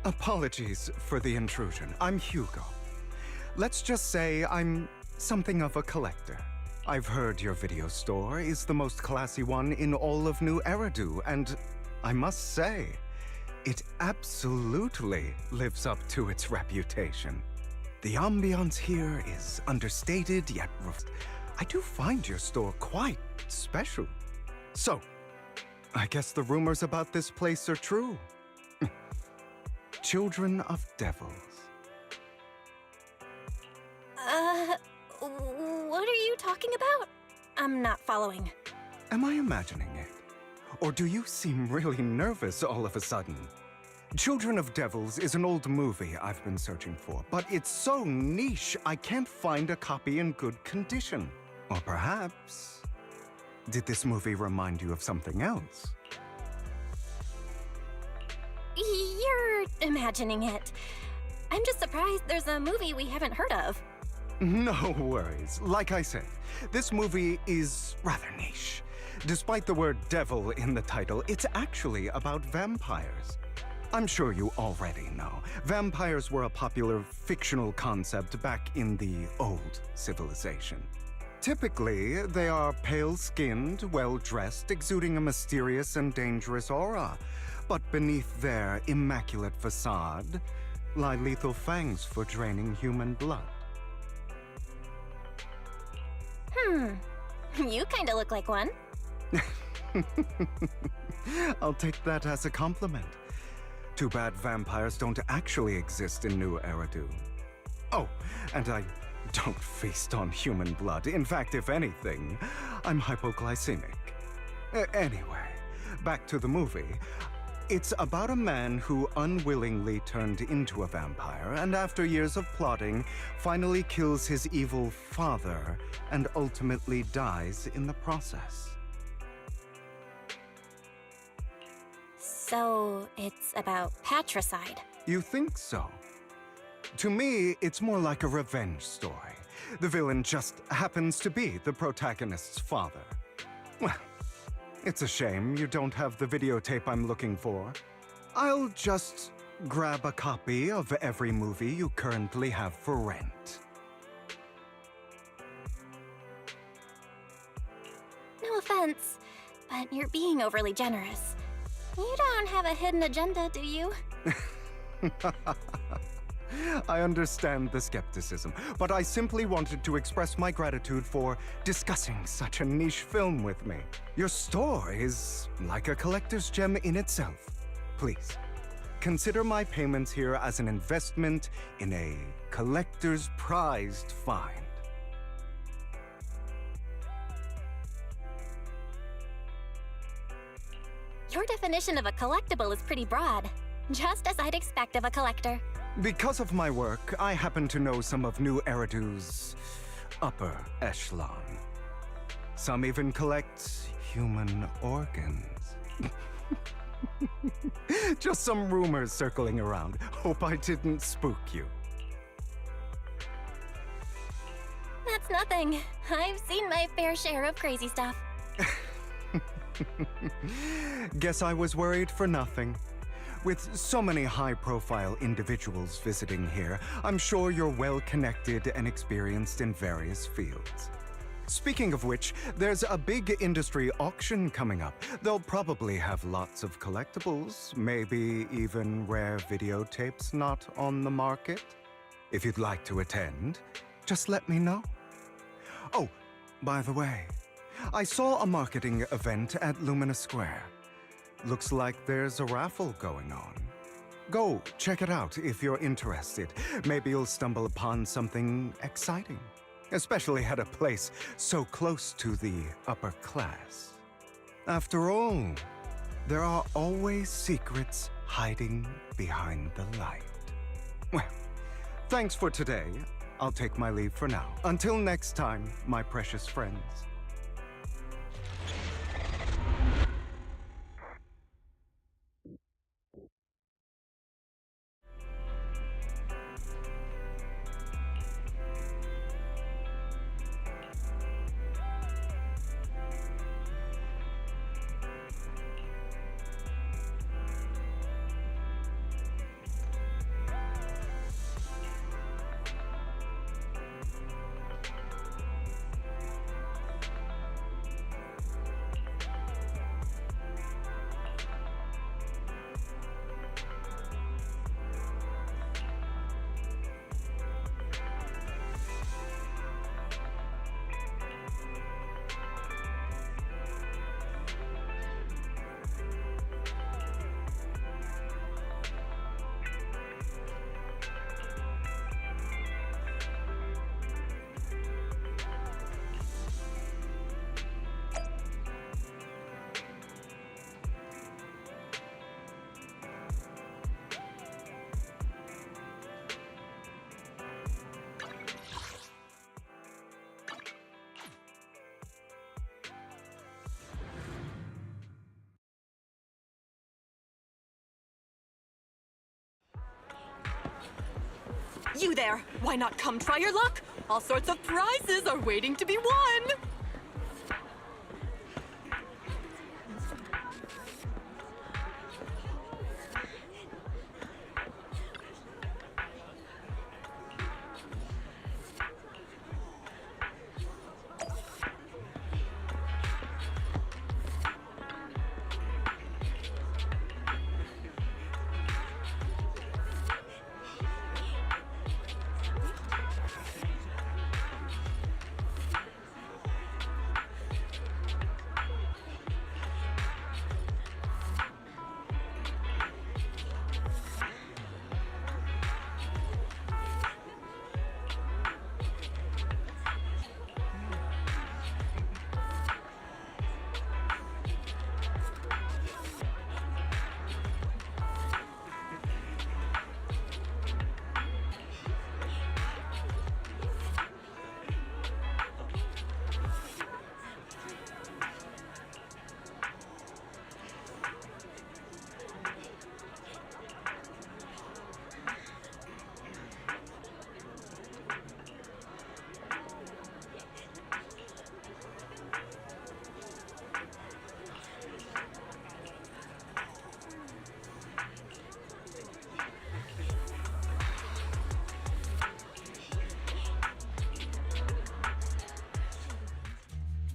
Apologies for the intrusion. I'm Hugo. Let's just say I'm something of a collector. I've heard your video store is the most classy one in all of New Eridu, and I must say, it absolutely lives up to its reputation. The ambiance here is understated yet I do find your store quite special. So, I guess the rumors about this place are true. Children of devils. What are you talking about? I'm not following. Am I imagining it? Or do you seem really nervous all of a sudden? Children of Devils is an old movie I've been searching for, but it's so niche I can't find a copy in good condition. Or perhaps, did this movie remind you of something else? You're imagining it. I'm just surprised there's a movie we haven't heard of. No worries. Like I said, this movie is rather niche. Despite the word devil in the title, it's actually about vampires. I'm sure you already know. Vampires were a popular fictional concept back in the old civilization. Typically, they are pale-skinned, well-dressed, exuding a mysterious and dangerous aura. But beneath their immaculate facade lie lethal fangs for draining human blood. You kinda look like one. I'll take that as a compliment. Too bad vampires don't actually exist in New Eridu. Oh, and I don't feast on human blood. In fact, if anything, I'm hypoglycemic. Anyway, back to the movie. It's about a man who unwillingly turned into a vampire, and after years of plotting, finally kills his evil father and ultimately dies in the process. So, it's about patricide. You think so? To me, it's more like a revenge story. The villain just happens to be the protagonist's father. Well, it's a shame you don't have the videotape I'm looking for. I'll just grab a copy of every movie you currently have for rent. No offense, but you're being overly generous. You don't have a hidden agenda, do you? I understand the skepticism, but I simply wanted to express my gratitude for discussing such a niche film with me. Your store is like a collector's gem in itself. Please, consider my payments here as an investment in a collector's prized find. Your definition of a collectible is pretty broad, just as I'd expect of a collector. Because of my work, I happen to know some of New Eridu's upper echelon. Some even collect human organs. Just some rumors circling around. Hope I didn't spook you. That's nothing. I've seen my fair share of crazy stuff. Guess I was worried for nothing. With so many high-profile individuals visiting here, I'm sure you're well-connected and experienced in various fields. Speaking of which, there's a big industry auction coming up. They'll probably have lots of collectibles, maybe even rare videotapes not on the market. If you'd like to attend, just let me know. Oh, by the way, I saw a marketing event at Lumina Square. Looks like there's a raffle going on. Go check it out if you're interested. Maybe you'll stumble upon something exciting, especially at a place so close to the upper class. After all, there are always secrets hiding behind the light. Well, thanks for today. I'll take my leave for now. Until next time, my precious friends. You there! Why not come try your luck? All sorts of prizes are waiting to be won!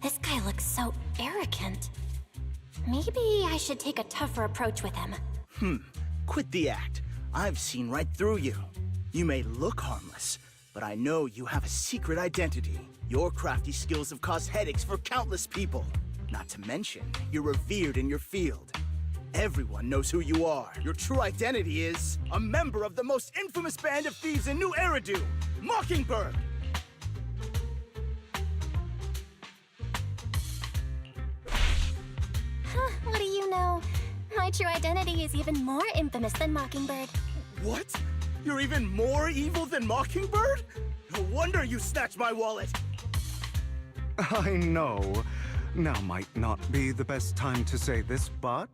This guy looks so arrogant. Maybe I should take a tougher approach with him. Quit the act. I've seen right through you. You may look harmless, but I know you have a secret identity. Your crafty skills have caused headaches for countless people. Not to mention, you're revered in your field. Everyone knows who you are. Your true identity is a member of the most infamous band of thieves in New Eridu, Mockingbird! What do you know? My true identity is even more infamous than Mockingbird. What? You're even more evil than Mockingbird? No wonder you snatched my wallet! I know. Now might not be the best time to say this, but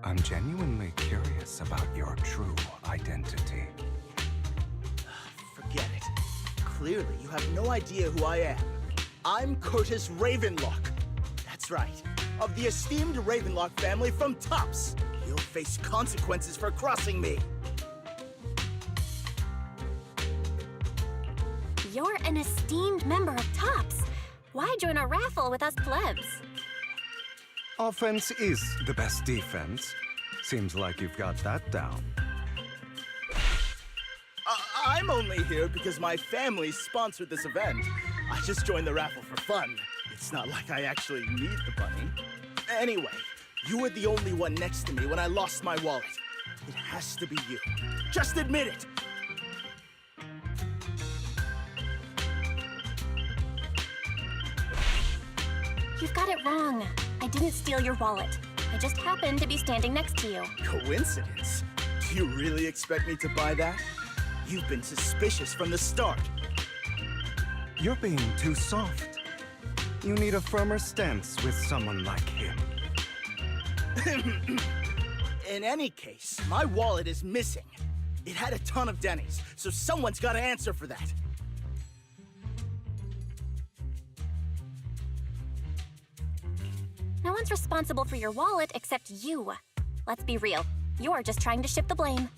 I'm genuinely curious about your true identity. Forget it. Clearly, you have no idea who I am. I'm Curtis Ravenlock. That's right. Of the esteemed Ravenlock family from Tops. You'll face consequences for crossing me. You're an esteemed member of Tops. Why join a raffle with us plebs? Offense is the best defense. Seems like you've got that down. I'm only here because my family sponsored this event. I just joined the raffle for fun. It's not like I actually need the bunny. Anyway, you were the only one next to me when I lost my wallet. It has to be you. Just admit it! You've got it wrong. I didn't steal your wallet. I just happened to be standing next to you. Coincidence? Do you really expect me to buy that? You've been suspicious from the start. You're being too soft. You need a firmer stance with someone like him. In any case, my wallet is missing. It had a ton of Denny's, so someone's got to answer for that. No one's responsible for your wallet except you. Let's be real. You're just trying to shift the blame.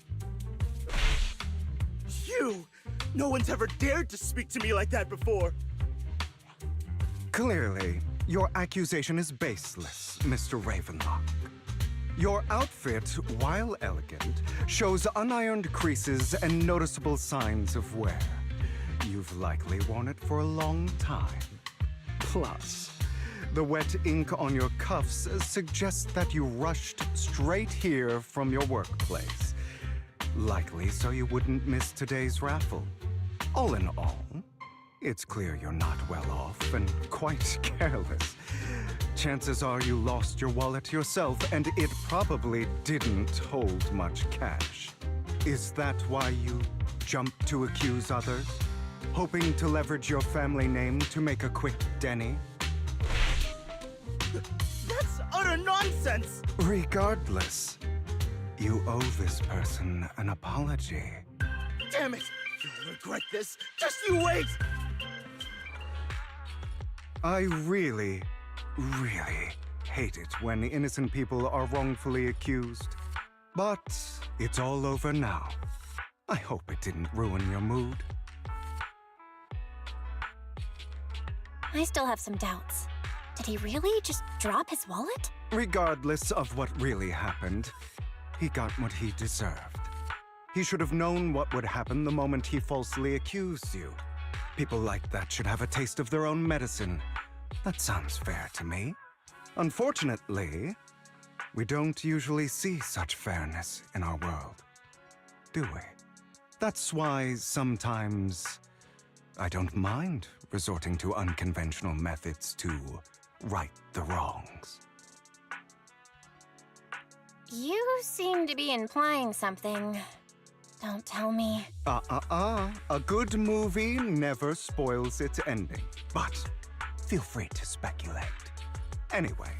You! No one's ever dared to speak to me like that before. Clearly, your accusation is baseless, Mr. Ravenlock. Your outfit, while elegant, shows unironed creases and noticeable signs of wear. You've likely worn it for a long time. Plus, the wet ink on your cuffs suggests that you rushed straight here from your workplace. Likely so you wouldn't miss today's raffle. All in all, it's clear you're not well off and quite careless. Chances are you lost your wallet yourself, and it probably didn't hold much cash. Is that why you jumped to accuse others? Hoping to leverage your family name to make a quick Denny? That's utter nonsense! Regardless, you owe this person an apology. Damn it! You'll regret this. Just you wait! I really, really hate it when innocent people are wrongfully accused. But it's all over now. I hope it didn't ruin your mood. I still have some doubts. Did he really just drop his wallet? Regardless of what really happened, he got what he deserved. He should have known what would happen the moment he falsely accused you. People like that should have a taste of their own medicine. That sounds fair to me. Unfortunately, we don't usually see such fairness in our world, do we? That's why sometimes I don't mind resorting to unconventional methods to right the wrongs. You seem to be implying something. Don't tell me. A good movie never spoils its ending, but feel free to speculate. Anyway,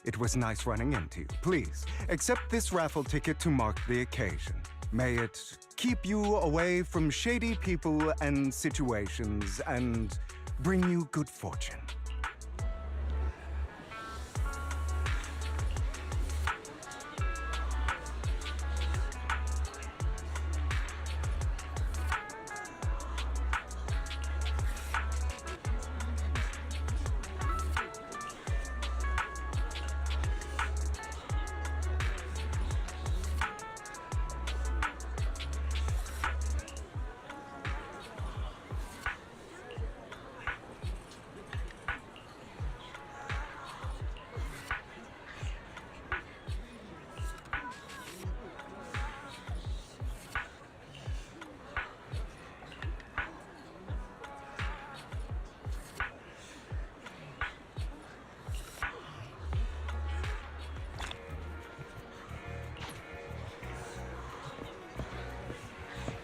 it was nice running into you. Please, accept this raffle ticket to mark the occasion. May it keep you away from shady people and situations and bring you good fortune.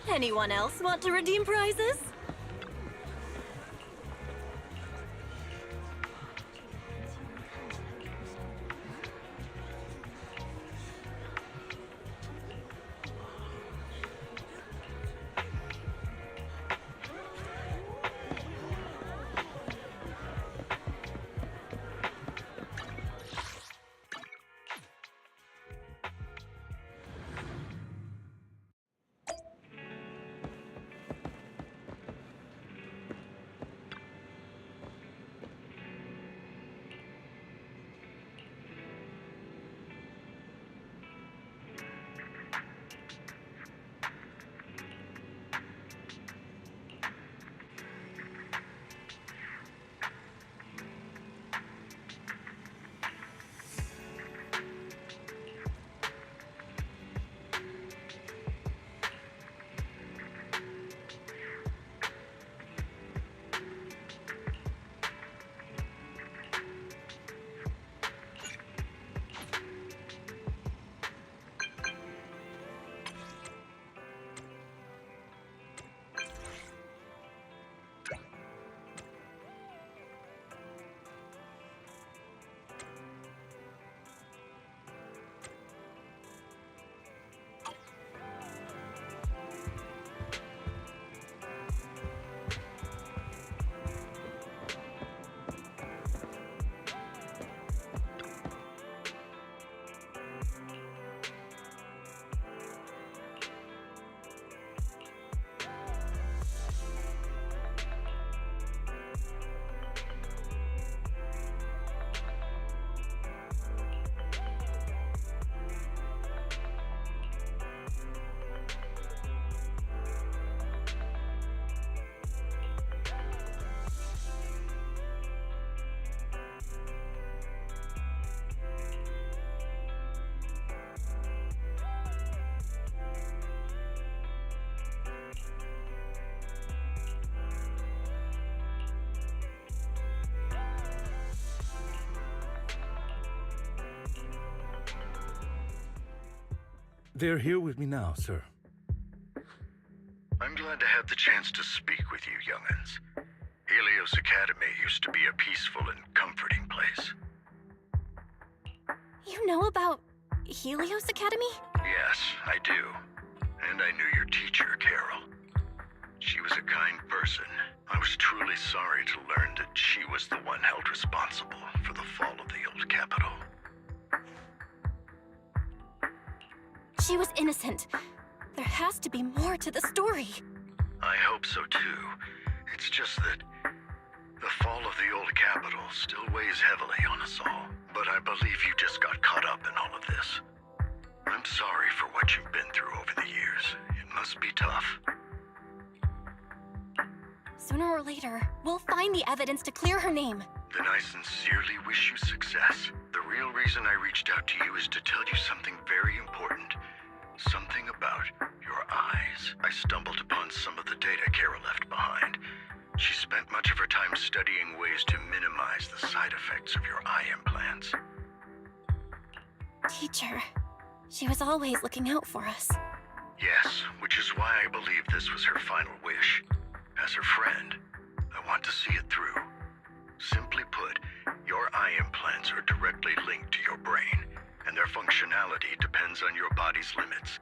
Anyone else want to redeem prizes? They're here with me now, sir. I'm glad to have the chance to speak with you, young'uns. Helios Academy used to be a peaceful and comforting place. You know about Helios Academy? Yes, I do. And I knew your teacher, Carol. She was a kind person. I was truly sorry to learn that she was the one held responsible for the fall of the old capital. She was innocent. There has to be more to the story. I hope so too. It's just that the fall of the old capital still weighs heavily on us all. But I believe you just got caught up in all of this. I'm sorry for what you've been through over the years. It must be tough. Sooner or later, we'll find the evidence to clear her name. Then I sincerely wish you success. The real reason I reached out to you is to tell you something very important. Something about your eyes. I stumbled upon some of the data Kara left behind. She spent much of her time studying ways to minimize the side effects of your eye implants. Teacher, she was always looking out for us. Yes, which is why I believe this was her final wish. As her friend, I want to see it through. Simply put, your eye implants are directly linked to your brain, and their functionality depends on your body's limits.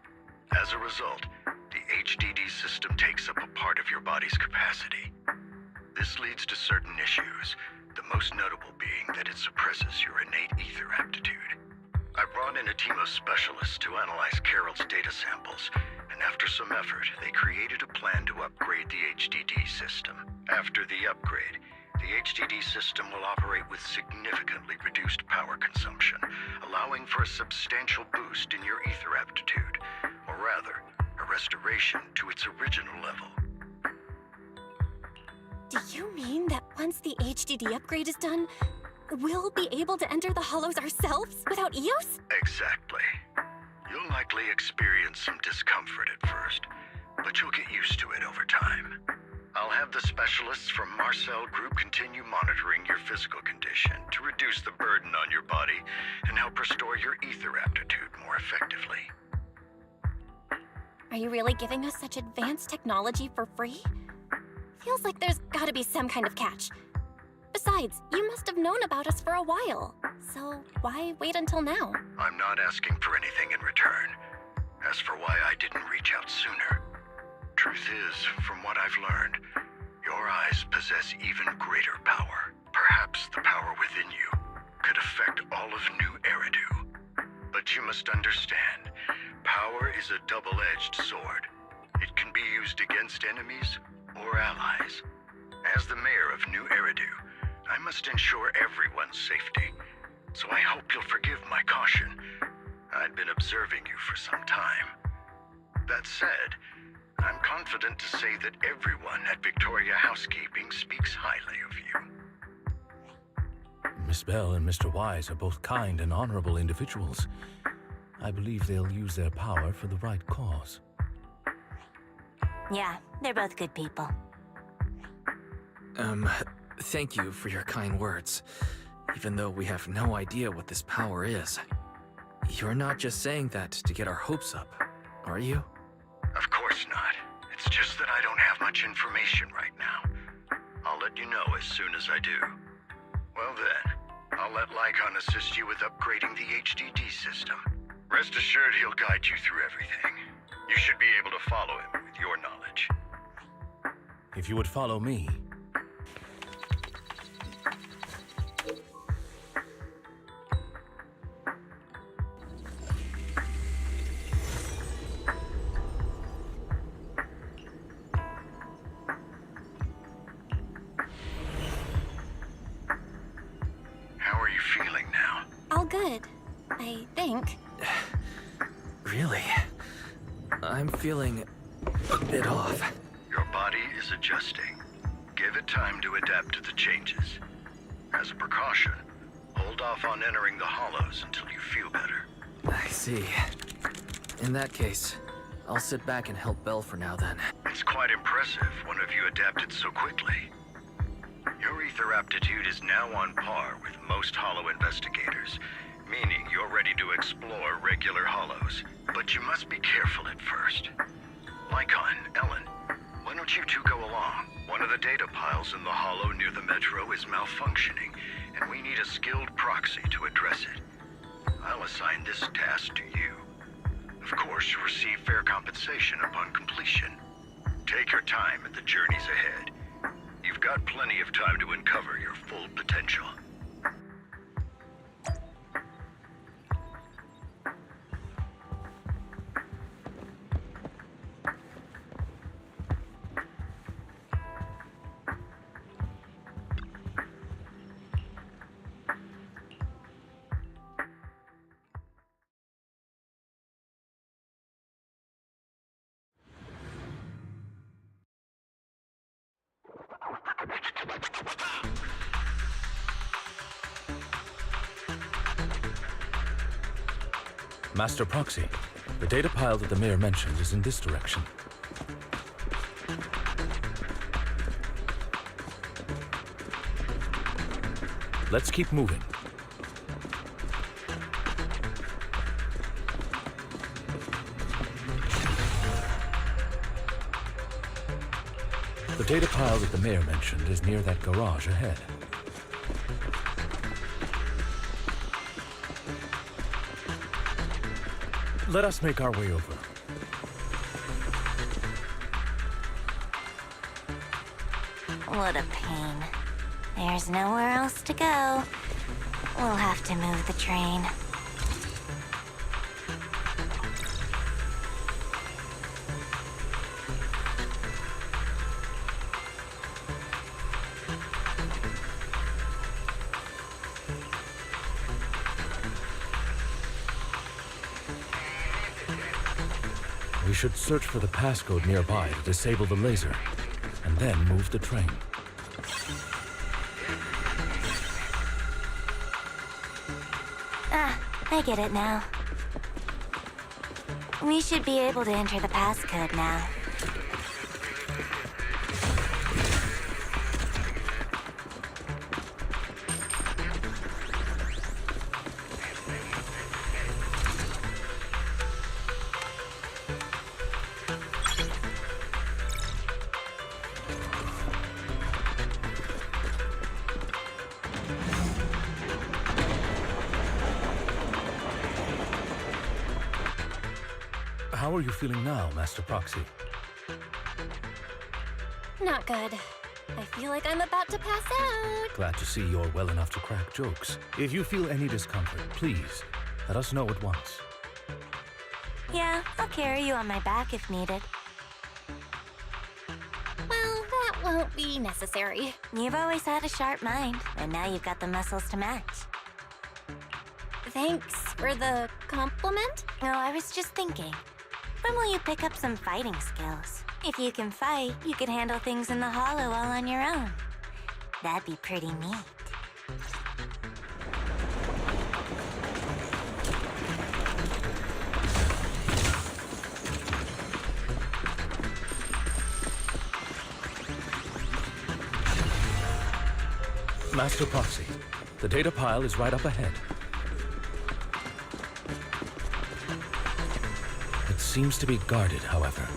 As a result, the HDD system takes up a part of your body's capacity. This leads to certain issues, the most notable being that it suppresses your innate ether aptitude. I brought in a team of specialists to analyze Carol's data samples, and after some effort, they created a plan to upgrade the HDD system. After the upgrade, the HDD system will operate with significantly reduced power consumption, allowing for a substantial boost in your ether aptitude, or rather, a restoration to its original level. Do you mean that once the HDD upgrade is done, we'll be able to enter the hollows ourselves without EOS? Exactly. You'll likely experience some discomfort at first, but you'll get used to it over time. I'll have the specialists from Marcel Group continue monitoring your physical condition to reduce the burden on your body and help restore your ether aptitude more effectively. Are you really giving us such advanced technology for free? Feels like there's gotta be some kind of catch. Besides, you must have known about us for a while, so why wait until now? I'm not asking for anything in return. As for why I didn't reach out sooner, truth is, from what I've learned, your eyes possess even greater power. Perhaps the power within you could affect all of New Eridu. But you must understand, power is a double-edged sword. It can be used against enemies or allies. As the mayor of New Eridu, I must ensure everyone's safety, so I hope you'll forgive my caution. I'd been observing you for some time. That said, I'm confident to say that everyone at Victoria Housekeeping speaks highly of you. Miss Bell and Mr. Wise are both kind and honorable individuals. I believe they'll use their power for the right cause. Yeah, they're both good people. Thank you for your kind words, even though we have no idea what this power is. You're not just saying that to get our hopes up, are you? Of course not. It's just that I don't have much information right now. I'll let you know as soon as I do. Well then, I'll let Lycon assist you with upgrading the HDD system. Rest assured he'll guide you through everything. You should be able to follow him with your knowledge. If you would follow me. How are you feeling now? All good, I think. Really? I'm feeling a bit off. Your body is adjusting. Give it time to adapt to the changes. As a precaution, hold off on entering the hollows until you feel better. I see. In that case, I'll sit back and help Belle for now then. It's quite impressive one of you adapted so quickly. Your ether aptitude is now on par with most hollow investigators, meaning you're ready to explore regular hollows. But you must be careful at first. Lycon, Ellen, why don't you two go along? One of the data piles in the hollow near the metro is malfunctioning, and we need a skilled proxy to address it. I'll assign this task to you. Of course, you'll receive fair compensation upon completion. Take your time at the journeys ahead. You've got plenty of time to uncover your full potential. Master Proxy, the data pile that the mayor mentioned is in this direction. Let's keep moving. The data pile that the mayor mentioned is near that garage ahead. Let us make our way over. What a pain. There's nowhere else to go. We'll have to move the train. We should search for the passcode nearby to disable the laser, and then move the train. Ah, I get it now. We should be able to enter the passcode now. How are you feeling now, Master Proxy? Not good. I feel like I'm about to pass out. Glad to see you're well enough to crack jokes. If you feel any discomfort, please, let us know at once. Yeah, I'll carry you on my back if needed. Well, that won't be necessary. You've always had a sharp mind, and now you've got the muscles to match. Thanks for the compliment. No, I was just thinking. When will you pick up some fighting skills? If you can fight, you can handle things in the hollow all on your own. That'd be pretty neat. Master Proxy, the data pile is right up ahead. It seems to be guarded, however.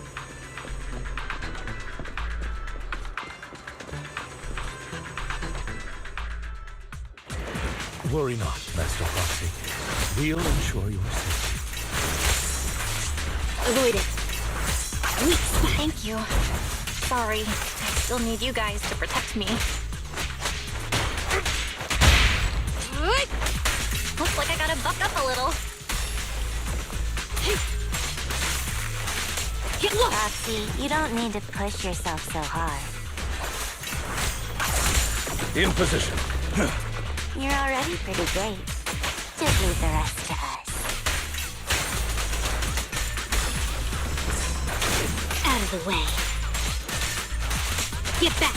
Worry not, Master Proxy. We'll ensure your safety. Avoid it. Thank you. Sorry, I still need you guys to protect me. Looks like I gotta buck up a little. Roxy, you don't need to push yourself so hard. In position. You're already pretty great. Just leave the rest to us. Out of the way. Get back.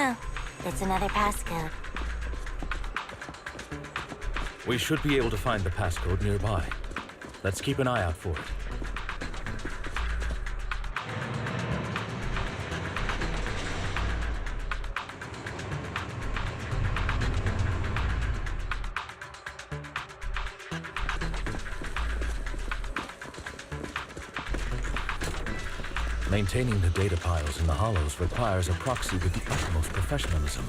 Oh, it's another passcode. We should be able to find the passcode nearby. Let's keep an eye out for it. Maintaining the data piles in the hollows requires a proxy with the utmost professionalism.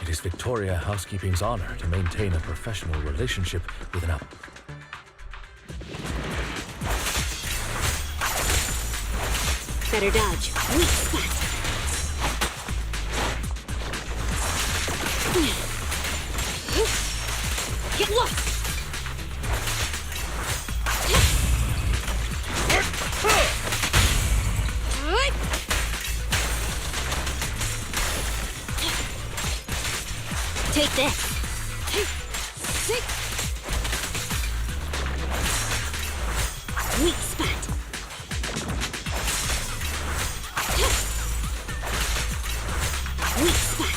It is Victoria Housekeeping's honor to maintain a professional relationship with an Better dodge. Weak spot. Get lost! Take this. Weak spot. Weak spot.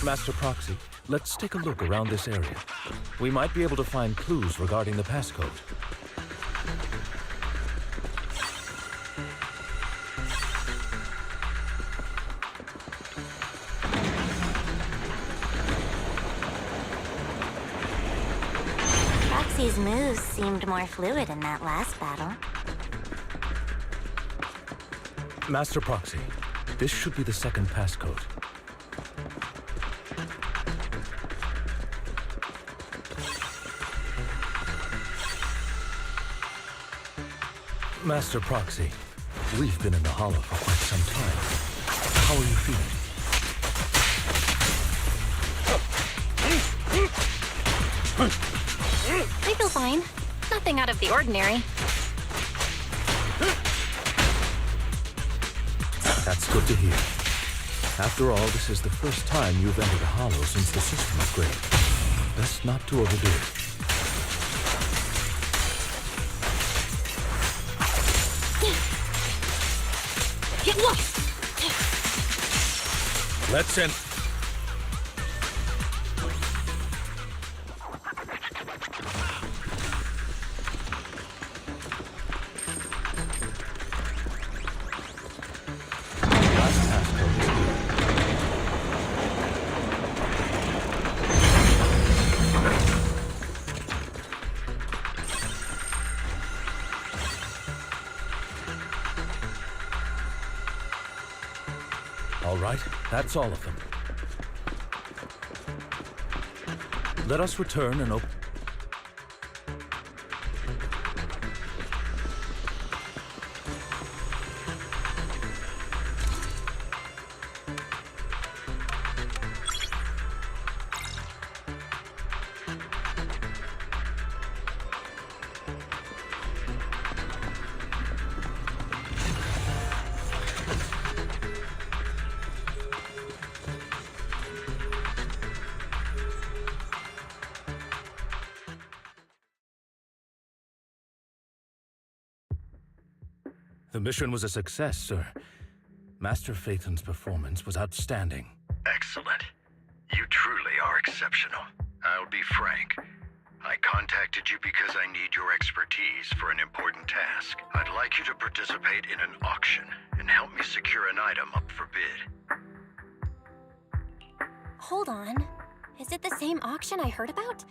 Master Proxy, let's take a look around this area. We might be able to find clues regarding the passcode. Proxy's moves seemed more fluid in that last battle. Master Proxy, this should be the second passcode. Master Proxy, we've been in the Hollow for quite some time. How are you feeling? I feel fine. Nothing out of the ordinary. That's good to hear. After all, this is the first time you've entered a Hollow since the system upgrade. Best not to overdo it. Get lost! Let's in. Last passcode is here. All right, that's all of them. Let us return and open. The mission was a success, sir. Master Phaethon's performance was outstanding. Excellent. You truly are exceptional. I'll be frank. I contacted you because I need your expertise for an important task. I'd like you to participate in an auction and help me secure an item up for bid. Hold on. Is it the same auction I heard about?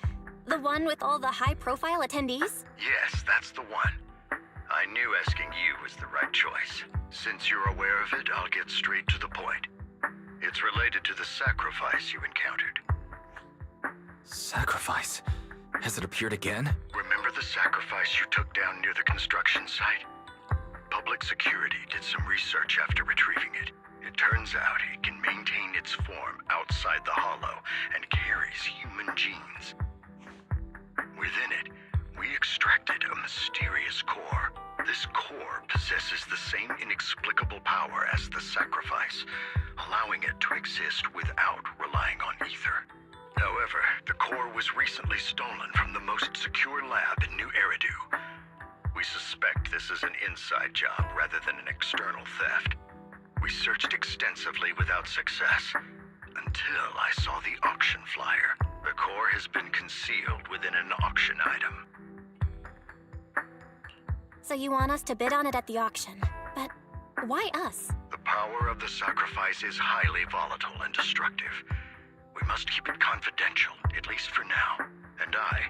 The one with all the high-profile attendees? Yes, that's the one. I knew asking you was the right choice. Since you're aware of it, I'll get straight to the point. It's related to the sacrifice you encountered. Sacrifice? Has it appeared again? Remember the sacrifice you took down near the construction site? Public security did some research after retrieving it. It turns out it can maintain its form outside the Hollow and carries human genes. Within it, we extracted a mysterious core. This core possesses the same inexplicable power as the sacrifice, allowing it to exist without relying on ether. However, the core was recently stolen from the most secure lab in New Eridu. We suspect this is an inside job rather than an external theft. We searched extensively without success, until I saw the auction flyer. The core has been concealed within an auction item. So you want us to bid on it at the auction. But why us? The power of the sacrifice is highly volatile and destructive. We must keep it confidential, at least for now. And I,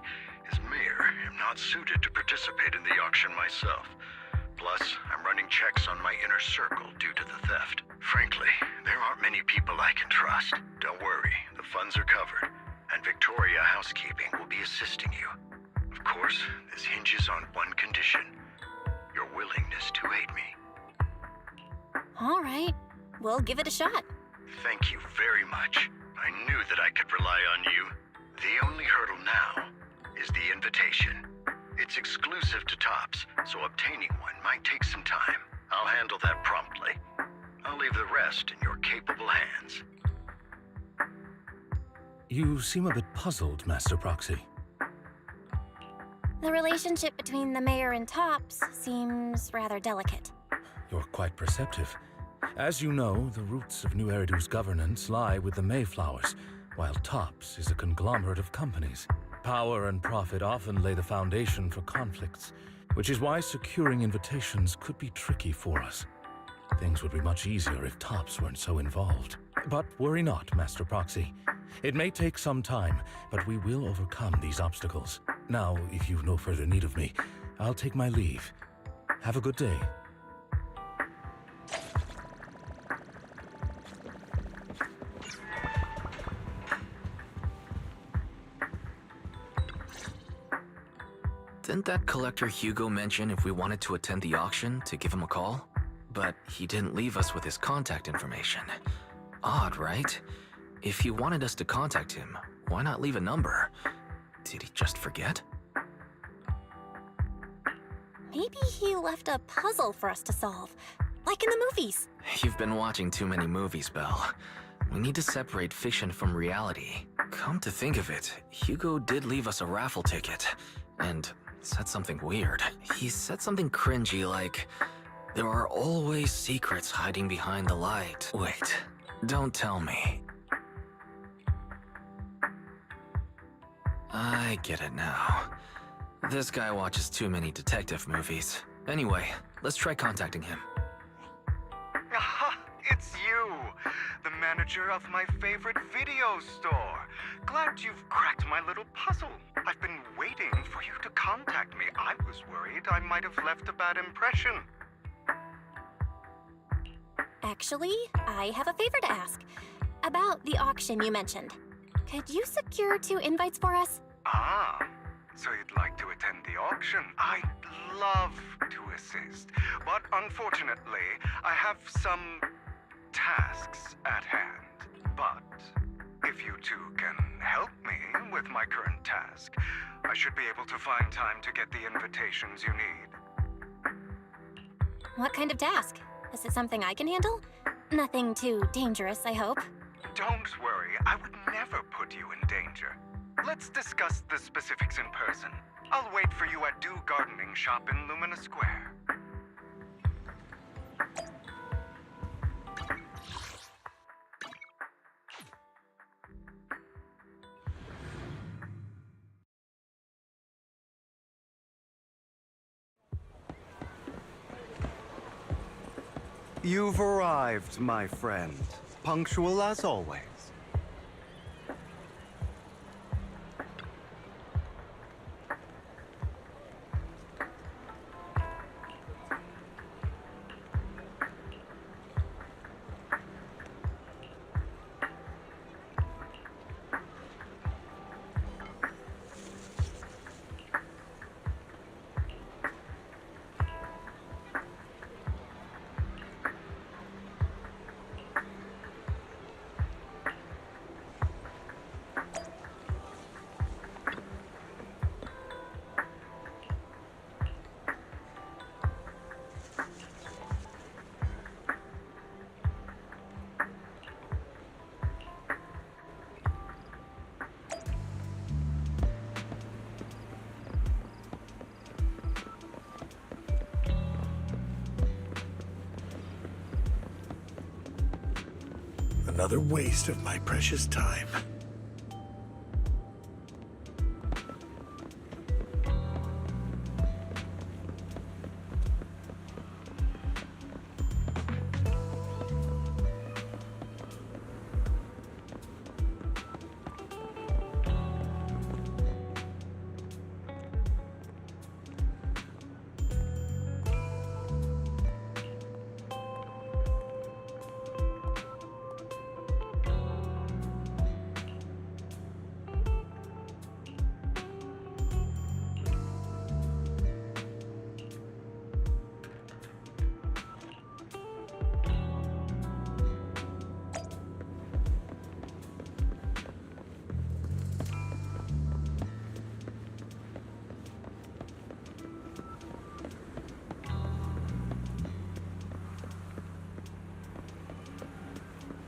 as mayor, am not suited to participate in the auction myself. Plus, I'm running checks on my inner circle due to the theft. Frankly, there aren't many people I can trust. Don't worry, the funds are covered, and Victoria Housekeeping will be assisting you. Of course, this hinges on one condition: your willingness to aid me. All right, we'll give it a shot. Thank you very much. I knew that I could rely on you. The only hurdle now is the invitation. It's exclusive to Tops, so obtaining one might take some time. I'll handle that promptly. I'll leave the rest in your capable hands. You seem a bit puzzled, Master Proxy. The relationship between the mayor and Tops seems rather delicate. You're quite perceptive. As you know, the roots of New Eridu's governance lie with the Mayflowers, while Tops is a conglomerate of companies. Power and profit often lay the foundation for conflicts, which is why securing invitations could be tricky for us. Things would be much easier if Tops weren't so involved. But worry not, Master Proxy. It may take some time, but we will overcome these obstacles. Now, if you've no further need of me, I'll take my leave. Have a good day. Didn't that collector Hugo mention if we wanted to attend the auction to give him a call? But he didn't leave us with his contact information. Odd, right? If he wanted us to contact him, why not leave a number? Did he just forget? Maybe he left a puzzle for us to solve, like in the movies. You've been watching too many movies, Belle. We need to separate fiction from reality. Come to think of it, Hugo did leave us a raffle ticket, and said something weird. He said something cringy like, "There are always secrets hiding behind the light." Wait, don't tell me. I get it now. This guy watches too many detective movies. Anyway, let's try contacting him. Aha! It's you! The manager of my favorite video store. Glad you've cracked my little puzzle. I've been waiting for you to contact me. I was worried I might have left a bad impression. Actually, I have a favor to ask. About the auction you mentioned. Could you secure 2 invites for us? Ah, so you'd like to attend the auction? I'd love to assist, but unfortunately, I have some tasks at hand. But if you two can help me with my current task, I should be able to find time to get the invitations you need. What kind of task? Is it something I can handle? Nothing too dangerous, I hope. Don't worry, I would never put you in danger. Let's discuss the specifics in person. I'll wait for you at Dew Gardening Shop in Lumina Square. You've arrived, my friend. Punctual as always. Another waste of my precious time.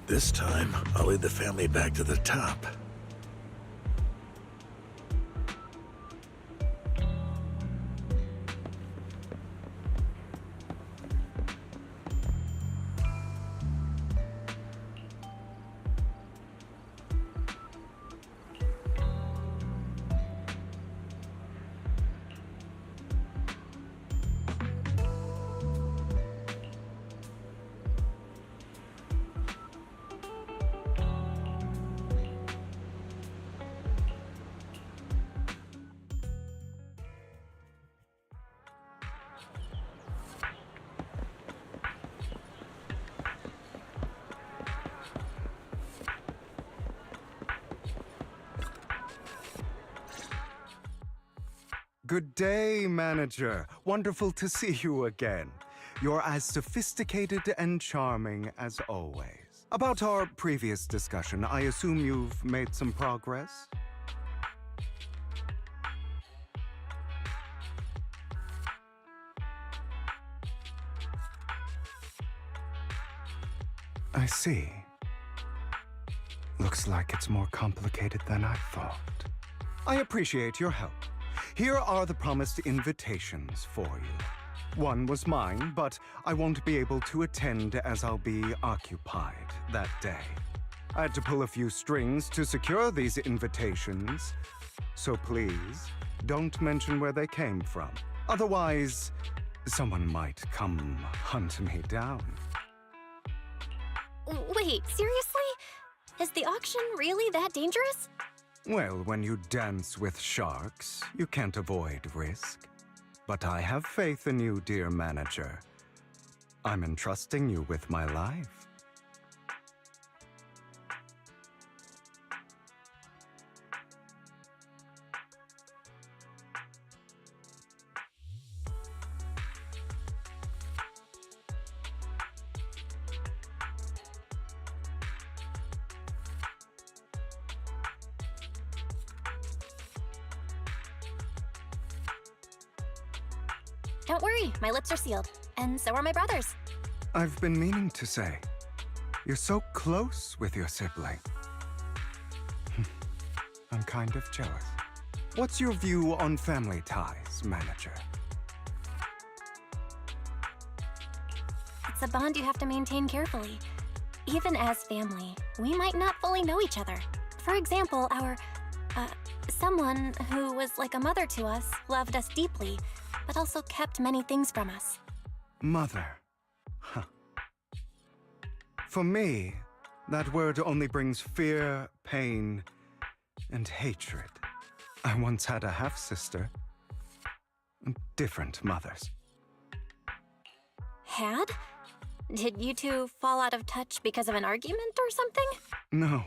This time, I'll lead the family back to the top. Good day, Manager. Wonderful to see you again. You're as sophisticated and charming as always. About our previous discussion, I assume you've made some progress? I see. Looks like it's more complicated than I thought. I appreciate your help. Here are the promised invitations for you. One was mine, but I won't be able to attend as I'll be occupied that day. I had to pull a few strings to secure these invitations, so please don't mention where they came from. Otherwise, someone might come hunt me down. Wait, seriously? Is the auction really that dangerous? Well, when you dance with sharks, you can't avoid risk. But I have faith in you, dear manager. I'm entrusting you with my life. Don't worry, my lips are sealed. And so are my brothers. I've been meaning to say, you're so close with your sibling. I'm kind of jealous. What's your view on family ties, manager? It's a bond you have to maintain carefully. Even as family, we might not fully know each other. For example, someone who was like a mother to us loved us deeply, but also kept many things from us. Mother. Huh. For me, that word only brings fear, pain, and hatred. I once had a half-sister. Different mothers. Had? Did you two fall out of touch because of an argument or something? No,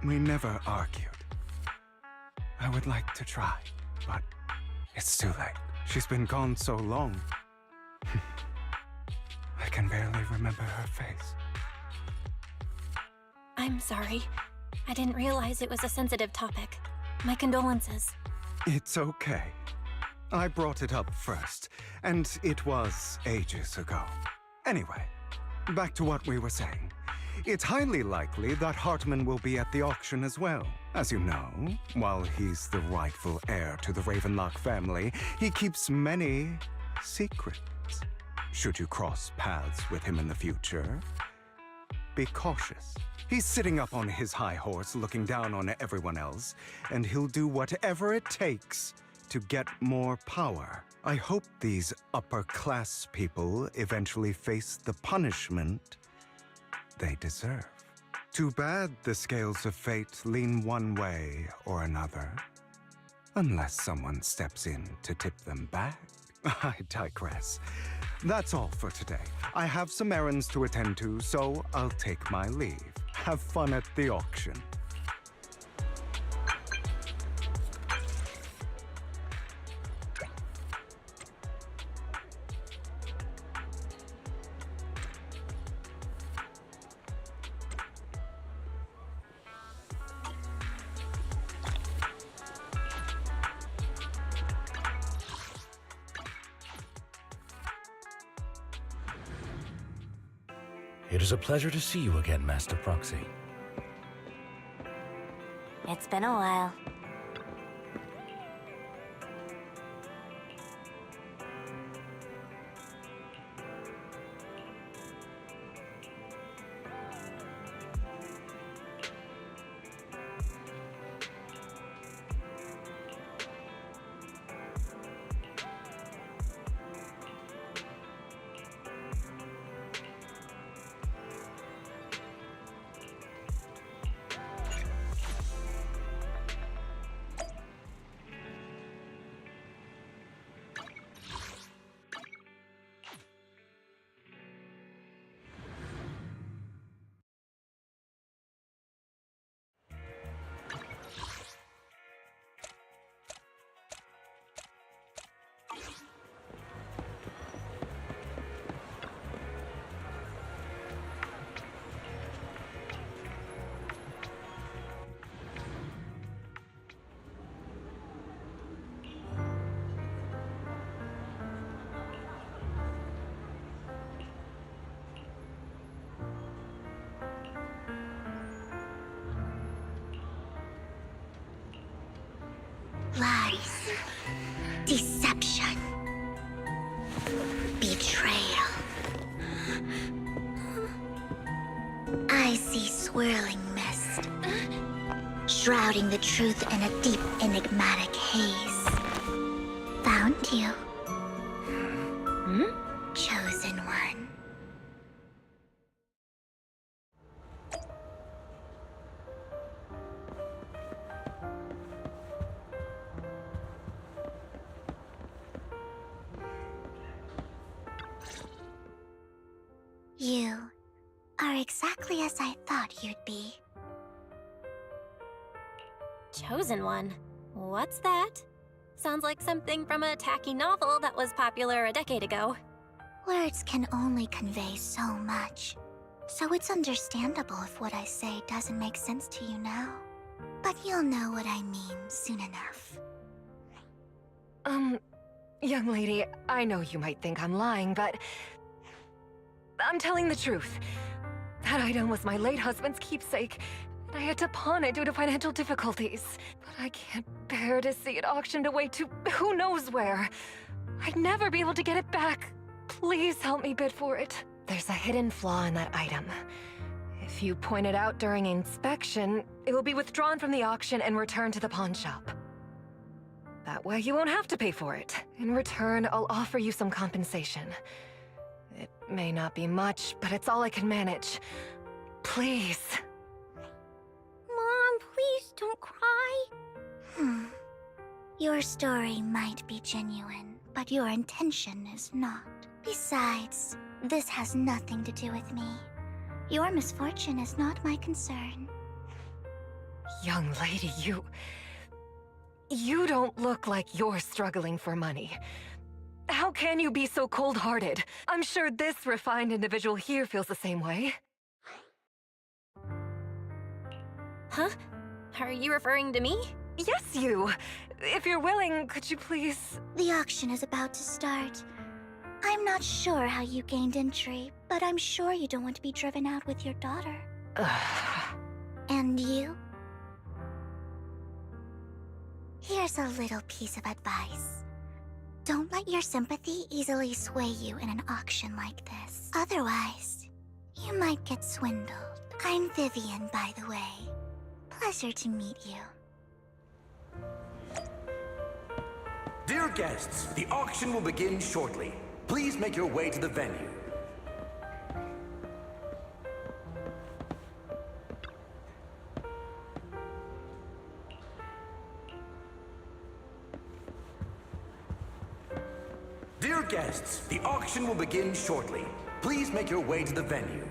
we never argued. I would like to try, but it's too late. She's been gone so long. I can barely remember her face. I'm sorry. I didn't realize it was a sensitive topic. My condolences. It's okay. I brought it up first, and it was ages ago. Anyway, back to what we were saying. It's highly likely that Hartman will be at the auction as well. As you know, while he's the rightful heir to the Ravenlock family, he keeps many secrets. Should you cross paths with him in the future, be cautious. He's sitting up on his high horse looking down on everyone else, and he'll do whatever it takes to get more power. I hope these upper-class people eventually face the punishment they deserve. Too bad the scales of fate lean one way or another. Unless someone steps in to tip them back. I digress. That's all for today. I have some errands to attend to, so I'll take my leave. Have fun at the auction. It is a pleasure to see you again, Master Proxy. It's been a while. Lies. Deception. Betrayal. I see swirling mist, shrouding the truth in a deep, enigmatic haze. Found you. Chosen one. You are exactly as I thought you'd be. Chosen one? What's that? Sounds like something from a tacky novel that was popular a decade ago. Words can only convey so much, so it's understandable if what I say doesn't make sense to you now. But you'll know what I mean soon enough. Young lady, I know you might think I'm lying, but I'm telling the truth. That item was my late husband's keepsake, and I had to pawn it due to financial difficulties. But I can't bear to see it auctioned away to who knows where. I'd never be able to get it back. Please help me bid for it. There's a hidden flaw in that item. If you point it out during inspection, it will be withdrawn from the auction and returned to the pawn shop. That way you won't have to pay for it. In return, I'll offer you some compensation. It may not be much, but it's all I can manage. Please. Mom, please don't cry. Your story might be genuine, but your intention is not. Besides, this has nothing to do with me. Your misfortune is not my concern. Young lady, you don't look like you're struggling for money. How can you be so cold-hearted? I'm sure this refined individual here feels the same way. Huh? Are you referring to me? Yes, you! If you're willing, could you please... The auction is about to start. I'm not sure how you gained entry, but I'm sure you don't want to be driven out with your daughter. And you? Here's a little piece of advice. Don't let your sympathy easily sway you in an auction like this. Otherwise, you might get swindled. I'm Vivian, by the way. Pleasure to meet you. Dear guests, the auction will begin shortly. Please make your way to the venue. Dear guests, the auction will begin shortly. Please make your way to the venue.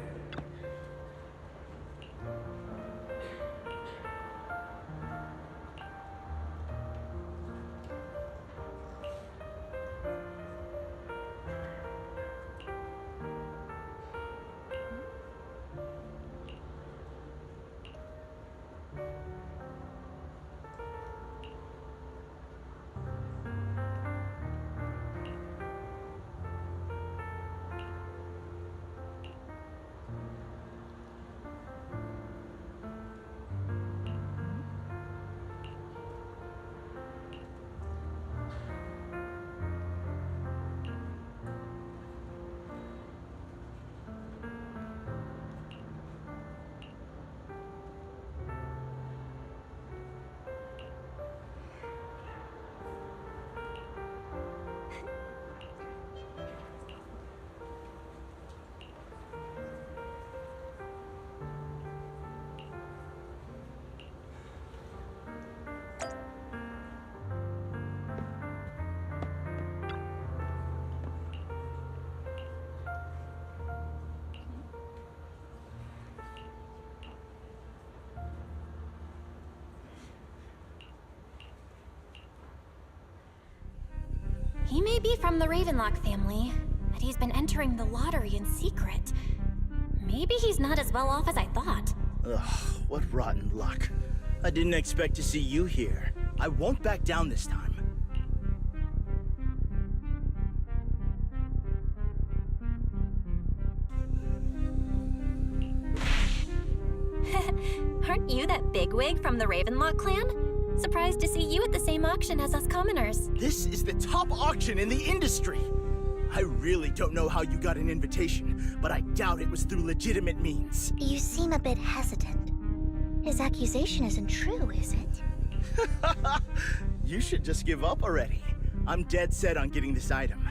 may be from the Ravenlock family, but he's been entering the lottery in secret. Maybe he's not as well off as I thought. Ugh, what rotten luck. I didn't expect to see you here. I won't back down this time. Aren't you that bigwig from the Ravenlock clan? Surprised to see you at the same auction as us commoners. This is the top auction in the industry. I really don't know how you got an invitation, but I doubt it was through legitimate means. You seem a bit hesitant. His accusation isn't true, is it? You should just give up already. I'm dead set on getting this item.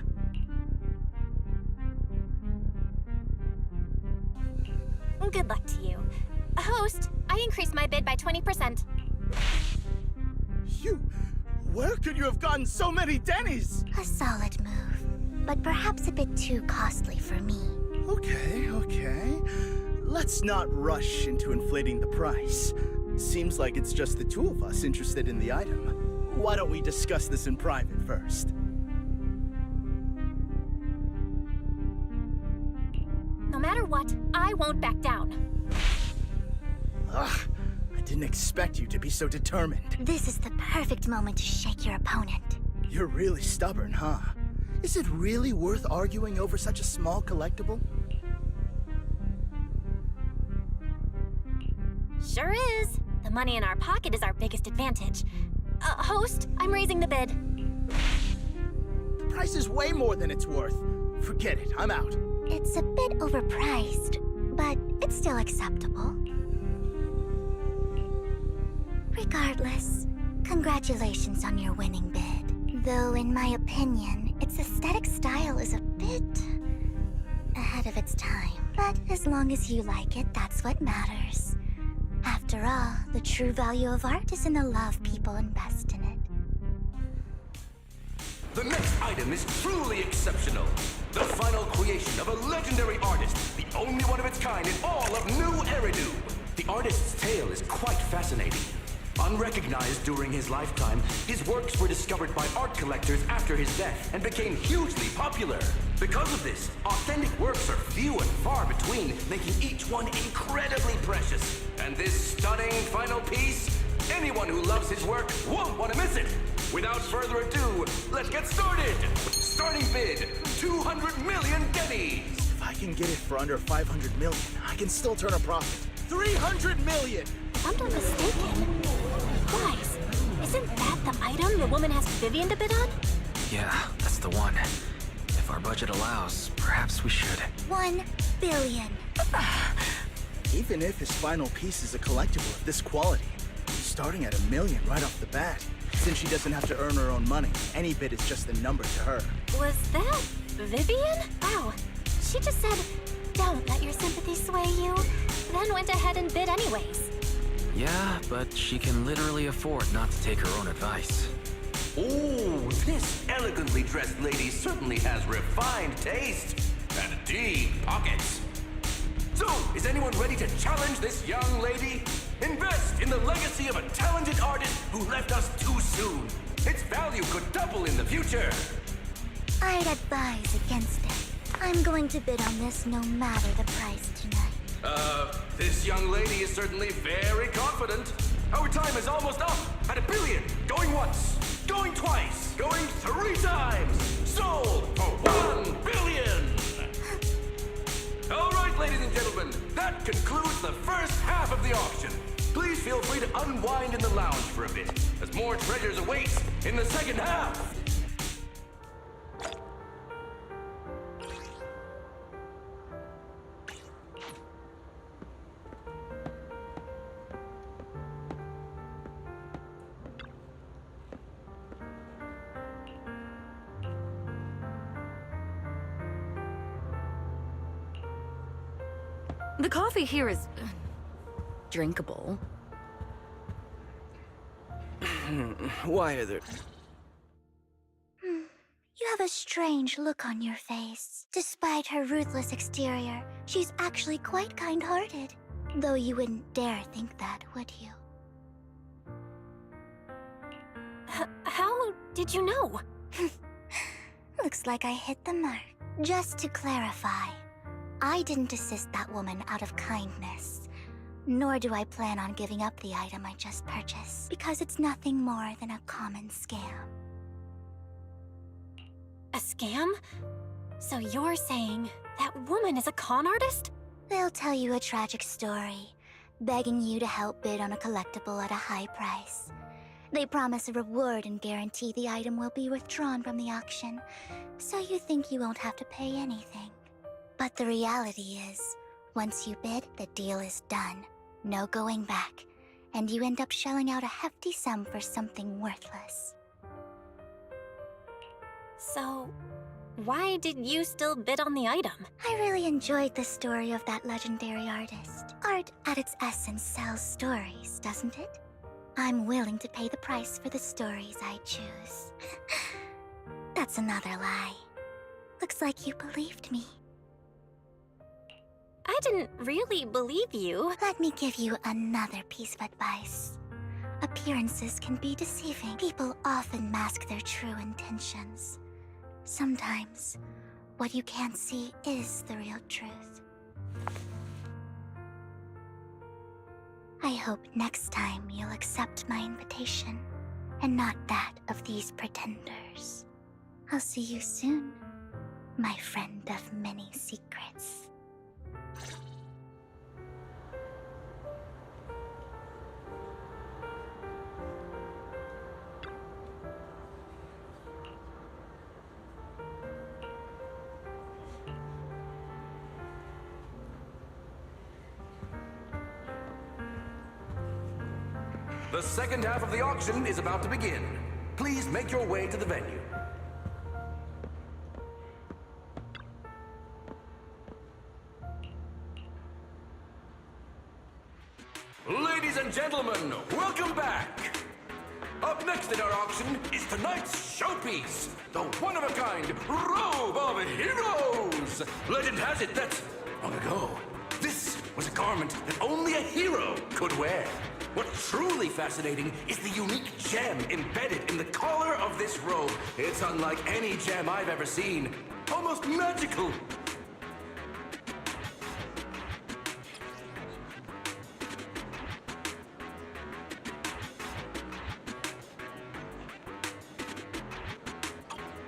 Good luck to you. Host, I increased my bid by 20%. Where could you have gotten so many Denny's? A solid move, but perhaps a bit too costly for me. Okay. Let's not rush into inflating the price. Seems like it's just the two of us interested in the item. Why don't we discuss this in private first? No matter what, I won't back down. Ugh, I didn't expect you to be so determined. This is the perfect moment to shake your opponent. You're really stubborn, huh? Is it really worth arguing over such a small collectible? Sure is. The money in our pocket is our biggest advantage. Host, I'm raising the bid. The price is way more than it's worth. Forget it, I'm out. It's a bit overpriced, but it's still acceptable. Regardless, congratulations on your winning bid. Though in my opinion, its aesthetic style is a bit ahead of its time. But as long as you like it, that's what matters. After all, the true value of art is in the love people invest in it. The next item is truly exceptional. The final creation of a legendary artist, the only one of its kind in all of New Eridu. The artist's tale is quite fascinating. Unrecognized during his lifetime, his works were discovered by art collectors after his death and became hugely popular. Because of this, authentic works are few and far between, making each one incredibly precious. And this stunning final piece, anyone who loves his work won't want to miss it. Without further ado, let's get started! Starting bid, 200 million Denny's! If I can get it for under 500 million, I can still turn a profit. 300 million! If I'm not mistaken. Guys, isn't that the item the woman asked Vivian to bid on? Yeah, that's the one. If our budget allows, perhaps we should. 1 billion. Even if his final piece is a collectible of this quality, starting at $1 million right off the bat. Since she doesn't have to earn her own money, any bid is just a number to her. Was that Vivian? Wow. She just said, don't let your sympathy sway you, then went ahead and bid anyways. Yeah, but she can literally afford not to take her own advice. Oh, this elegantly dressed lady certainly has refined taste and deep pockets. So, is anyone ready to challenge this young lady? Invest in the legacy of a talented artist who left us too soon. Its value could double in the future. I'd advise against it. I'm going to bid on this no matter the price tonight. This young lady is certainly very confident. Our time is almost up at $1 billion. Going once, going twice, going 3 times. Sold for $1 billion. All right, ladies and gentlemen, that concludes the first half of the auction. Please feel free to unwind in the lounge for a bit, as more treasures await in the second half. The coffee here is drinkable. Why are there... You have a strange look on your face. Despite her ruthless exterior, she's actually quite kind-hearted. Though you wouldn't dare think that, would you? How did you know? Looks like I hit the mark. Just to clarify, I didn't assist that woman out of kindness. Nor do I plan on giving up the item I just purchased, because it's nothing more than a common scam. A scam? So you're saying that woman is a con artist? They'll tell you a tragic story, begging you to help bid on a collectible at a high price. They promise a reward and guarantee the item will be withdrawn from the auction, so you think you won't have to pay anything. But the reality is, once you bid, the deal is done. No going back, and you end up shelling out a hefty sum for something worthless. So, why did you still bid on the item? I really enjoyed the story of that legendary artist. Art, at its essence, sells stories, doesn't it? I'm willing to pay the price for the stories I choose. That's another lie. Looks like you believed me. I didn't really believe you. Let me give you another piece of advice. Appearances can be deceiving. People often mask their true intentions. Sometimes, what you can't see is the real truth. I hope next time you'll accept my invitation, and not that of these pretenders. I'll see you soon, my friend of many secrets. The second half of the auction is about to begin. Please make your way to the venue. Ladies and gentlemen, welcome back! Up next in our auction is tonight's showpiece, the one-of-a-kind Robe of Heroes! Legend has it that, long ago, this was a garment that only a hero could wear. What's truly fascinating is the unique gem embedded in the collar of this robe. It's unlike any gem I've ever seen. Almost magical.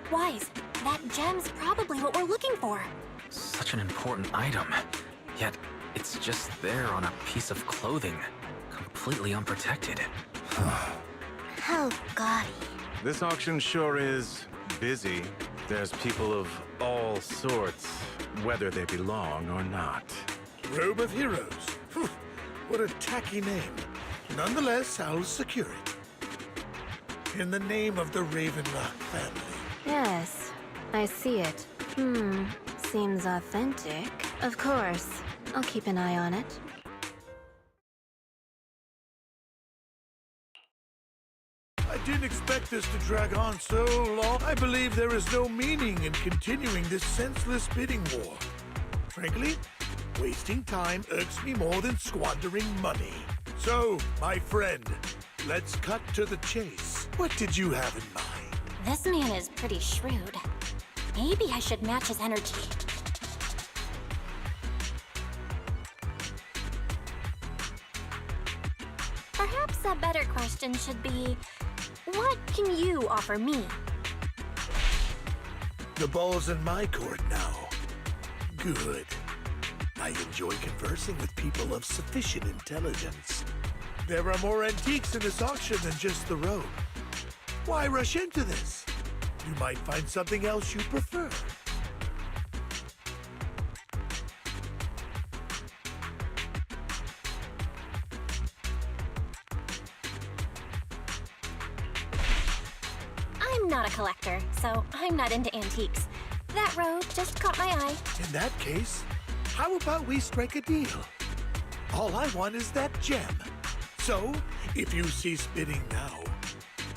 Wise, that gem's probably what we're looking for. Such an important item, yet it's just there on a piece of clothing, completely unprotected. How gaudy. This auction sure is busy. There's people of all sorts, whether they belong or not. Robe of Heroes. Phew, what a tacky name. Nonetheless, I'll secure it. In the name of the Ravenlock family. Yes, I see it. Seems authentic. Of course, I'll keep an eye on it. I didn't expect this to drag on so long. I believe there is no meaning in continuing this senseless bidding war. Frankly, wasting time irks me more than squandering money. So, my friend, let's cut to the chase. What did you have in mind? This man is pretty shrewd. Maybe I should match his energy. Perhaps a better question should be, what can you offer me? The ball's in my court now. Good. I enjoy conversing with people of sufficient intelligence. There are more antiques in this auction than just the robe. Why rush into this? You might find something else you prefer. I'm not a collector, so I'm not into antiques. That robe just caught my eye. In that case, how about we strike a deal? All I want is that gem. So, if you cease bidding now,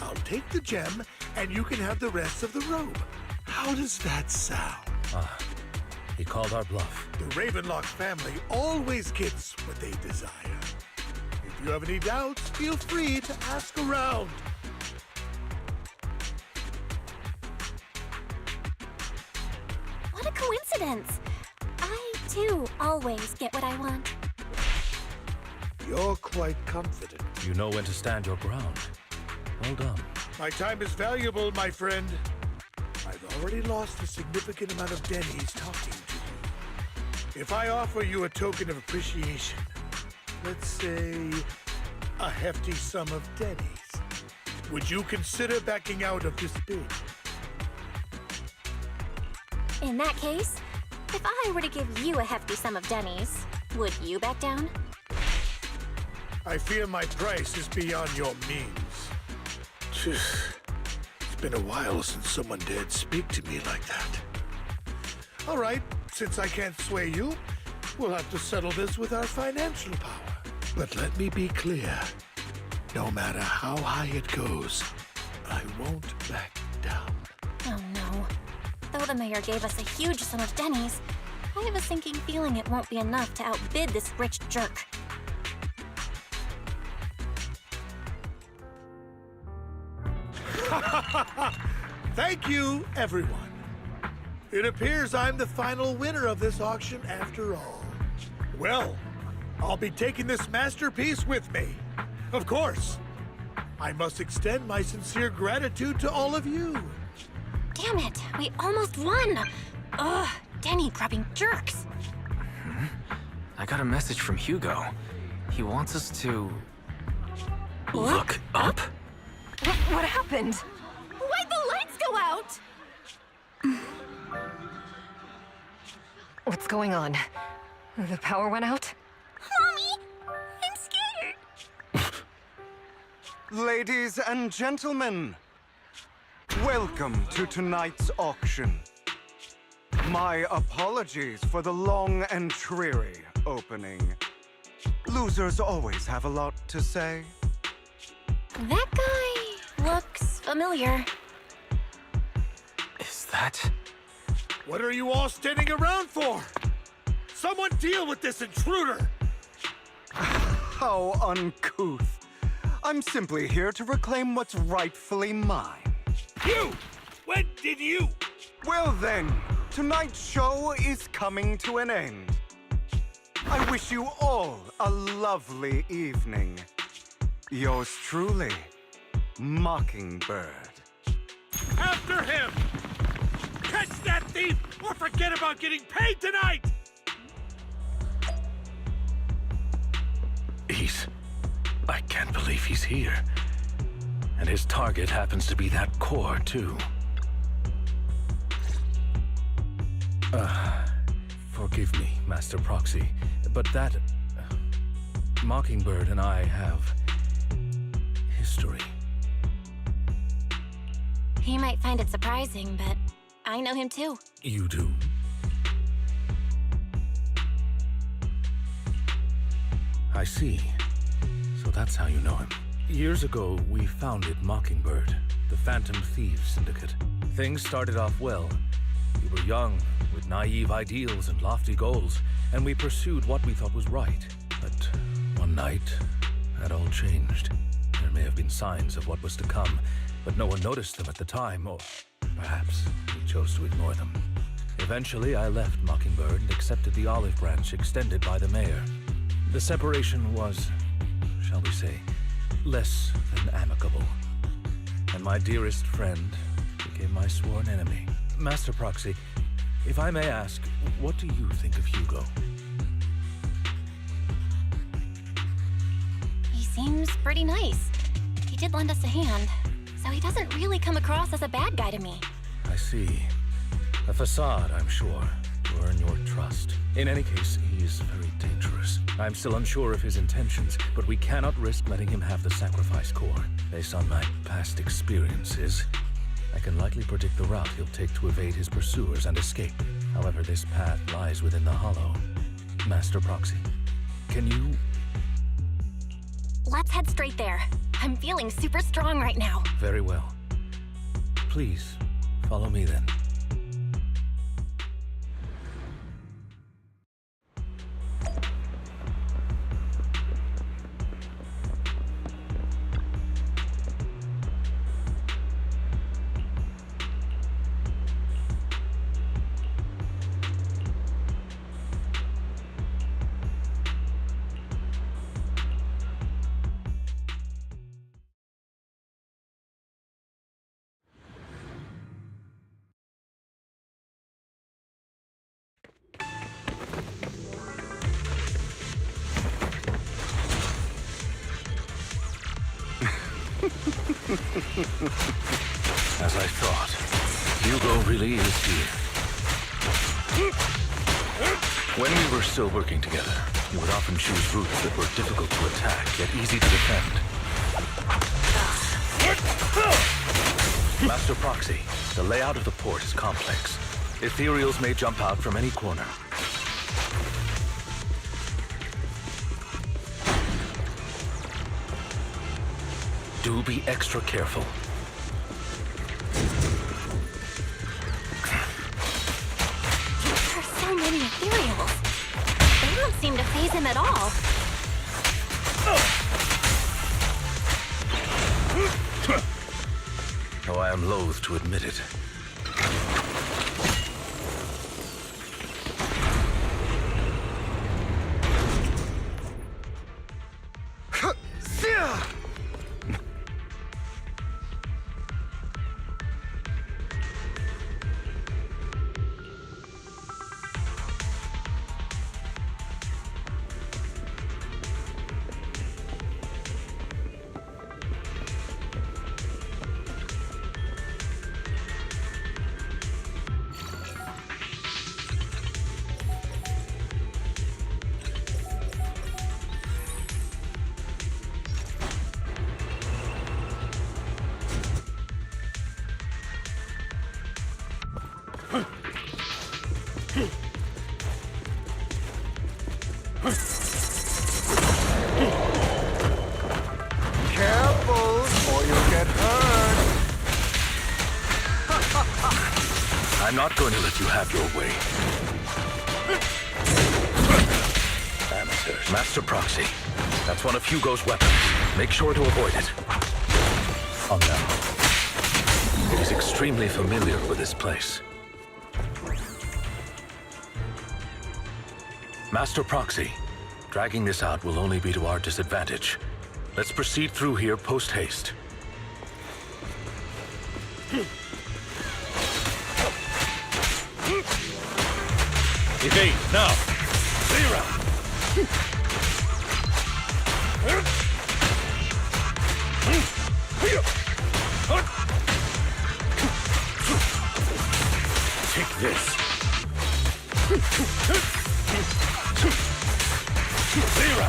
I'll take the gem, and you can have the rest of the robe. How does that sound? He called our bluff. The Ravenlock family always gets what they desire. If you have any doubts, feel free to ask around. sense. I, too, always get what I want. You're quite confident. You know when to stand your ground. Well done. My time is valuable, my friend. I've already lost a significant amount of Denny's talking to you. If I offer you a token of appreciation, let's say a hefty sum of Denny's, would you consider backing out of this bid? In that case, if I were to give you a hefty sum of Denny's, would you back down? I fear my price is beyond your means. It's been a while since someone dared speak to me like that. All right, since I can't sway you, we'll have to settle this with our financial power. But let me be clear. No matter how high it goes, I won't back down. Oh no. Though the mayor gave us a huge sum of Denny's, I have a sinking feeling it won't be enough to outbid this rich jerk. Thank you, everyone. It appears I'm the final winner of this auction after all. Well, I'll be taking this masterpiece with me. Of course. I must extend my sincere gratitude to all of you. Damn it, we almost won! Ugh, Denny-grubbing jerks. I got a message from Hugo. He wants us to... Look up? What happened? Why'd the lights go out? What's going on? The power went out? Mommy, I'm scared. Ladies and gentlemen, welcome to tonight's auction. My apologies for the long and dreary opening. Losers always have a lot to say. That guy looks familiar. Is that... What are you all standing around for? Someone deal with this intruder! How uncouth. I'm simply here to reclaim what's rightfully mine. You! When did you? Well then, tonight's show is coming to an end. I wish you all a lovely evening. Yours truly, Mockingbird. After him! Catch that thief or forget about getting paid tonight! I can't believe he's here. And his target happens to be that core, too. Forgive me, Master Proxy, but that... Mockingbird and I have... history. He might find it surprising, but I know him too. You do? I see. So that's how you know him. Years ago, we founded Mockingbird, the Phantom Thieves Syndicate. Things started off well. We were young, with naive ideals and lofty goals, and we pursued what we thought was right. But one night, that all changed. There may have been signs of what was to come, but no one noticed them at the time, or perhaps we chose to ignore them. Eventually, I left Mockingbird and accepted the olive branch extended by the mayor. The separation was, shall we say, less than amicable. And my dearest friend became my sworn enemy. Master Proxy, if I may ask, what do you think of Hugo? He seems pretty nice. He did lend us a hand, so he doesn't really come across as a bad guy to me. I see. A facade, I'm sure, to earn your trust. In any case, he is very dangerous. I'm still unsure of his intentions, but we cannot risk letting him have the sacrifice core. Based on my past experiences, I can likely predict the route he'll take to evade his pursuers and escape. However, this path lies within the Hollow. Master Proxy, can you... Let's head straight there. I'm feeling super strong right now. Very well. Please, follow me then. As I thought, Hugo really is here. When we were still working together, you would often choose routes that were difficult to attack, yet easy to defend. Master Proxy, the layout of the port is complex. Ethereals may jump out from any corner. Do be extra careful. There are so many ethereals. They don't seem to faze him at all. Though I am loath to admit it. Careful, or you'll get hurt. I'm not going to let you have your way. Amateurs. Master Proxy. That's one of Hugo's weapons. Make sure to avoid it. On now. It is extremely familiar with this place. Master Proxy. Dragging this out will only be to our disadvantage. Let's proceed through here post-haste. Evade, now! Zero! Take this! Zero!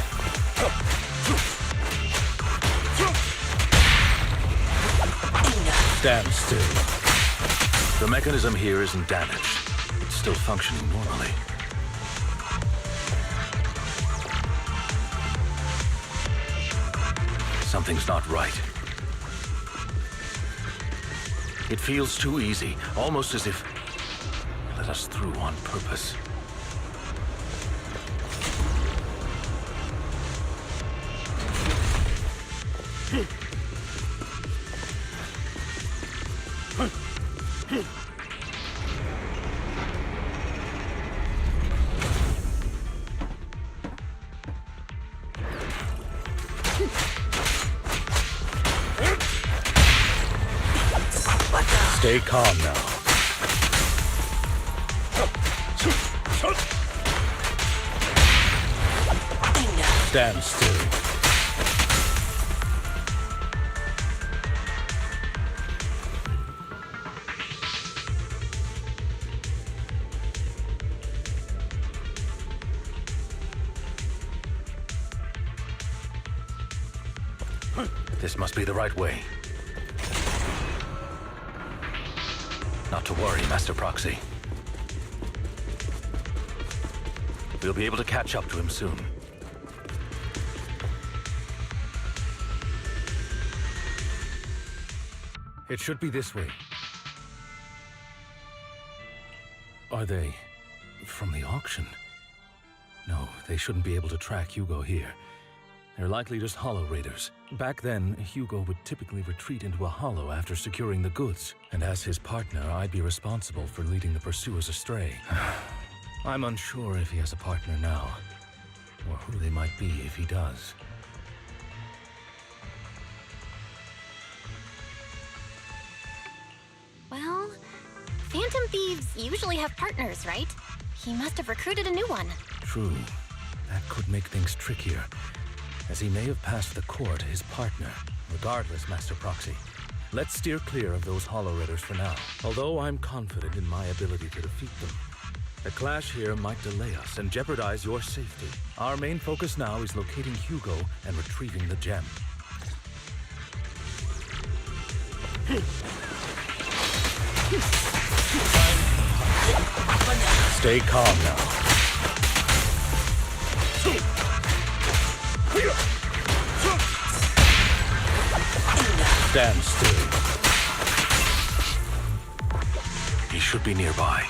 Stand still. The mechanism here isn't damaged. It's still functioning normally. Something's not right. It feels too easy, almost as if it let us through on purpose. Stay calm now. Stand still. This must be the right way. Not to worry, Master Proxy. We'll be able to catch up to him soon. It should be this way. Are they from the auction? No, they shouldn't be able to track Hugo here. They're likely just hollow raiders. Back then, Hugo would typically retreat into a hollow after securing the goods, and as his partner, I'd be responsible for leading the pursuers astray. I'm unsure if he has a partner now, or who they might be if he does. Well, Phantom Thieves usually have partners, right? He must have recruited a new one. True. That could make things trickier. as he may have passed the core to his partner. Regardless, Master Proxy, let's steer clear of those Hollow Ridders for now. Although I'm confident in my ability to defeat them, a clash here might delay us and jeopardize your safety. Our main focus now is locating Hugo and retrieving the gem. Stay calm now. Stand still. He should be nearby.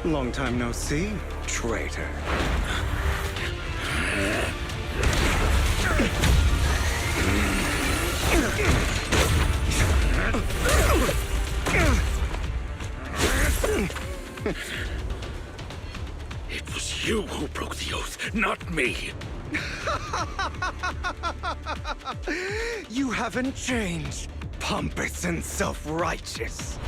Long time no see, traitor. It was you who broke the oath, not me. You haven't changed, pompous and self-righteous.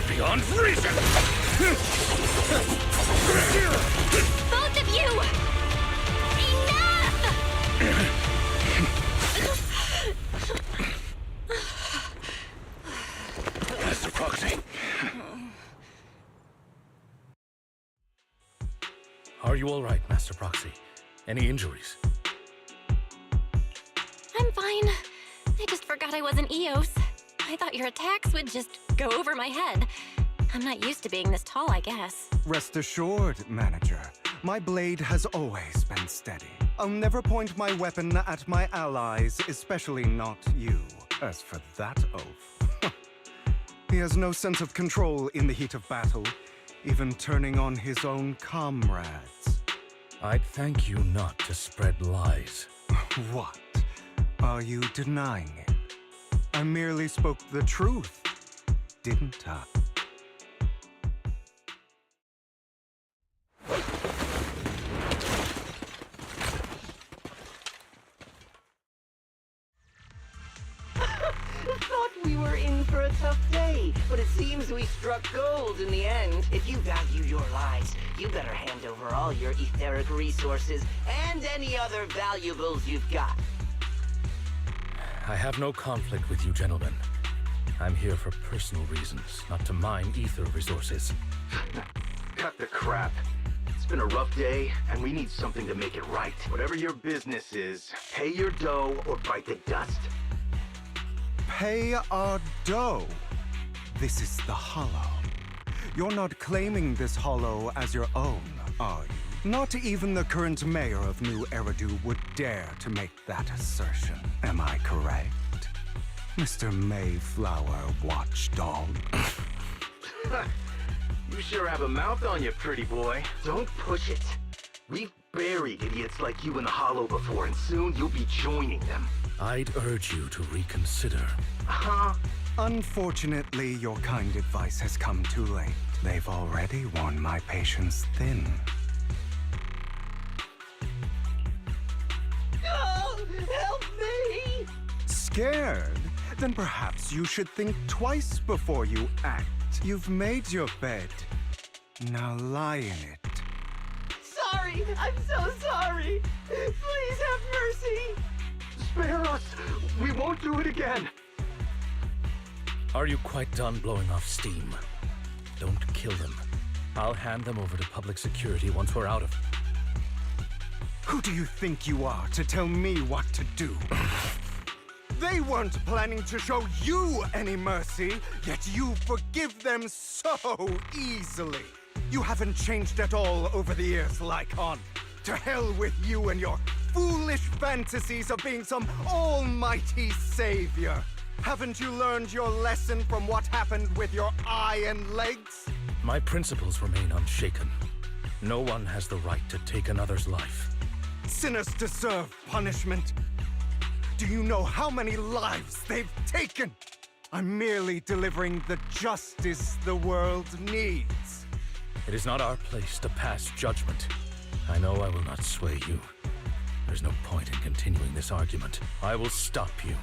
Beyond reason! Both of you! Enough! Master Proxy. Are you all right, Master Proxy? Any injuries? I'm fine. I just forgot I wasn't Eos. I thought your attacks would just go over my head. I'm not used to being this tall, I guess. Rest assured, Manager. My blade has always been steady. I'll never point my weapon at my allies, especially not you. As for that oath, he has no sense of control in the heat of battle, even turning on his own comrades. I'd thank you not to spread lies. What? Are you denying it? I merely spoke the truth, didn't I? Thought we were in for a tough day, but it seems we struck gold in the end. If you value your lives, you better hand over all your etheric resources and any other valuables you've got. I have no conflict with you, gentlemen. I'm here for personal reasons, not to mine ether resources. Cut the crap. It's been a rough day, and we need something to make it right. Whatever your business is, pay your dough or bite the dust. Pay our dough. This is the Hollow. You're not claiming this Hollow as your own, are you? Not even the current mayor of New Eridu would dare to make that assertion. Am I correct? Mr. Mayflower Watchdog? You sure have a mouth on you, pretty boy. Don't push it. We've buried idiots like you in the Hollow before, and soon you'll be joining them. I'd urge you to reconsider. Unfortunately, your kind advice has come too late. They've already worn my patience thin. Oh, help me! Scared? Then perhaps you should think twice before you act. You've made your bed. Now lie in it. Sorry, I'm so sorry. Please have mercy. Spare us! We won't do it again! Are you quite done blowing off steam? Don't kill them. I'll hand them over to public security once we're out of... Who do you think you are to tell me what to do? They weren't planning to show you any mercy, yet you forgive them so easily. You haven't changed at all over the years, Lycon. To hell with you and your foolish fantasies of being some almighty savior. Haven't you learned your lesson from what happened with your eye and legs? My principles remain unshaken. No one has the right to take another's life. Sinners deserve punishment. Do you know how many lives they've taken? I'm merely delivering the justice the world needs. It is not our place to pass judgment. I know I will not sway you. There's no point in continuing this argument. I will stop you.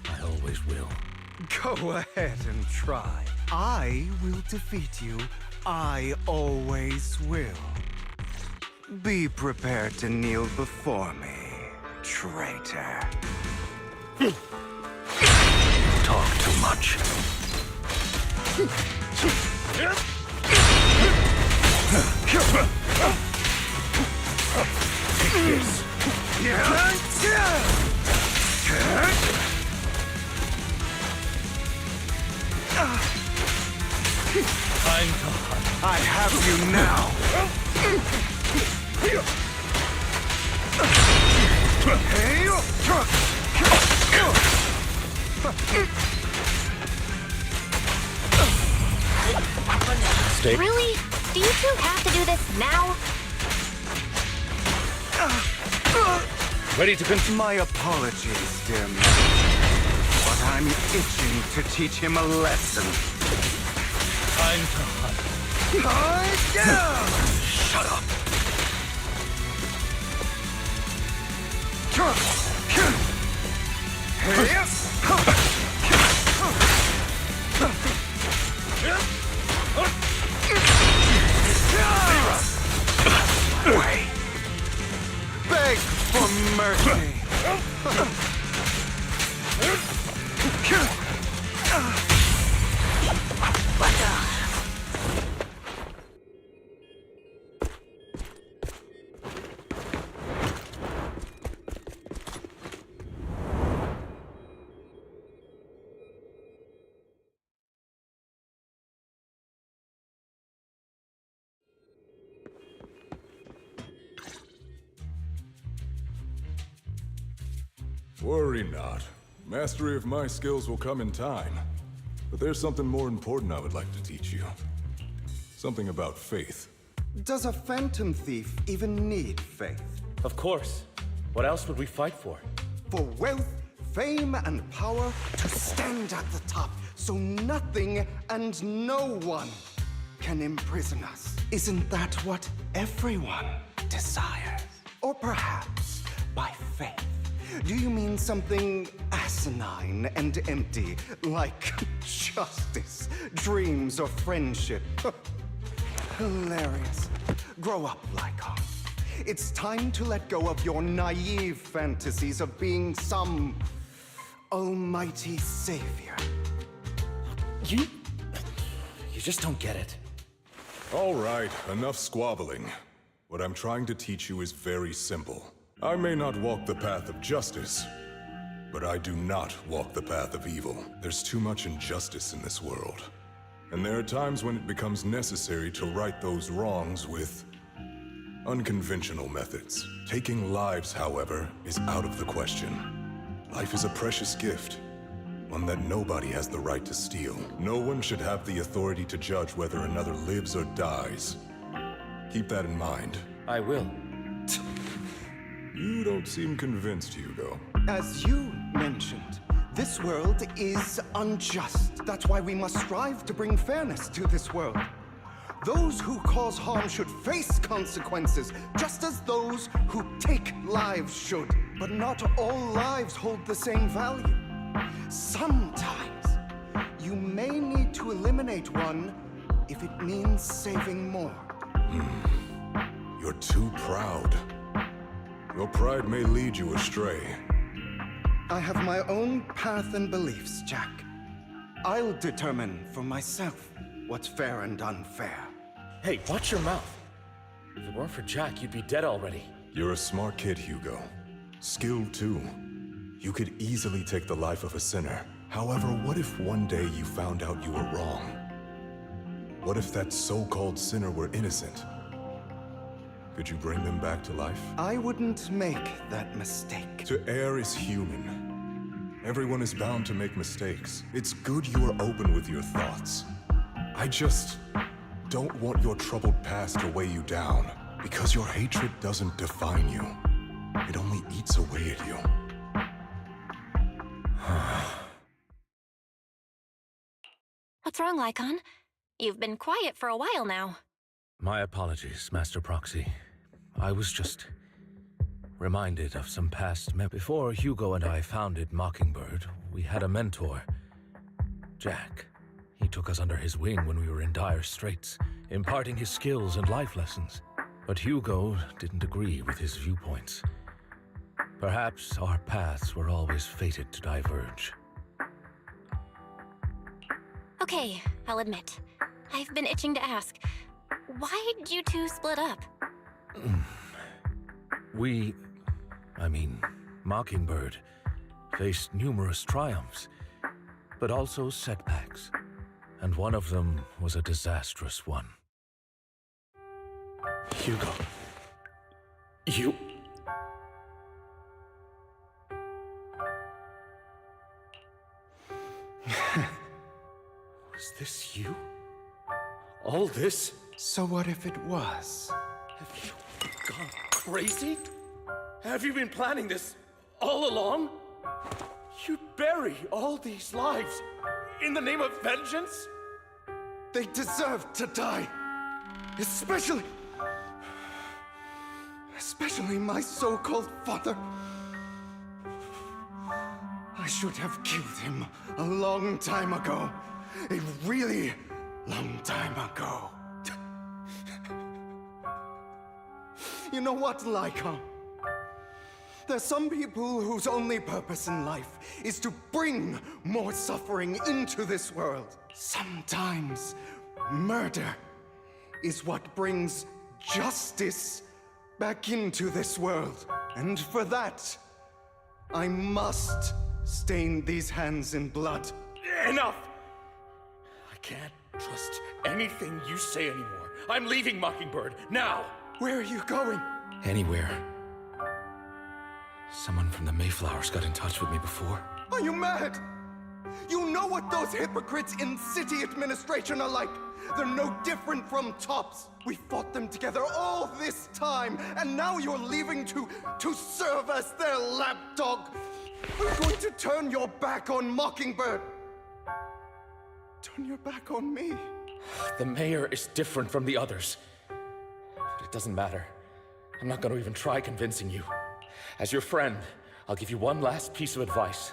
I always will. Go ahead and try. I will defeat you. I always will. Be prepared to kneel before me, traitor. Talk too much. Take this. Time to hunt. I have you now. Stay. Really? Do you two have to do this now? Ready to continue? My apologies, dear man. But I'm itching to teach him a lesson. Time to hunt. Shut up. Way. Beg for mercy. Worry not. Mastery of my skills will come in time. But there's something more important I would like to teach you. Something about faith. Does a phantom thief even need faith? Of course. What else would we fight for? For wealth, fame, and power to stand at the top so nothing and no one can imprison us. Isn't that what everyone desires? Or perhaps by faith. Do you mean something asinine and empty, like justice, dreams, or friendship? Hilarious. Grow up, Lycon. It's time to let go of your naive fantasies of being some almighty savior. You just don't get it. All right, enough squabbling. What I'm trying to teach you is very simple. I may not walk the path of justice, but I do not walk the path of evil. There's too much injustice in this world. And there are times when it becomes necessary to right those wrongs with unconventional methods. Taking lives, however, is out of the question. Life is a precious gift, one that nobody has the right to steal. No one should have the authority to judge whether another lives or dies. Keep that in mind. I will. You don't seem convinced, Hugo. As you mentioned, this world is unjust. That's why we must strive to bring fairness to this world. Those who cause harm should face consequences, just as those who take lives should. But not all lives hold the same value. Sometimes, you may need to eliminate one if it means saving more. You're too proud. Your pride may lead you astray. I have my own path and beliefs, Jack. I'll determine for myself what's fair and unfair. Hey, watch your mouth. If it weren't for Jack, you'd be dead already. You're a smart kid, Hugo. Skilled too. You could easily take the life of a sinner. However, what if one day you found out you were wrong? What if that so-called sinner were innocent? Could you bring them back to life? I wouldn't make that mistake. To err is human. Everyone is bound to make mistakes. It's good you are open with your thoughts. I just don't want your troubled past to weigh you down, because your hatred doesn't define you. It only eats away at you. What's wrong, Lycon? You've been quiet for a while now. My apologies, Master Proxy. I was just reminded of some past Before Hugo and I founded Mockingbird, we had a mentor, Jack. He took us under his wing when we were in dire straits, imparting his skills and life lessons. But Hugo didn't agree with his viewpoints. Perhaps our paths were always fated to diverge. Okay, I'll admit. I've been itching to ask. Why'd you two split up? Mockingbird faced numerous triumphs, but also setbacks. And one of them was a disastrous one. Hugo. You... Was this you? All this? So what if it was? Have you gone crazy? Have you been planning this all along? You'd bury all these lives in the name of vengeance? They deserve to die. Especially my so-called father. I should have killed him a long time ago. A really long time ago. You know what, Lycon? There's some people whose only purpose in life is to bring more suffering into this world. Sometimes murder is what brings justice back into this world. And for that, I must stain these hands in blood. Enough! I can't trust anything you say anymore. I'm leaving Mockingbird, now! Where are you going? Anywhere. Someone from the Mayflowers got in touch with me before. Are you mad? You know what those hypocrites in city administration are like. They're no different from tops. We fought them together all this time, and now you're leaving to serve as their lapdog. Are you going to turn your back on Mockingbird? Turn your back on me? The mayor is different from the others. But it doesn't matter. I'm not going to even try convincing you. As your friend, I'll give you one last piece of advice.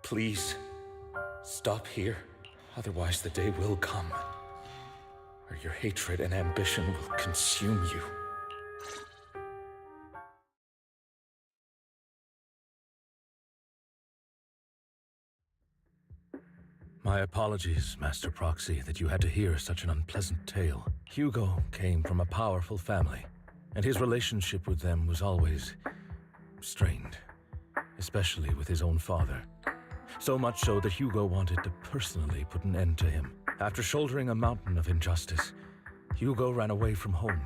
Please, stop here. Otherwise, the day will come where your hatred and ambition will consume you. My apologies, Master Proxy, that you had to hear such an unpleasant tale. Hugo came from a powerful family, and his relationship with them was always strained, especially with his own father. So much so that Hugo wanted to personally put an end to him. After shouldering a mountain of injustice, Hugo ran away from home.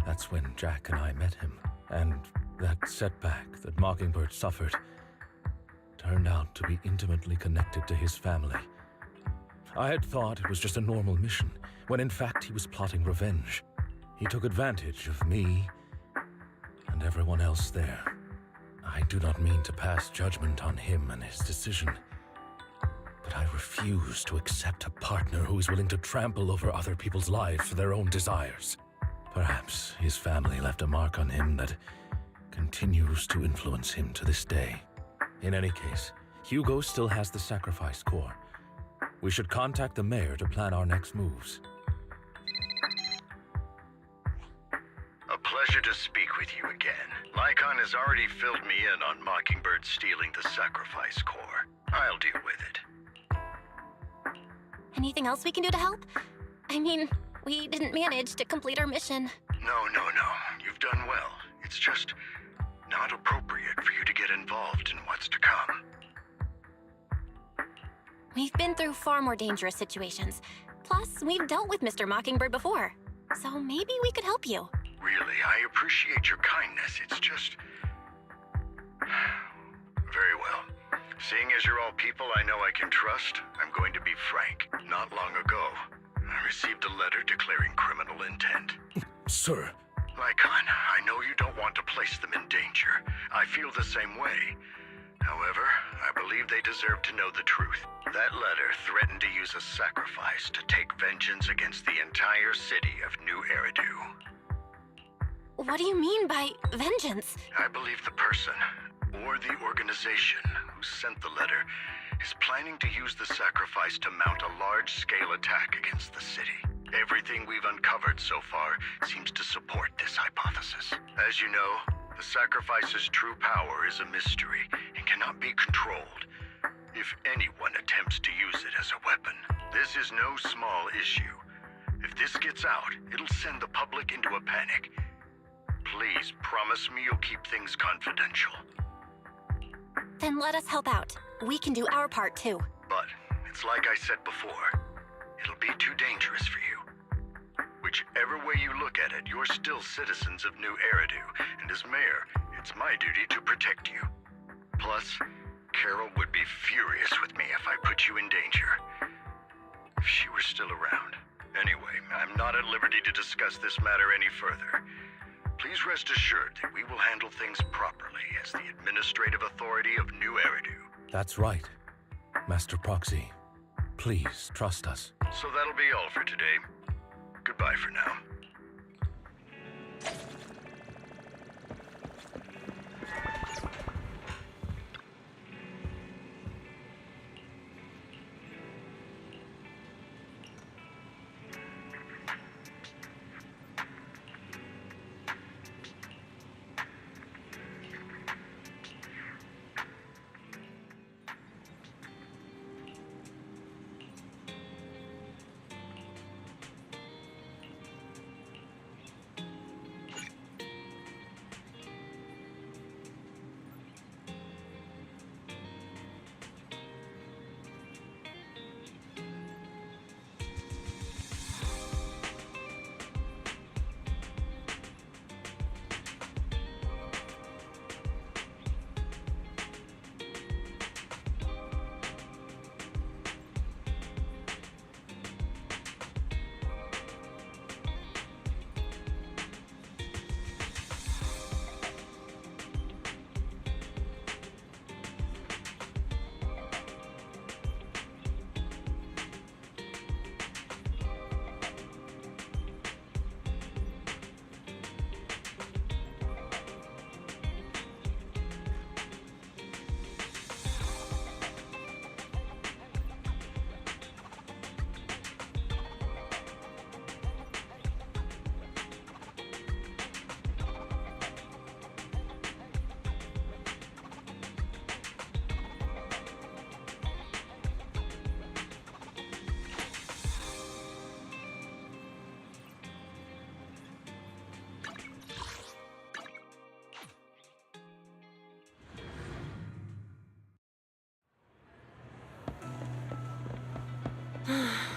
That's when Jack and I met him, and that setback that Mockingbird suffered turned out to be intimately connected to his family. I had thought it was just a normal mission, when in fact he was plotting revenge. He took advantage of me and everyone else there. I do not mean to pass judgment on him and his decision, but I refuse to accept a partner who is willing to trample over other people's lives for their own desires. Perhaps his family left a mark on him that continues to influence him to this day. In any case, Hugo still has the sacrifice core. We should contact the mayor to plan our next moves. A pleasure to speak with you again. Lycon has already filled me in on Mockingbird stealing the sacrifice core. I'll deal with it. Anything else we can do to help? I mean, we didn't manage to complete our mission. No. You've done well. It's just not appropriate for you to get involved in what's to come. We've been through far more dangerous situations. Plus, we've dealt with Mr. Mockingbird before. So maybe we could help you. Really, I appreciate your kindness. It's just... Very well. Seeing as you're all people I know I can trust, I'm going to be frank. Not long ago, I received a letter declaring criminal intent. Sir. Lycon, I know you don't want to place them in danger. I feel the same way. However, I believe they deserve to know the truth. That letter threatened to use a sacrifice to take vengeance against the entire city of New Eridu. What do you mean by vengeance? I believe the person, or the organization, who sent the letter is planning to use the sacrifice to mount a large-scale attack against the city. Everything we've uncovered so far seems to support this hypothesis. As you know, the sacrifice's true power is a mystery and cannot be controlled. If anyone attempts to use it as a weapon, this is no small issue. If this gets out, it'll send the public into a panic. Please promise me you'll keep things confidential. Then let us help out. We can do our part too. But it's like I said before, it'll be too dangerous for you. Whichever way you look at it, you're still citizens of New Eridu, and as mayor, it's my duty to protect you. Plus, Carol would be furious with me if I put you in danger. If she were still around. Anyway, I'm not at liberty to discuss this matter any further. Please rest assured that we will handle things properly as the administrative authority of New Eridu. That's right. Master Proxy, please trust us. So that'll be all for today. Goodbye for now.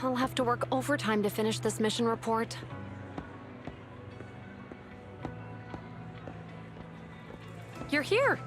I'll have to work overtime to finish this mission report. You're here!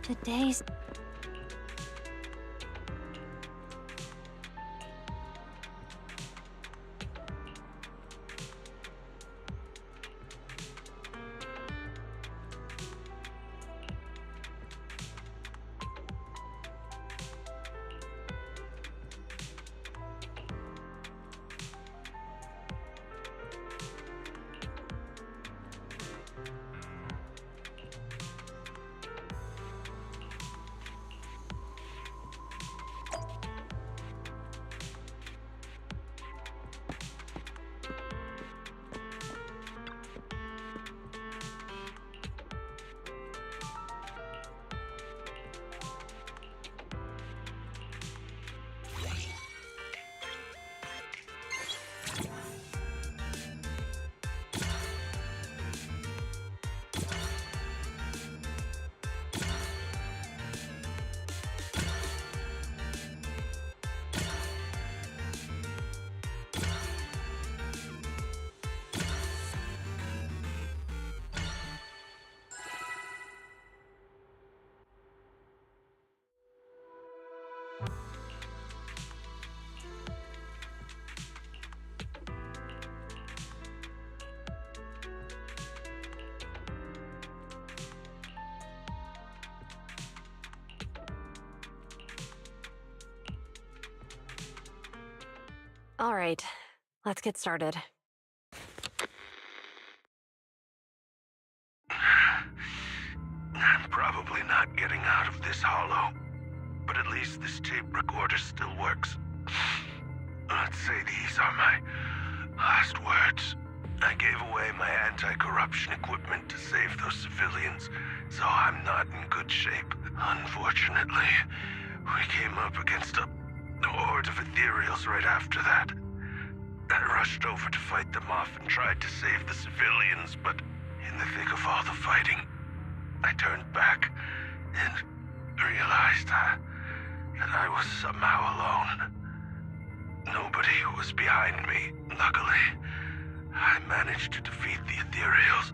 Today's... All right, let's get started. I'm probably not getting out of this hollow, but at least this tape recorder still works. Let's say these are my last words. I gave away my anti-corruption equipment to save those civilians, so I'm not in good shape. Unfortunately, we came up against a horde of ethereals right after that. I rushed over to fight them off and tried to save the civilians, but in the thick of all the fighting, I turned back and realized that I was somehow alone. Nobody was behind me. Luckily, I managed to defeat the ethereals,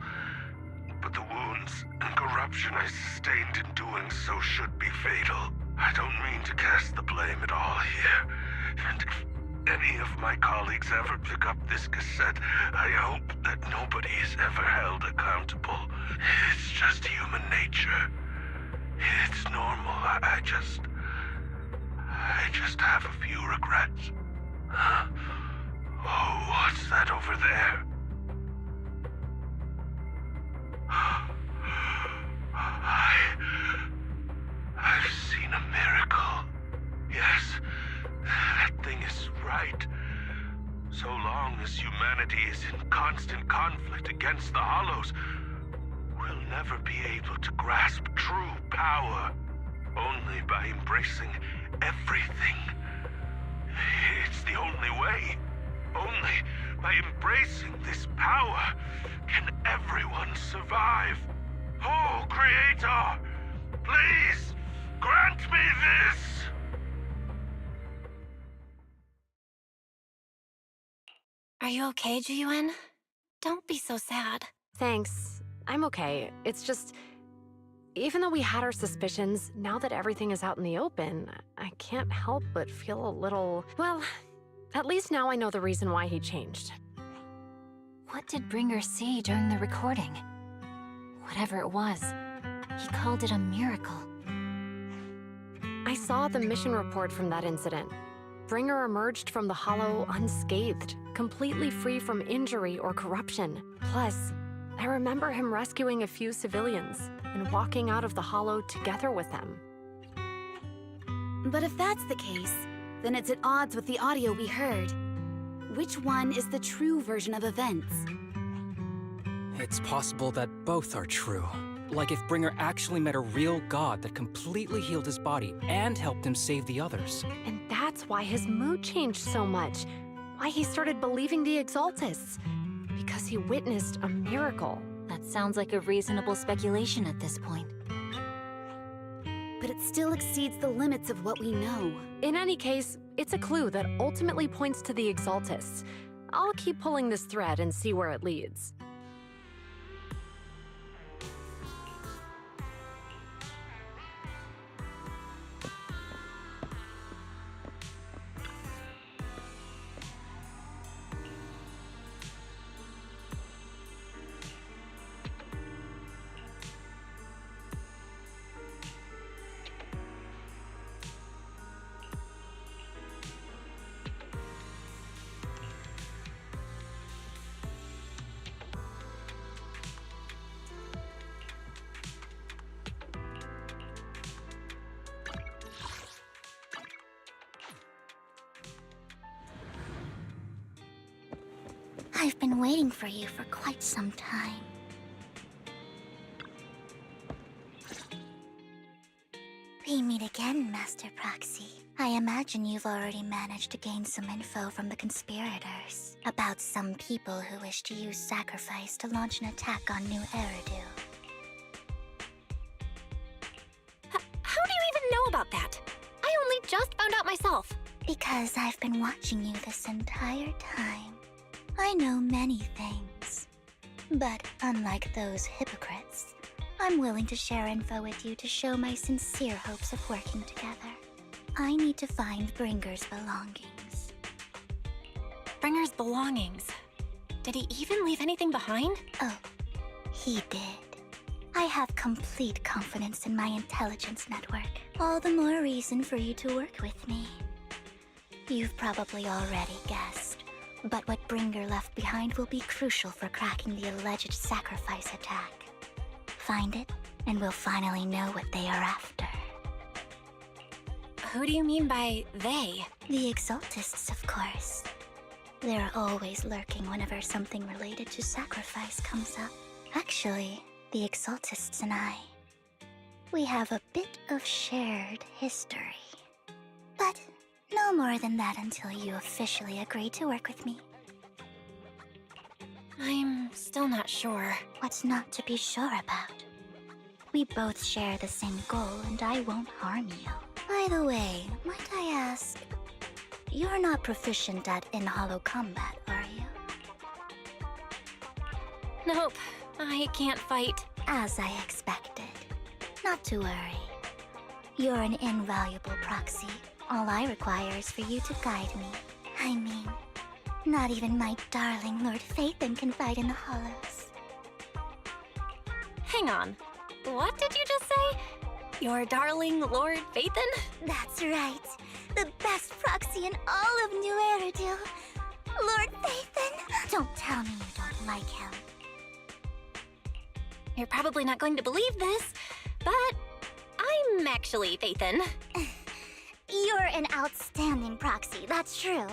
but the wounds and corruption I sustained in doing so should be fatal. I don't mean to cast the blame at all here, and if any of my colleagues ever pick up this cassette, I hope that nobody is ever held accountable. It's just human nature. It's normal. I just have a few regrets. Oh, what's that over there? I've seen a miracle. Yes, that thing is right. So long as humanity is in constant conflict against the Hollows, we'll never be able to grasp true power. Only by embracing everything. It's the only way. Only by embracing this power can everyone survive. Oh, Creator, please grant me this! Are you okay, Jiyuan? Don't be so sad. Thanks. I'm okay. It's just... even though we had our suspicions, now that everything is out in the open, I can't help but feel a little... well, at least now I know the reason why he changed. What did Bringer see during the recording? Whatever it was, he called it a miracle. I saw the mission report from that incident. Bringer emerged from the Hollow unscathed, completely free from injury or corruption. Plus, I remember him rescuing a few civilians and walking out of the Hollow together with them. But if that's the case, then it's at odds with the audio we heard. Which one is the true version of events? It's possible that both are true. Like if Bringer actually met a real god that completely healed his body and helped him save the others. And that's why his mood changed so much. Why he started believing the Exaltists. Because he witnessed a miracle. That sounds like a reasonable speculation at this point. But it still exceeds the limits of what we know. In any case, it's a clue that ultimately points to the Exaltists. I'll keep pulling this thread and see where it leads. I've been waiting for you for quite some time. We meet again, Master Proxy. I imagine you've already managed to gain some info from the conspirators about some people who wish to use sacrifice to launch an attack on New Eridu. How do you even know about that? I only just found out myself. Because I've been watching you this entire time. I know many things. But unlike those hypocrites, I'm willing to share info with you to show my sincere hopes of working together. I need to find Bringer's belongings. Bringer's belongings? Did he even leave anything behind? Oh, he did. I have complete confidence in my intelligence network. All the more reason for you to work with me. You've probably already guessed, but what Bringer left behind will be crucial for cracking the alleged sacrifice attack. Find it, and we'll finally know what they are after. Who do you mean by they? The Exaltists, of course. They're always lurking whenever something related to sacrifice comes up. Actually, the Exaltists and I, we have a bit of shared history. But no more than that until you officially agree to work with me. I'm still not sure. What's not to be sure about? We both share the same goal, and I won't harm you. By the way, might I ask, you're not proficient at in-hollow combat, are you? Nope, I can't fight. As I expected. Not to worry. You're an invaluable proxy. All I require is for you to guide me. I mean, not even my darling Lord Phaethon can fight in the hollows. Hang on. What did you just say? Your darling Lord Phaethon? That's right. The best proxy in all of New Eridu. Lord Phaethon! Don't tell me you don't like him. You're probably not going to believe this, but I'm actually Phaethon. You're an outstanding proxy, that's true.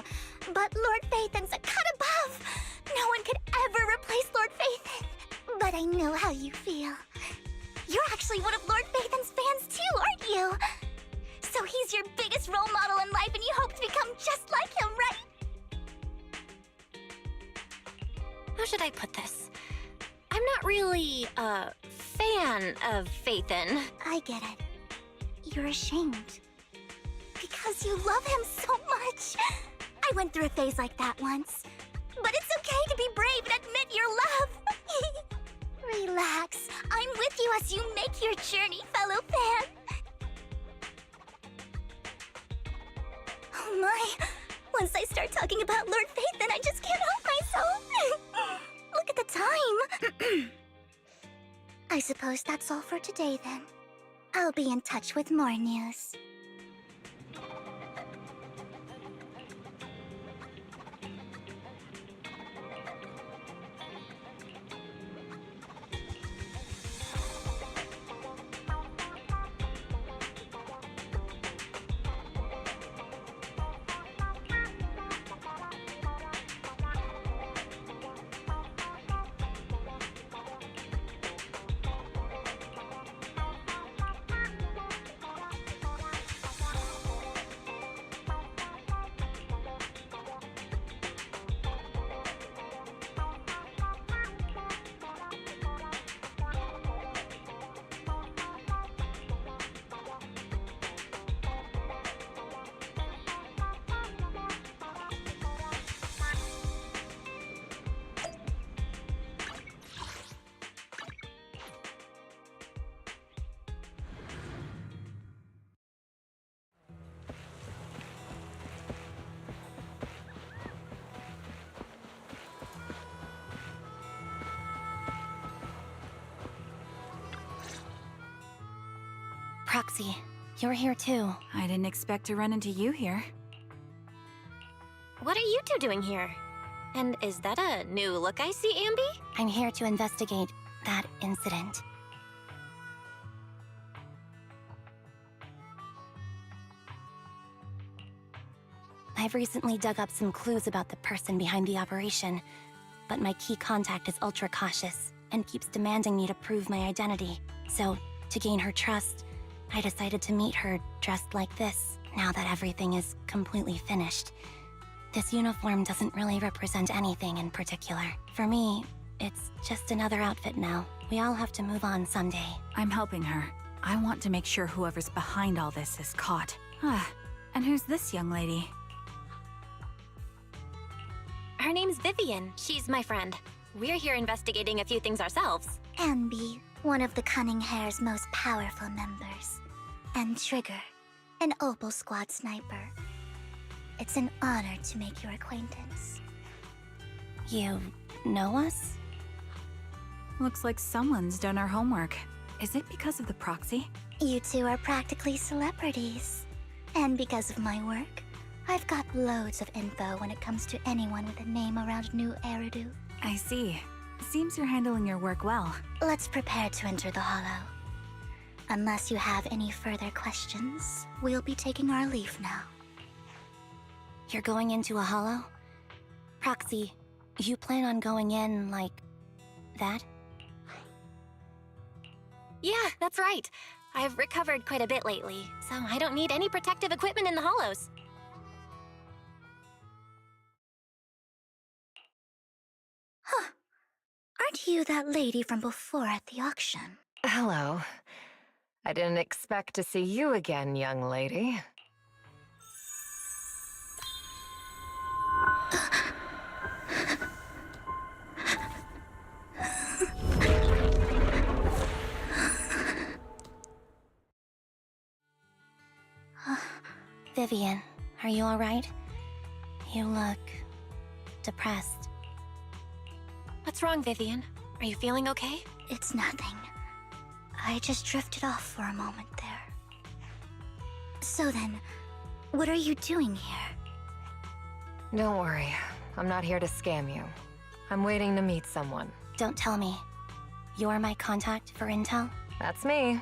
But Lord Phaethon's a cut above. No one could ever replace Lord Phaethon. But I know how you feel. You're actually one of Lord Phaethon's fans too, aren't you? So he's your biggest role model in life and you hope to become just like him, right? How should I put this? I'm not really a fan of Phaethon. I get it. You're ashamed. Because you love him so much. I went through a phase like that once. But it's okay to be brave and admit your love. Relax. I'm with you as you make your journey, fellow fan. Oh my. Once I start talking about Lord Phaethon, I just can't help myself. Look at the time. I suppose that's all for today then. I'll be in touch with more news. Proxy, you're here too. I didn't expect to run into you here. What are you two doing here? And is that a new look I see, Ambi? I'm here to investigate that incident. I've recently dug up some clues about the person behind the operation. but my key contact is ultra cautious and keeps demanding me to prove my identity. So, to gain her trust, I decided to meet her dressed like this, now that everything is completely finished. This uniform doesn't really represent anything in particular. For me, it's just another outfit now. We all have to move on someday. I'm helping her. I want to make sure whoever's behind all this is caught. And who's this young lady? Her name's Vivian. She's my friend. We're here investigating a few things ourselves. Ambi, one of the Cunning Hair's most powerful members. And Trigger, an Opal Squad sniper. It's an honor to make your acquaintance. You know us? Looks like someone's done our homework. Is it because of the proxy? You two are practically celebrities. And because of my work, I've got loads of info when it comes to anyone with a name around New Eridu. I see. Seems you're handling your work well. Let's prepare to enter the Hollow. Unless you have any further questions, we'll be taking our leave now. You're going into a Hollow? Proxy, you plan on going in like that? Yeah, that's right. I've recovered quite a bit lately, so I don't need any protective equipment in the Hollows. Huh. Aren't you that lady from before at the auction? Hello. I didn't expect to see you again, young lady. Vivian, are you alright? You look depressed. What's wrong, Vivian? Are you feeling okay? It's nothing. I just drifted off for a moment there. So then, what are you doing here? Don't worry. I'm not here to scam you. I'm waiting to meet someone. Don't tell me. You're my contact for intel? That's me.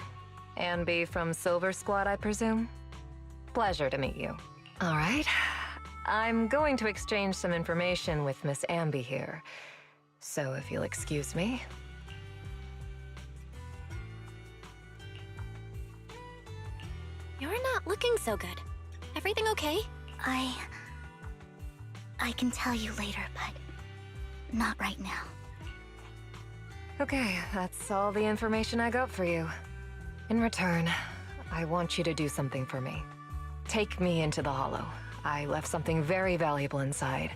Ambi from Silver Squad, I presume? Pleasure to meet you. All right. I'm going to exchange some information with Miss Ambi here. So if you'll excuse me. You're not looking so good. Everything okay? I can tell you later, but not right now. Okay, that's all the information I got for you. In return, I want you to do something for me. Take me into the Hollow. I left something very valuable inside.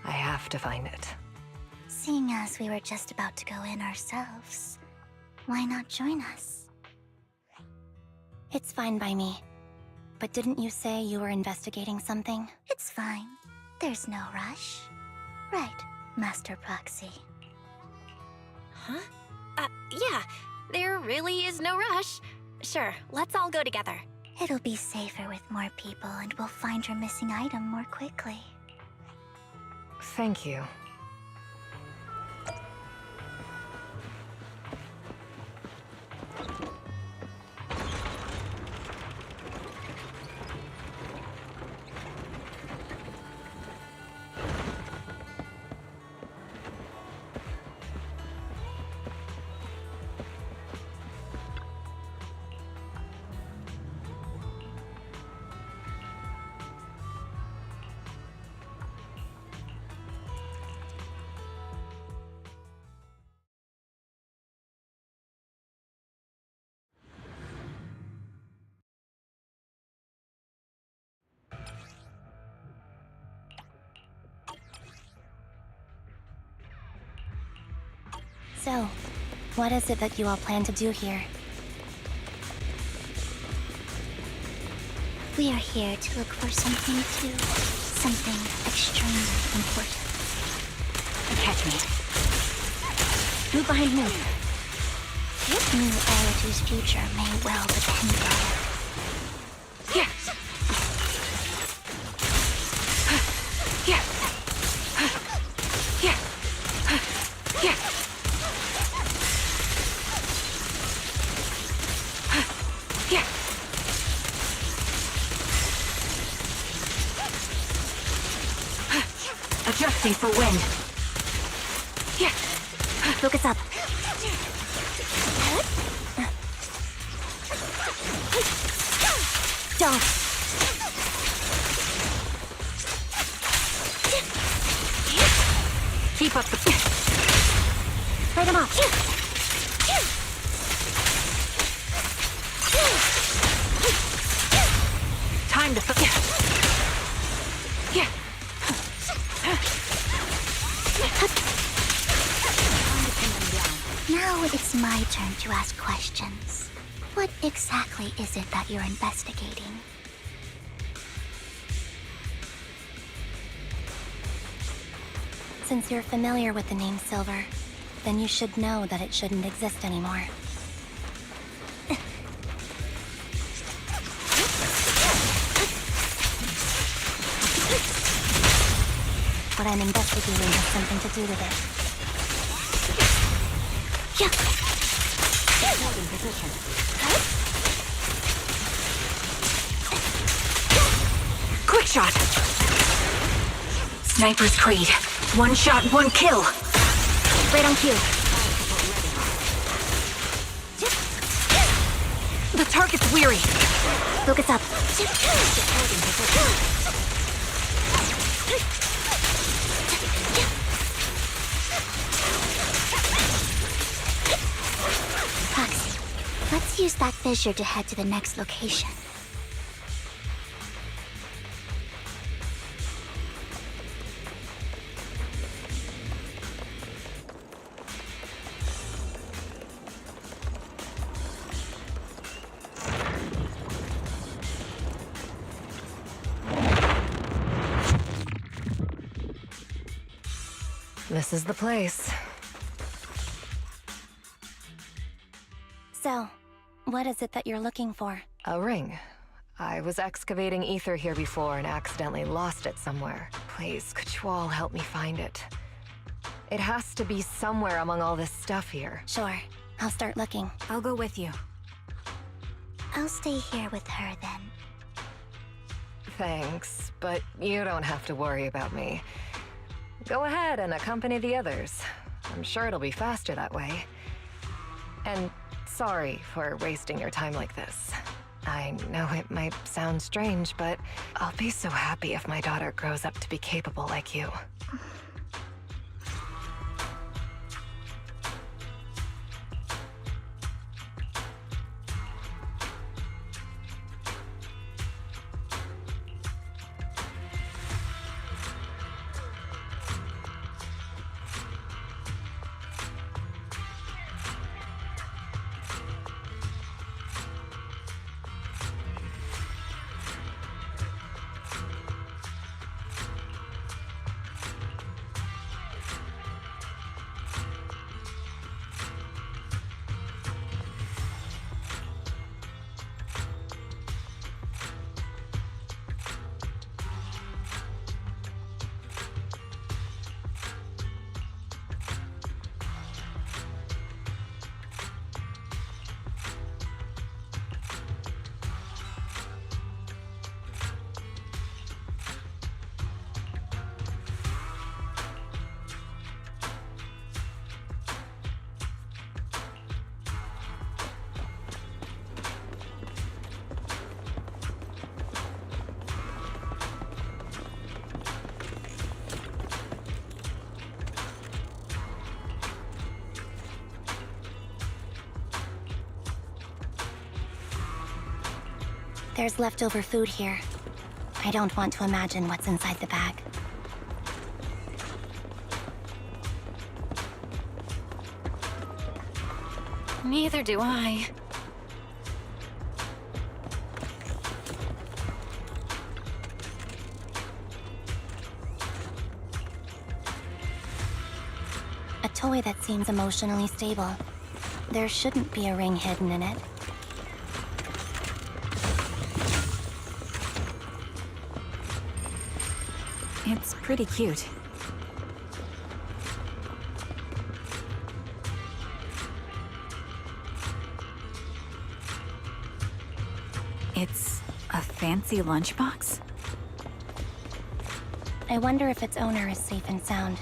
I have to find it. Seeing as we were just about to go in ourselves, why not join us? It's fine by me. But didn't you say you were investigating something? It's fine. There's no rush. Right, Master Proxy. Huh? Yeah. There really is no rush. Sure, let's all go together. It'll be safer with more people, and we'll find your missing item more quickly. Thank you. So, what is it that you all plan to do here? We are here to look for something too. Something extremely important. Catch me. Move behind me. New Eridu's future may well depend on it. Yeah. Yeah. Yeah. Yeah. Yeah. Adjusting for wind. Focus up. Don't. Keep up the... Fight him off. Time to... Yeah. Now it's my turn to ask questions. What exactly is it that you're investigating? Since you're familiar with the name Silver, then you should know that it shouldn't exist anymore. What I'm investigating has something to do with it. Yeah. Hold in position. Quick shot! Sniper's Creed. One shot, one kill. Right on cue. The target's weary. Focus up. Foxy, let's use that fissure to head to the next location. This is the place. So, what is it that you're looking for? A ring. I was excavating ether here before and accidentally lost it somewhere. Please, could you all help me find it? It has to be somewhere among all this stuff here. Sure. I'll start looking. I'll go with you. I'll stay here with her then. Thanks, but you don't have to worry about me. Go ahead and accompany the others. I'm sure it'll be faster that way. And sorry for wasting your time like this. I know it might sound strange, but I'll be so happy if my daughter grows up to be capable like you. There's leftover food here. I don't want to imagine what's inside the bag. Neither do I. A toy that seems emotionally stable. There shouldn't be a ring hidden in it. It's pretty cute. It's a fancy lunchbox? I wonder if its owner is safe and sound.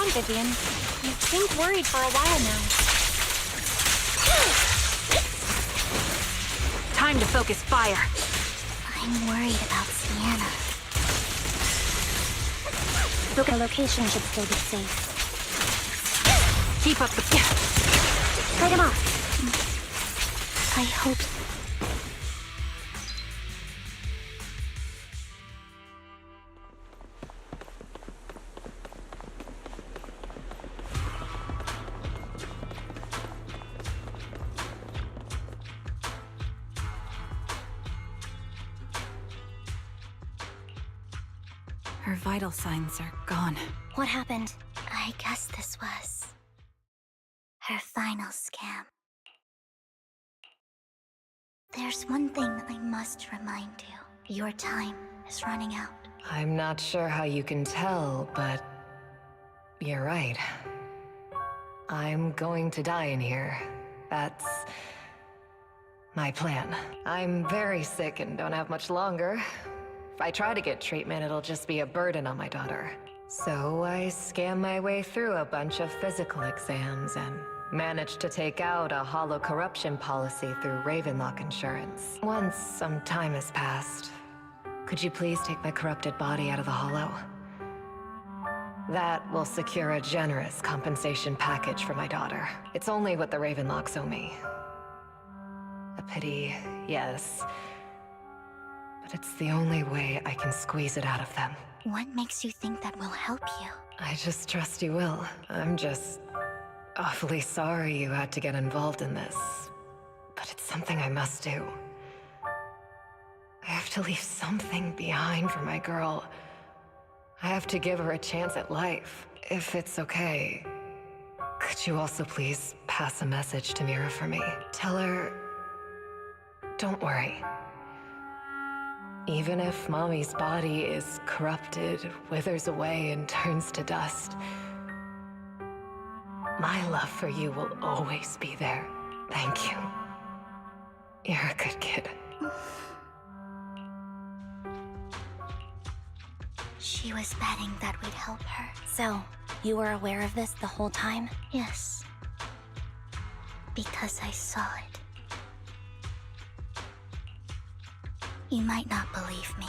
on, Vivian. You seemed worried for a while now. Time to focus fire. I'm worried about Sienna. The location should still be safe. Keep up the... Fight him off. I hope... Her vital signs are gone. What happened? I guess this was... her final scam. There's one thing I must remind you. Your time is running out. I'm not sure how you can tell, but you're right. I'm going to die in here. That's my plan. I'm very sick and don't have much longer. If I try to get treatment, it'll just be a burden on my daughter. So I scam my way through a bunch of physical exams and managed to take out a hollow corruption policy through Ravenlock Insurance. Once some time has passed, could you please take my corrupted body out of the hollow? That will secure a generous compensation package for my daughter. It's only what the Ravenlocks owe me. A pity, yes. But it's the only way I can squeeze it out of them. What makes you think that will help you? I just trust you will. I'm just awfully sorry you had to get involved in this. But it's something I must do. I have to leave something behind for my girl. I have to give her a chance at life. If it's okay, could you also please pass a message to Mira for me? Tell her, don't worry. Even if Mommy's body is corrupted, withers away, and turns to dust, my love for you will always be there. Thank you. You're a good kid. She was betting that we'd help her. So, you were aware of this the whole time? Yes. Because I saw it. You might not believe me,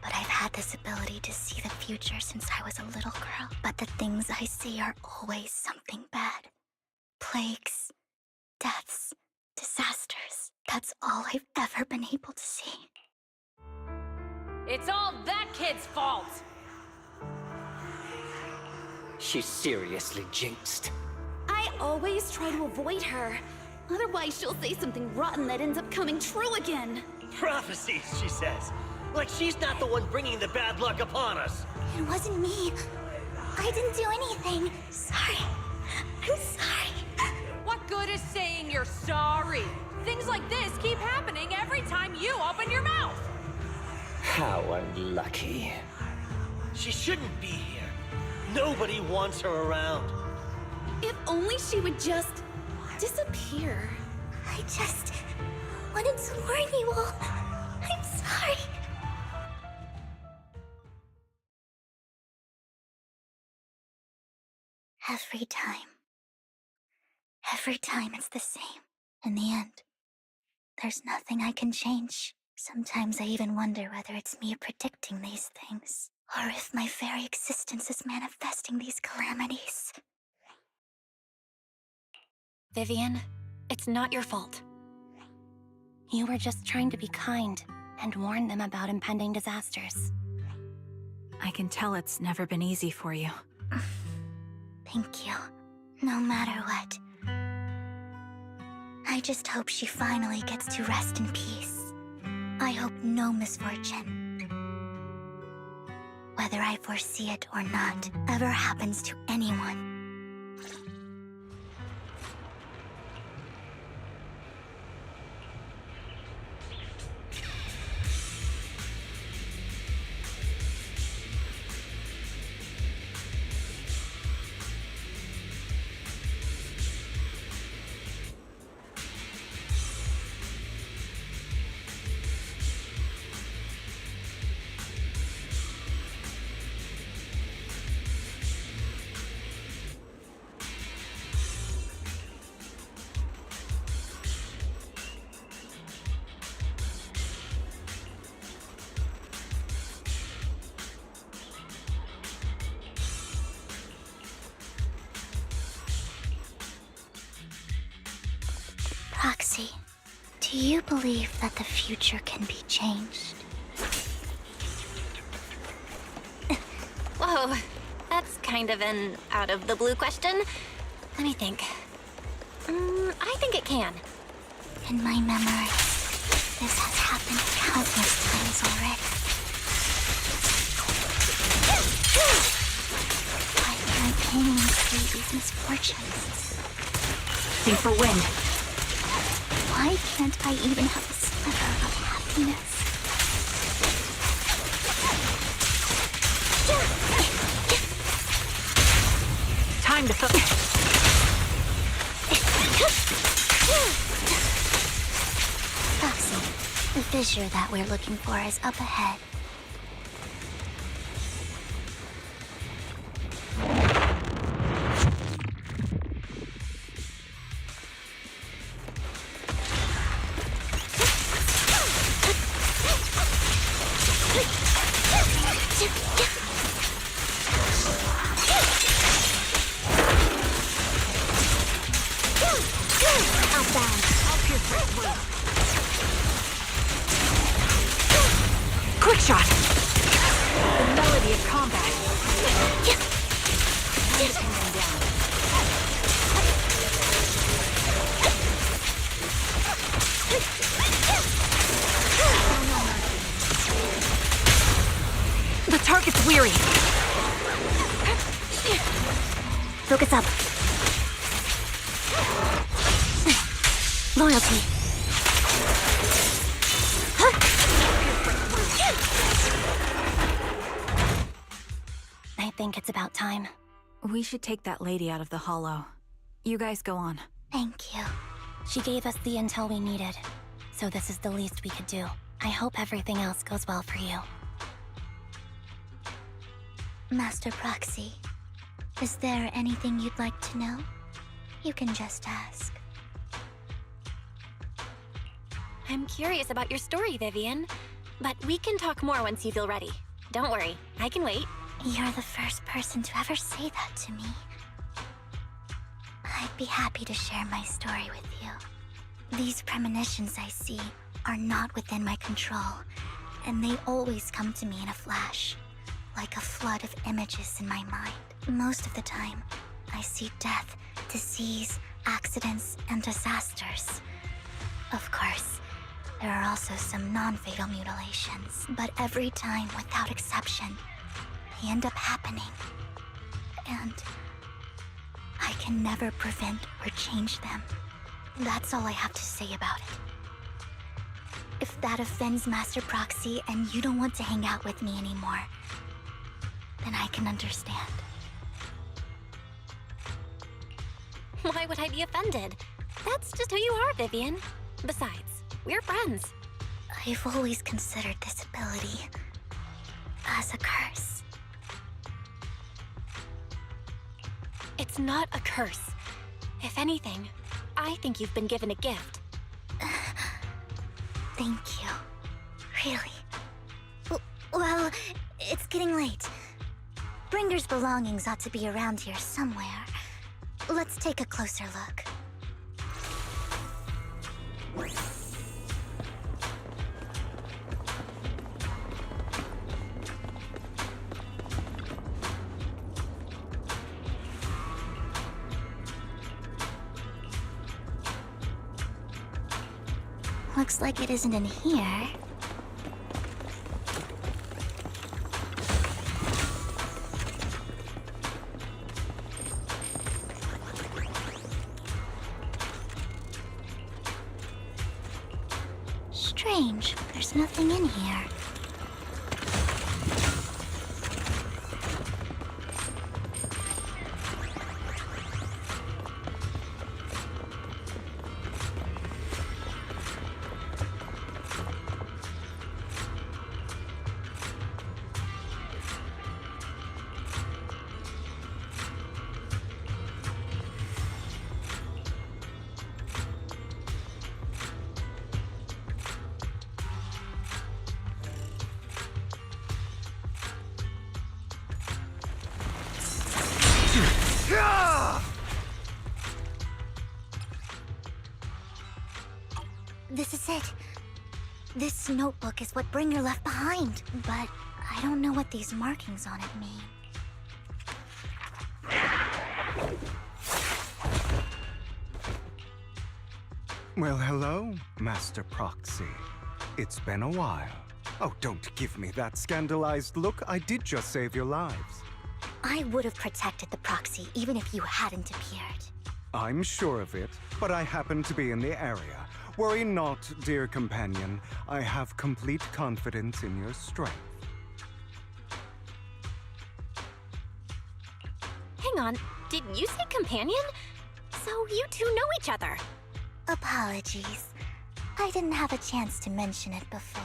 but I've had this ability to see the future since I was a little girl. But the things I see are always something bad. Plagues, deaths, disasters. That's all I've ever been able to see. It's all that kid's fault! She's seriously jinxed. I always try to avoid her. Otherwise, she'll say something rotten that ends up coming true again. Prophecies, she says. Like she's not the one bringing the bad luck upon us. It wasn't me. I didn't do anything. Sorry. I'm sorry. What good is saying you're sorry? Things like this keep happening every time you open your mouth! How unlucky. She shouldn't be here. Nobody wants her around. If only she would just disappear. I just wanted to warn you all. I'm sorry. Every time it's the same. In the end, there's nothing I can change. Sometimes I even wonder whether it's me predicting these things, or if my very existence is manifesting these calamities. Vivian, it's not your fault. You were just trying to be kind and warn them about impending disasters. I can tell it's never been easy for you. Thank you. No matter what. I just hope she finally gets to rest in peace. I hope no misfortune, whether I foresee it or not, ever happens to anyone. Proxy, do you believe that the future can be changed? Whoa, that's kind of an out-of-the-blue question. Let me think. I think it can. In my memory, this has happened countless times already. Why can't anyone see these misfortunes? Think for wind. Why can't I even have a sliver of happiness? Time to Proxy, the fissure that we're looking for is up ahead. Quick shot! The melody of combat. The target's weary. Focus up. Loyalty. I think it's about time. We should take that lady out of the hollow. You guys go on. Thank you. She gave us the intel we needed, so this is the least we could do. I hope everything else goes well for you. Master Proxy, is there anything you'd like to know? You can just ask. I'm curious about your story, Vivian. But we can talk more once you feel ready. Don't worry, I can wait. You're the first person to ever say that to me. I'd be happy to share my story with you. These premonitions I see are not within my control, and they always come to me in a flash, like a flood of images in my mind. Most of the time, I see death, disease, accidents, and disasters. Of course, there are also some non-fatal mutilations, but every time, without exception, they end up happening. And I can never prevent or change them. That's all I have to say about it. If that offends Master Proxy and you don't want to hang out with me anymore, then I can understand. Why would I be offended? That's just who you are, Vivian. Besides, we're friends. I've always considered this ability as a curse. It's not a curse. If anything, I think you've been given a gift. Thank you. Really. Well, it's getting late. Bringer's belongings ought to be around here somewhere. Let's take a closer look. Looks like it isn't in here. Strange, there's nothing in here. This is it. This notebook is what Bringer left behind, but I don't know what these markings on it mean. Well, hello, Master Proxy. It's been a while. Oh, don't give me that scandalized look. I did just save your lives. I would have protected the proxy even if you hadn't appeared. I'm sure of it, but I happen to be in the area. Worry not, dear companion. I have complete confidence in your strength. Hang on, did you say companion? So you two know each other. Apologies. I didn't have a chance to mention it before.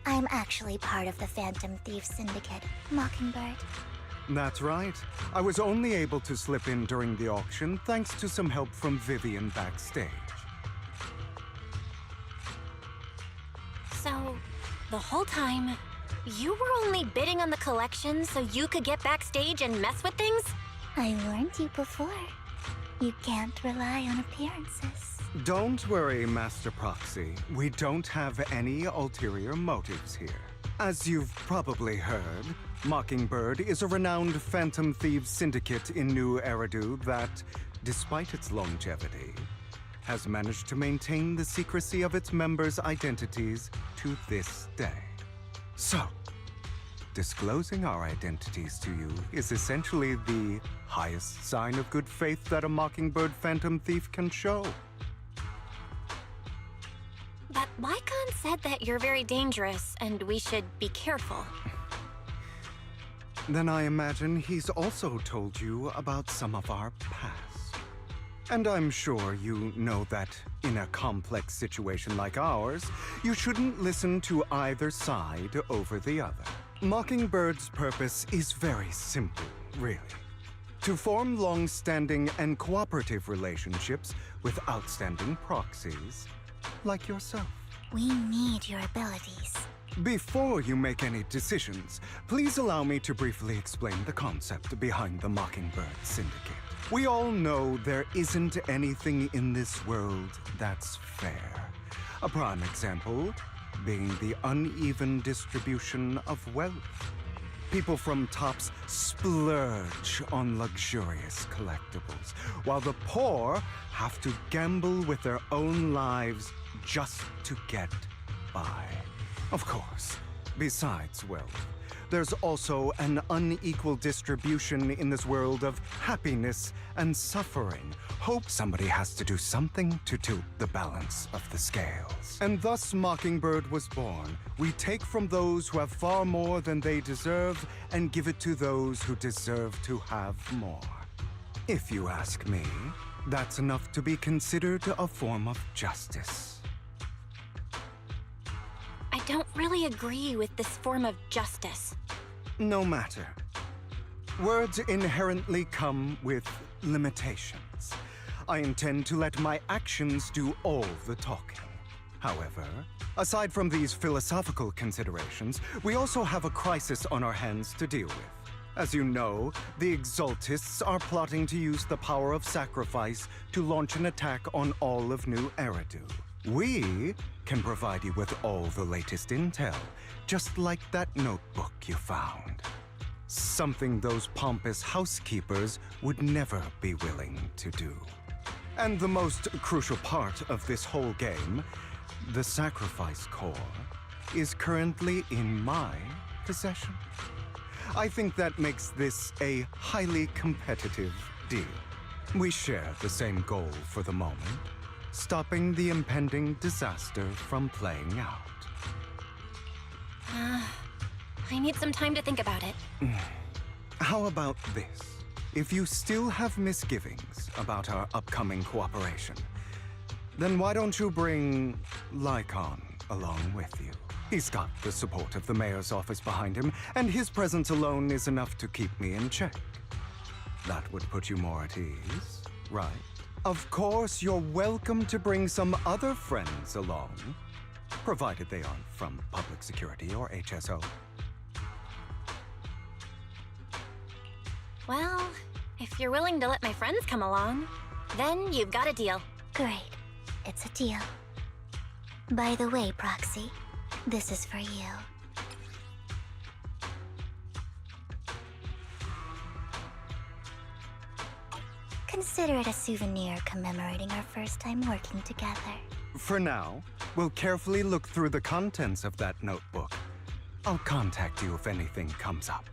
I'm actually part of the Phantom Thief Syndicate, Mockingbird. That's right. I was only able to slip in during the auction thanks to some help from Vivian backstage. So, the whole time, you were only bidding on the collection so you could get backstage and mess with things? I warned you before. You can't rely on appearances. Don't worry, Master Proxy. We don't have any ulterior motives here. As you've probably heard, Mockingbird is a renowned Phantom Thieves syndicate in New Eridu that, despite its longevity, has managed to maintain the secrecy of its members' identities to this day. So, disclosing our identities to you is essentially the highest sign of good faith that a Mockingbird Phantom Thief can show. But Lycon said that you're very dangerous and we should be careful. Then I imagine he's also told you about some of our past. And I'm sure you know that in a complex situation like ours, you shouldn't listen to either side over the other. Mockingbird's purpose is very simple, really. To form long-standing and cooperative relationships with outstanding proxies like yourself. We need your abilities. Before you make any decisions, please allow me to briefly explain the concept behind the Mockingbird Syndicate. We all know there isn't anything in this world that's fair. A prime example being the uneven distribution of wealth. People from tops splurge on luxurious collectibles, while the poor have to gamble with their own lives just to get by. Of course, besides wealth, there's also an unequal distribution in this world of happiness and suffering. Hope somebody has to do something to tilt the balance of the scales. And thus Mockingbird was born. We take from those who have far more than they deserve and give it to those who deserve to have more. If you ask me, that's enough to be considered a form of justice. I don't really agree with this form of justice. No matter. Words inherently come with limitations. I intend to let my actions do all the talking. However, aside from these philosophical considerations, we also have a crisis on our hands to deal with. As you know, the Exaltists are plotting to use the power of sacrifice to launch an attack on all of New Eridu. We can provide you with all the latest intel, just like that notebook you found. Something those pompous housekeepers would never be willing to do. And the most crucial part of this whole game, the sacrifice core, is currently in my possession. I think that makes this a highly competitive deal. We share the same goal for the moment. Stopping the impending disaster from playing out. I need some time to think about it. How about this? If you still have misgivings about our upcoming cooperation, then why don't you bring Lycon along with you? He's got the support of the mayor's office behind him, and his presence alone is enough to keep me in check. That would put you more at ease, right? Of course, you're welcome to bring some other friends along, provided they aren't from Public Security or HSO. Well, if you're willing to let my friends come along, then you've got a deal. Great. It's a deal. By the way, Proxy, this is for you. Consider it a souvenir commemorating our first time working together. For now, we'll carefully look through the contents of that notebook. I'll contact you if anything comes up.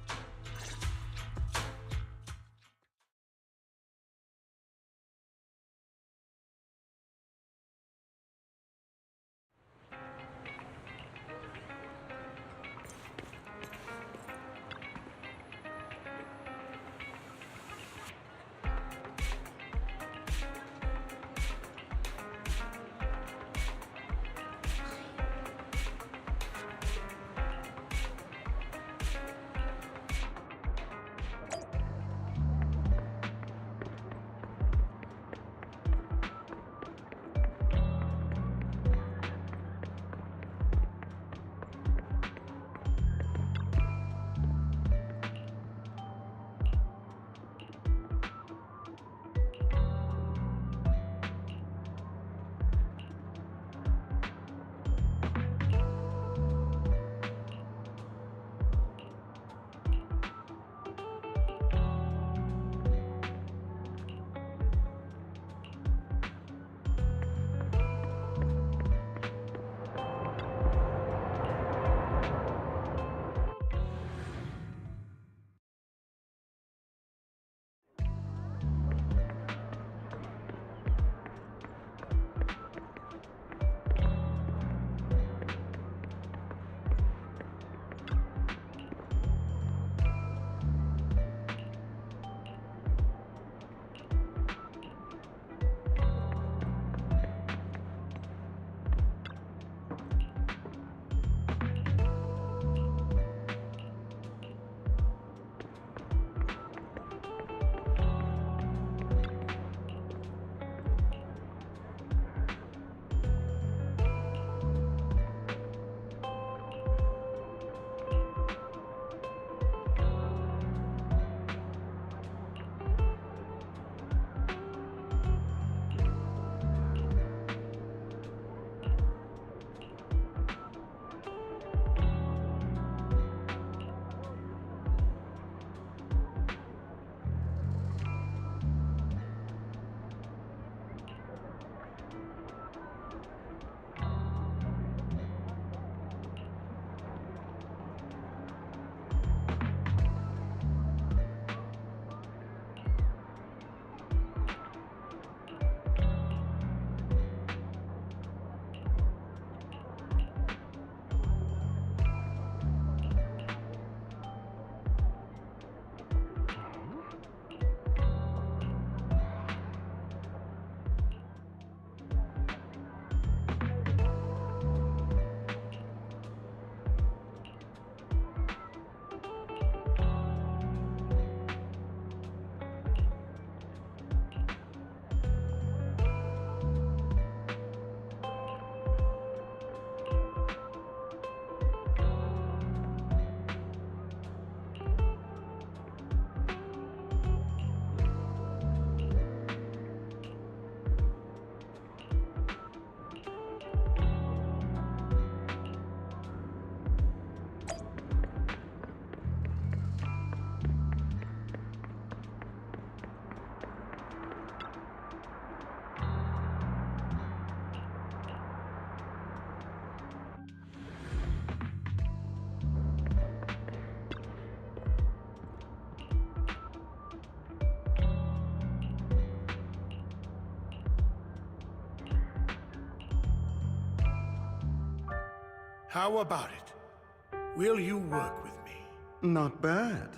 How about it? Will you work with me? Not bad.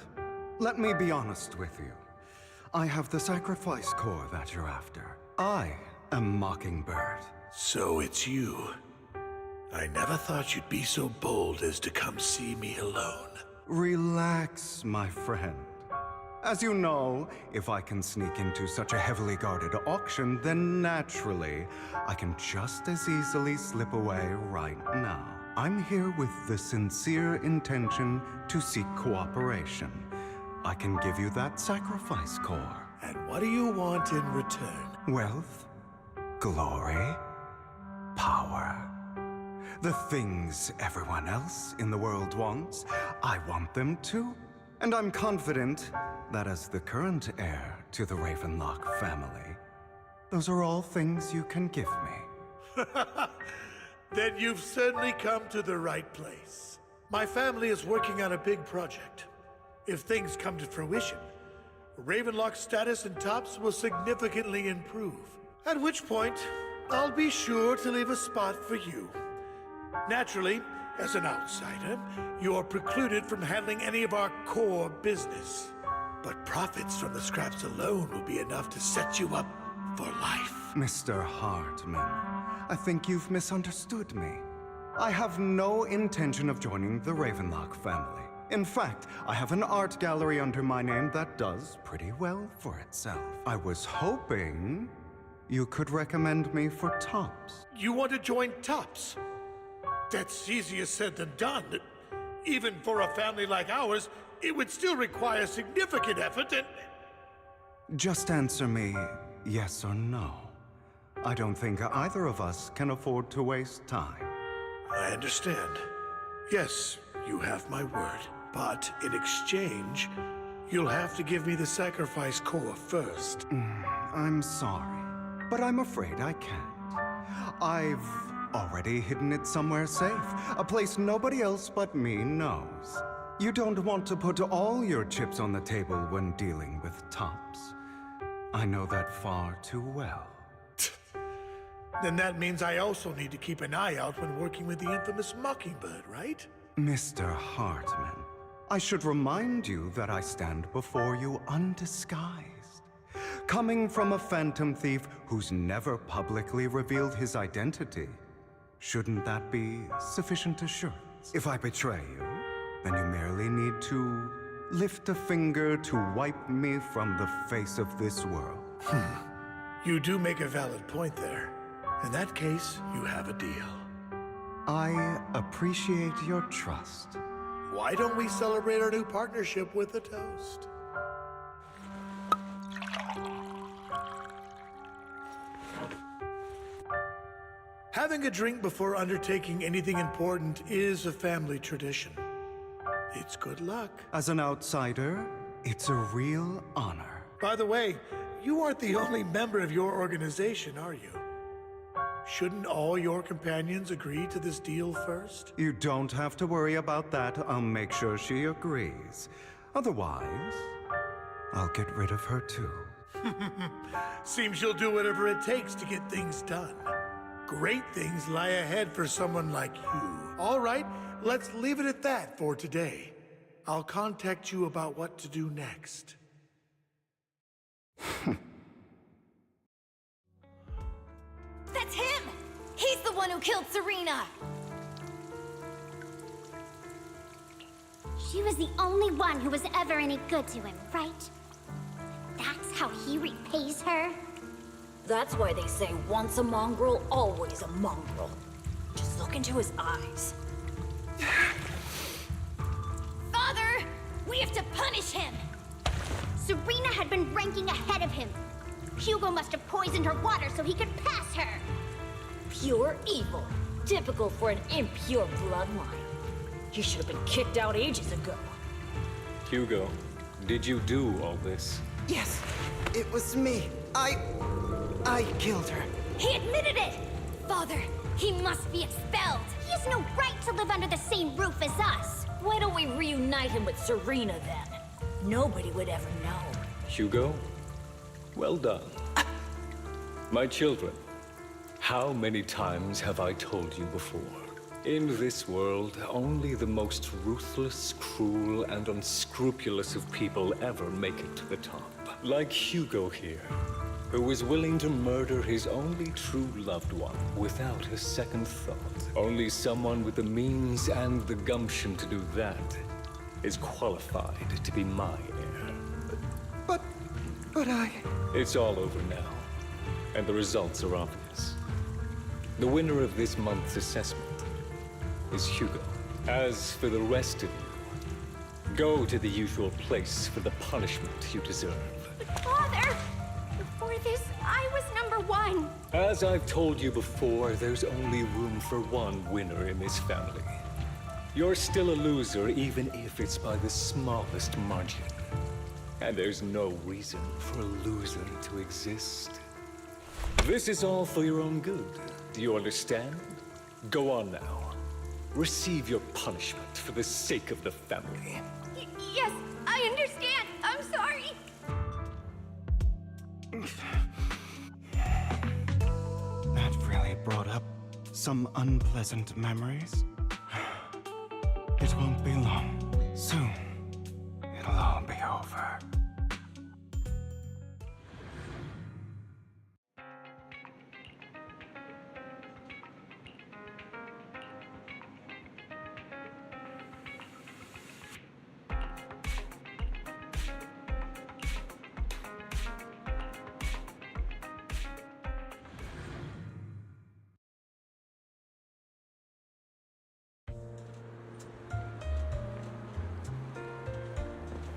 Let me be honest with you. I have the sacrifice core that you're after. I am Mockingbird. So it's you. I never thought you'd be so bold as to come see me alone. Relax, my friend. As you know, if I can sneak into such a heavily guarded auction, then naturally, I can just as easily slip away right now. I'm here with the sincere intention to seek cooperation. I can give you that sacrifice core. And what do you want in return? Wealth, glory, power. The things everyone else in the world wants, I want them too. And I'm confident that as the current heir to the Ravenlock family, those are all things you can give me. Then you've certainly come to the right place. My family is working on a big project. If things come to fruition, Ravenlock's status in Tops will significantly improve. At which point, I'll be sure to leave a spot for you. Naturally, as an outsider, you're precluded from handling any of our core business. But profits from the scraps alone will be enough to set you up for life. Mr. Hartman, I think you've misunderstood me. I have no intention of joining the Ravenlock family. In fact, I have an art gallery under my name that does pretty well for itself. I was hoping you could recommend me for Tops. You want to join Tops? That's easier said than done. Even for a family like ours, it would still require significant effort and... Just answer me yes or no. I don't think either of us can afford to waste time. I understand. Yes, you have my word. But in exchange, you'll have to give me the sacrifice core first. I'm sorry, but I'm afraid I can't. I've already hidden it somewhere safe, a place nobody else but me knows. You don't want to put all your chips on the table when dealing with Tops. I know that far too well. Then that means I also need to keep an eye out when working with the infamous Mockingbird, right? Mr. Hartman, I should remind you that I stand before you undisguised. Coming from a phantom thief who's never publicly revealed his identity, shouldn't that be sufficient assurance? If I betray you, then you merely need to lift a finger to wipe me from the face of this world. You do make a valid point there. In that case, you have a deal. I appreciate your trust. Why don't we celebrate our new partnership with a toast? Having a drink before undertaking anything important is a family tradition. It's good luck. As an outsider, it's a real honor. By the way, you aren't the only member of your organization, are you? Shouldn't all your companions agree to this deal first? You don't have to worry about that. I'll make sure she agrees. Otherwise, I'll get rid of her too. Seems you'll do whatever it takes to get things done. Great things lie ahead for someone like you. All right, let's leave it at that for today. I'll contact you about what to do next. That's him! He's the one who killed Serena! She was the only one who was ever any good to him, right? That's how he repays her? That's why they say once a mongrel, always a mongrel. Just look into his eyes. Father! We have to punish him! Serena had been ranking ahead of him. Hugo must have poisoned her water so he could pass her. Pure evil. Typical for an impure bloodline. He should have been kicked out ages ago. Hugo, did you do all this? Yes, it was me. I killed her. He admitted it! Father, he must be expelled. He has no right to live under the same roof as us. Why don't we reunite him with Serena then? Nobody would ever know. Hugo, well done. My children, how many times have I told you before? In this world, only the most ruthless, cruel, and unscrupulous of people ever make it to the top. Like Hugo here, who was willing to murder his only true loved one without a second thought. Only someone with the means and the gumption to do that is qualified to be my heir. But I... It's all over now, and the results are obvious. The winner of this month's assessment is Hugo. As for the rest of you, go to the usual place for the punishment you deserve. Father! For this, I was #1. As I've told you before, there's only room for one winner in this family. You're still a loser, even if it's by the smallest margin. And there's no reason for a loser to exist. This is all for your own good. Do you understand? Go on now. Receive your punishment for the sake of the family. Yes, I understand. I'm sorry. That really brought up some unpleasant memories. It won't be long. Soon, it'll all be over.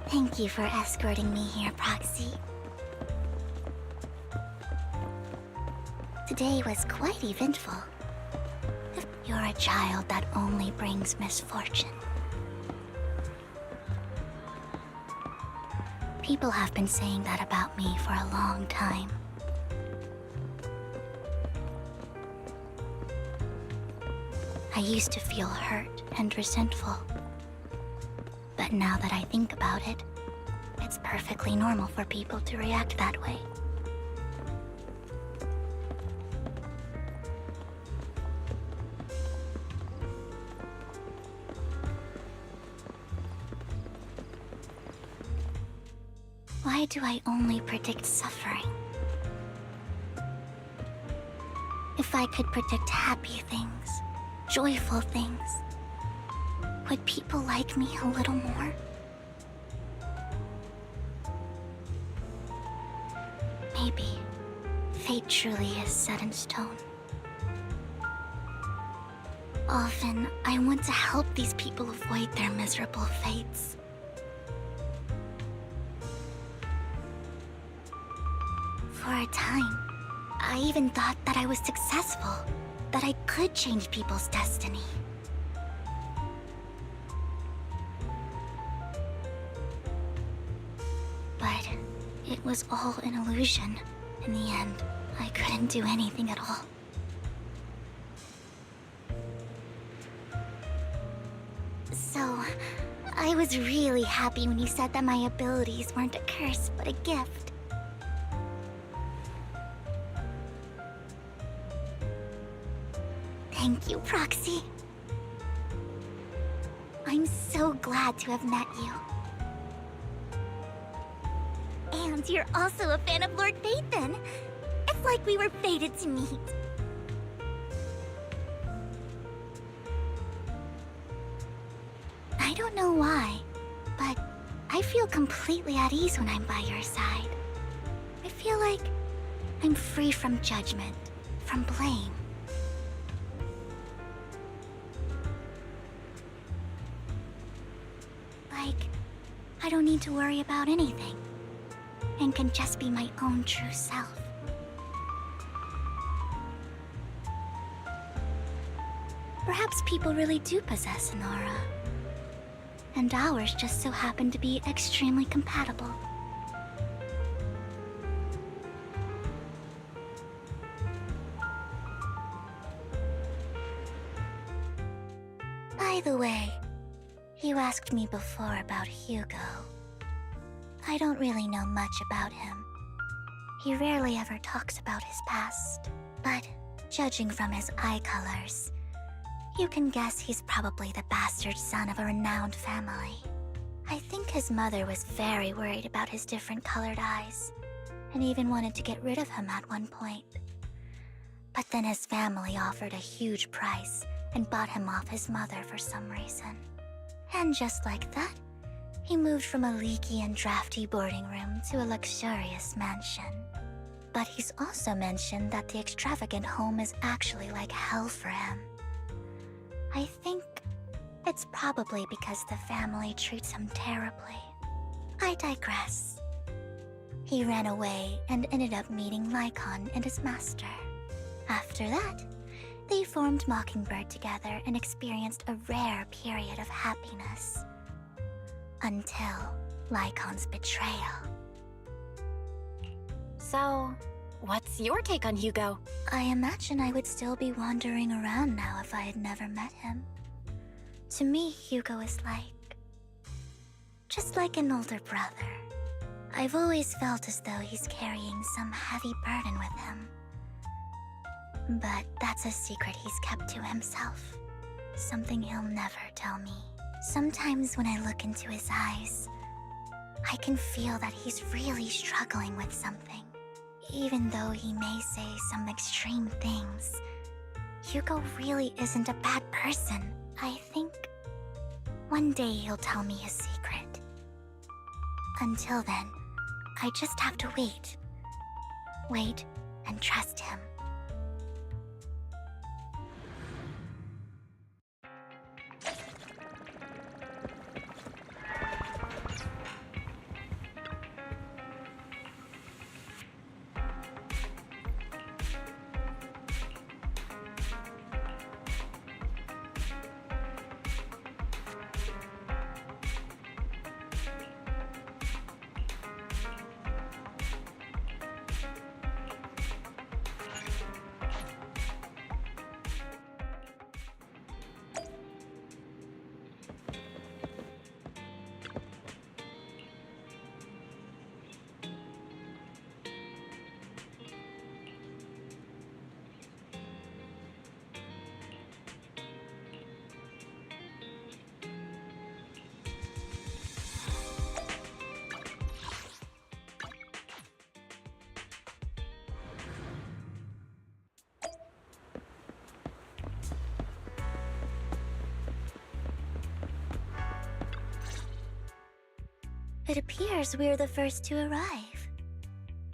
Thank you for escorting me here, Proxy. Today was quite eventful. You're a child that only brings misfortune. People have been saying that about me for a long time. I used to feel hurt and resentful. But now that I think about it, it's perfectly normal for people to react that way. Why do I only predict suffering? If I could predict happy things, joyful things, would people like me a little more? Maybe fate truly is set in stone. Often, I want to help these people avoid their miserable fates. For a time, I even thought that I was successful, that I could change people's destiny. But it was all an illusion. In the end, I couldn't do anything at all. So, I was really happy when you said that my abilities weren't a curse, but a gift. Thank you, Proxy. I'm so glad to have met you. And you're also a fan of Lord Phaethon. It's like we were fated to meet. I don't know why, but I feel completely at ease when I'm by your side. I feel like I'm free from judgment, from blame. Like, I don't need to worry about anything, and can just be my own true self. Perhaps people really do possess an aura, and ours just so happen to be extremely compatible. By the way, you asked me before about Hugo. I don't really know much about him. He rarely ever talks about his past, but judging from his eye colors, you can guess he's probably the bastard son of a renowned family. I think his mother was very worried about his different colored eyes, and even wanted to get rid of him at one point. But then his family offered a huge price and bought him off his mother for some reason. And just like that, he moved from a leaky and drafty boarding room to a luxurious mansion. But he's also mentioned that the extravagant home is actually like hell for him. I think it's probably because the family treats him terribly. I digress. He ran away and ended up meeting Lycon and his master. After that, they formed Mockingbird together and experienced a rare period of happiness. Until Lycon's betrayal. So, what's your take on Hugo? I imagine I would still be wandering around now if I had never met him. To me, Hugo is just like an older brother. I've always felt as though he's carrying some heavy burden with him. But that's a secret he's kept to himself. Something he'll never tell me. Sometimes when I look into his eyes, I can feel that he's really struggling with something. Even though he may say some extreme things, Hugo really isn't a bad person. I think one day he'll tell me his secret. Until then, I just have to wait. Wait and trust him. It appears we're the first to arrive.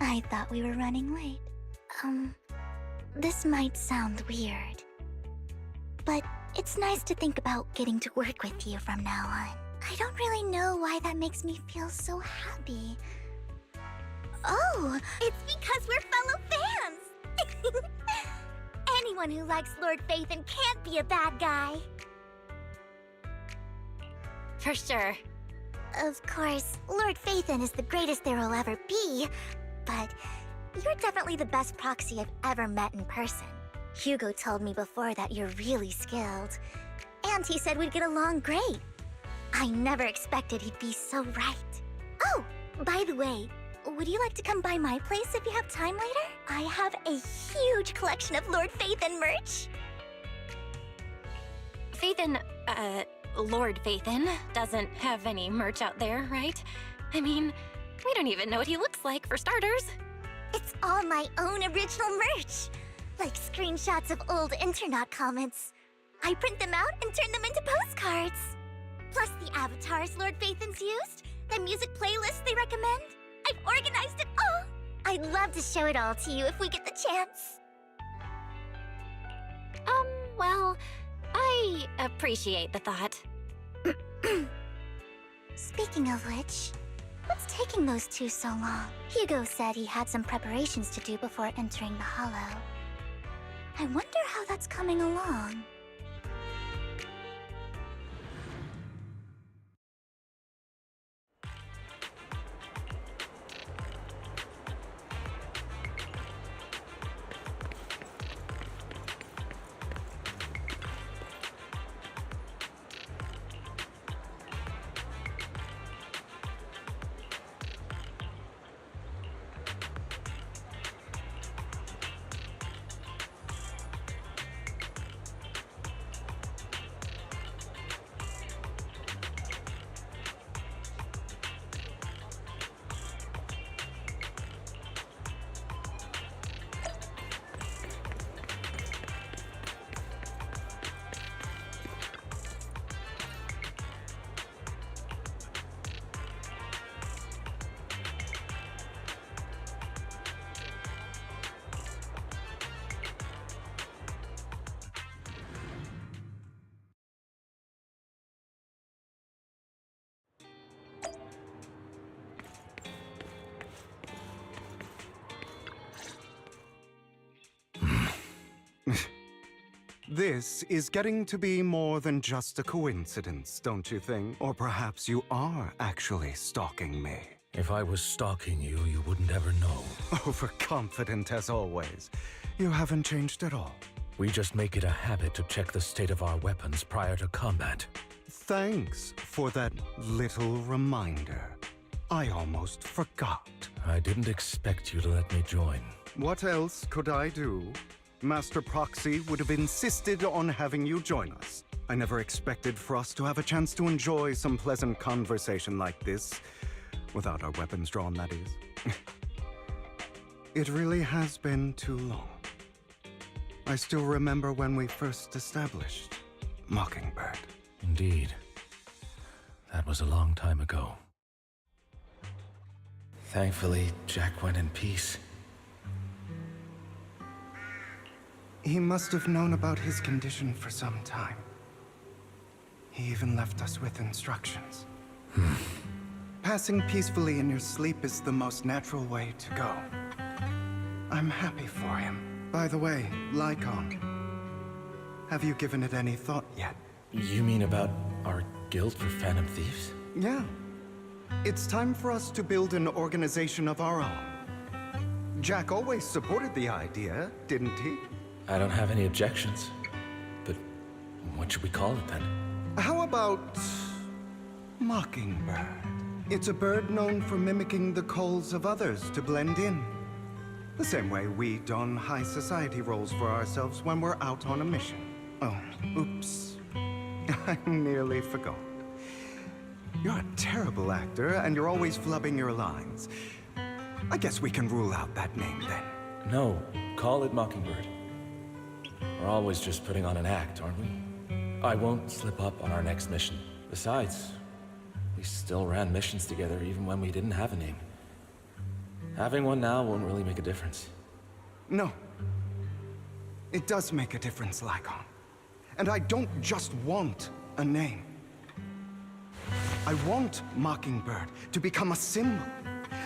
I thought we were running late. This might sound weird, but it's nice to think about getting to work with you from now on. I don't really know why that makes me feel so happy. Oh, it's because we're fellow fans! Anyone who likes Lord Phaethon can't be a bad guy. For sure. Of course, Lord Phaethon is the greatest there will ever be, but you're definitely the best proxy I've ever met in person. Hugo told me before that you're really skilled, and he said we'd get along great. I never expected he'd be so right. Oh, by the way, would you like to come by my place if you have time later? I have a huge collection of Lord Phaethon merch. Phaethon, Lord Phaethon doesn't have any merch out there, right? I mean, we don't even know what he looks like, for starters. It's all my own original merch, like screenshots of old internet comments. I print them out and turn them into postcards. Plus the avatars Lord Phaethon's used, the music playlists they recommend. I've organized it all. I'd love to show it all to you if we get the chance. Well, I appreciate the thought. Speaking of which, what's taking those two so long? Hugo said he had some preparations to do before entering the Hollow. I wonder how that's coming along. This is getting to be more than just a coincidence, don't you think? Or perhaps you are actually stalking me. If I was stalking you, you wouldn't ever know. Overconfident as always. You haven't changed at all. We just make it a habit to check the state of our weapons prior to combat. Thanks for that little reminder. I almost forgot. I didn't expect you to let me join. What else could I do? Master Proxy would have insisted on having you join us. I never expected for us to have a chance to enjoy some pleasant conversation like this. Without our weapons drawn, that is. It really has been too long. I still remember when we first established Mockingbird. Indeed. That was a long time ago. Thankfully, Jack went in peace. He must have known about his condition for some time. He even left us with instructions. Passing peacefully in your sleep is the most natural way to go. I'm happy for him. By the way, Lycon, have you given it any thought yet? You mean about our guild for Phantom Thieves? Yeah. It's time for us to build an organization of our own. Jack always supported the idea, didn't he? I don't have any objections. But what should we call it then? How about Mockingbird? It's a bird known for mimicking the calls of others to blend in. The same way we don high society roles for ourselves when we're out on a mission. Oh, oops. I nearly forgot. You're a terrible actor, and you're always flubbing your lines. I guess we can rule out that name then. No, call it Mockingbird. We're always just putting on an act, aren't we? I won't slip up on our next mission. Besides, we still ran missions together even when we didn't have a name. Having one now won't really make a difference. No. It does make a difference, Lycon. And I don't just want a name. I want Mockingbird to become a symbol,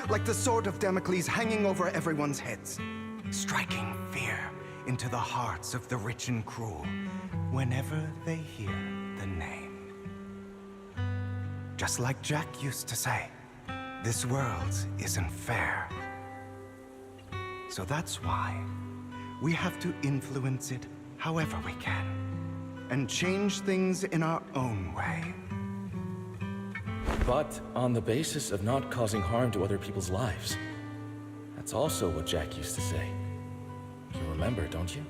like the sword of Damocles hanging over everyone's heads, striking fear into the hearts of the rich and cruel whenever they hear the name. Just like Jack used to say, this world isn't fair. So that's why we have to influence it however we can, and change things in our own way. But on the basis of not causing harm to other people's lives. That's also what Jack used to say. You remember, don't you?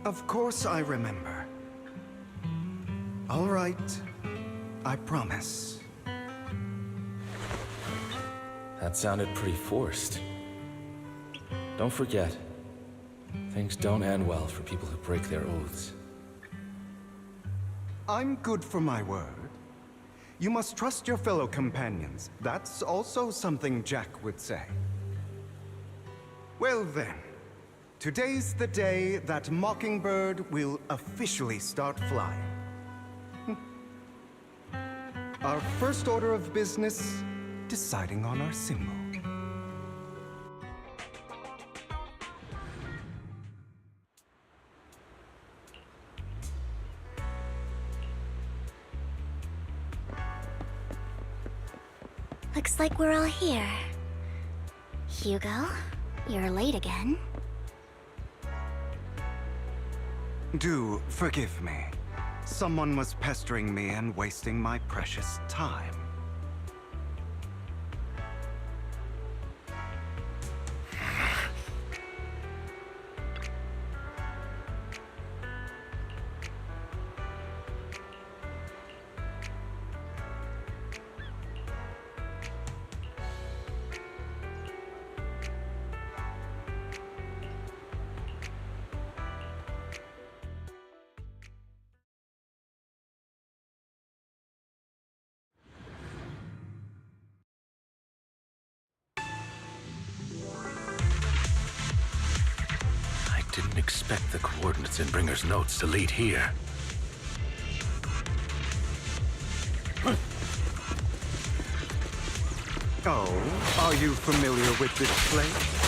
Of course I remember. All right, I promise. That sounded pretty forced. Don't forget, things don't end well for people who break their oaths. I'm good for my word. You must trust your fellow companions. That's also something Jack would say. Well then, today's the day that Mockingbird will officially start flying. Our first order of business, deciding on our symbol. Looks like we're all here. Hugo, you're late again. Do forgive me. Someone was pestering me and wasting my precious time. Didn't expect the coordinates in Bringer's notes to lead here. Oh, are you familiar with this place?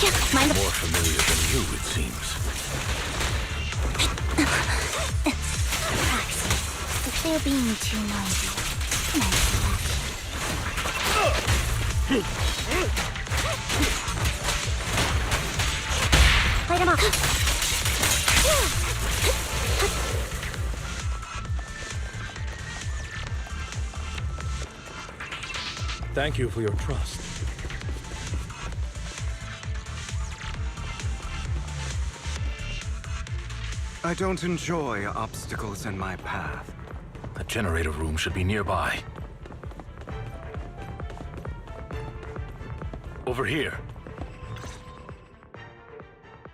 More familiar than you, it seems. If they're being too noisy, light him up. Thank you for your trust. I don't enjoy obstacles in my path. The generator room should be nearby. Over here.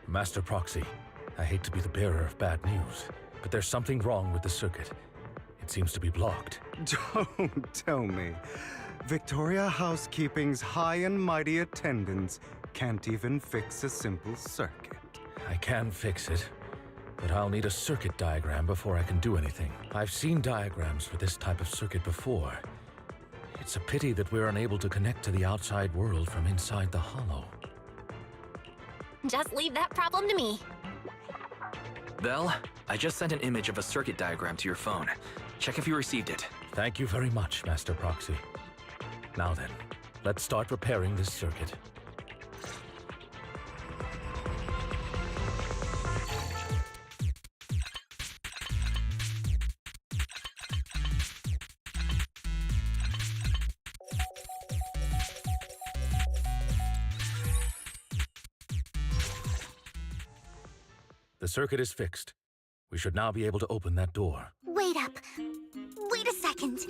Master Proxy, I hate to be the bearer of bad news, but there's something wrong with the circuit. It seems to be blocked. Don't tell me. Victoria Housekeeping's high and mighty attendants can't even fix a simple circuit. I can fix it, but I'll need a circuit diagram before I can do anything. I've seen diagrams for this type of circuit before. It's a pity that we're unable to connect to the outside world from inside the hollow. Just leave that problem to me. Belle, I just sent an image of a circuit diagram to your phone. Check if you received it. Thank you very much, Master Proxy. Now then, let's start repairing this circuit. The circuit is fixed. We should now be able to open that door. Wait up. Wait a second.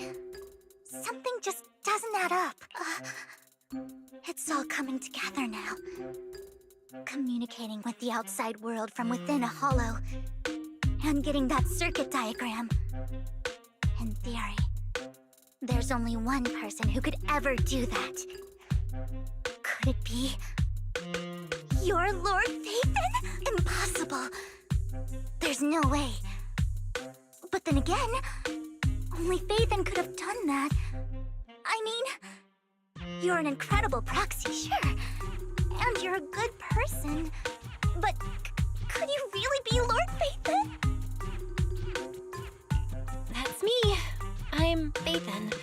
Something just doesn't add up. It's all coming together now. Communicating with the outside world from within a hollow. And getting that circuit diagram. In theory, there's only one person who could ever do that. Could it be... your Lord Phaethon? Impossible. There's no way. But then again, only Phaethon could have done that. I mean, you're an incredible proxy, sure. And you're a good person. But could you really be Lord Phaethon? That's me. I'm Phaethon.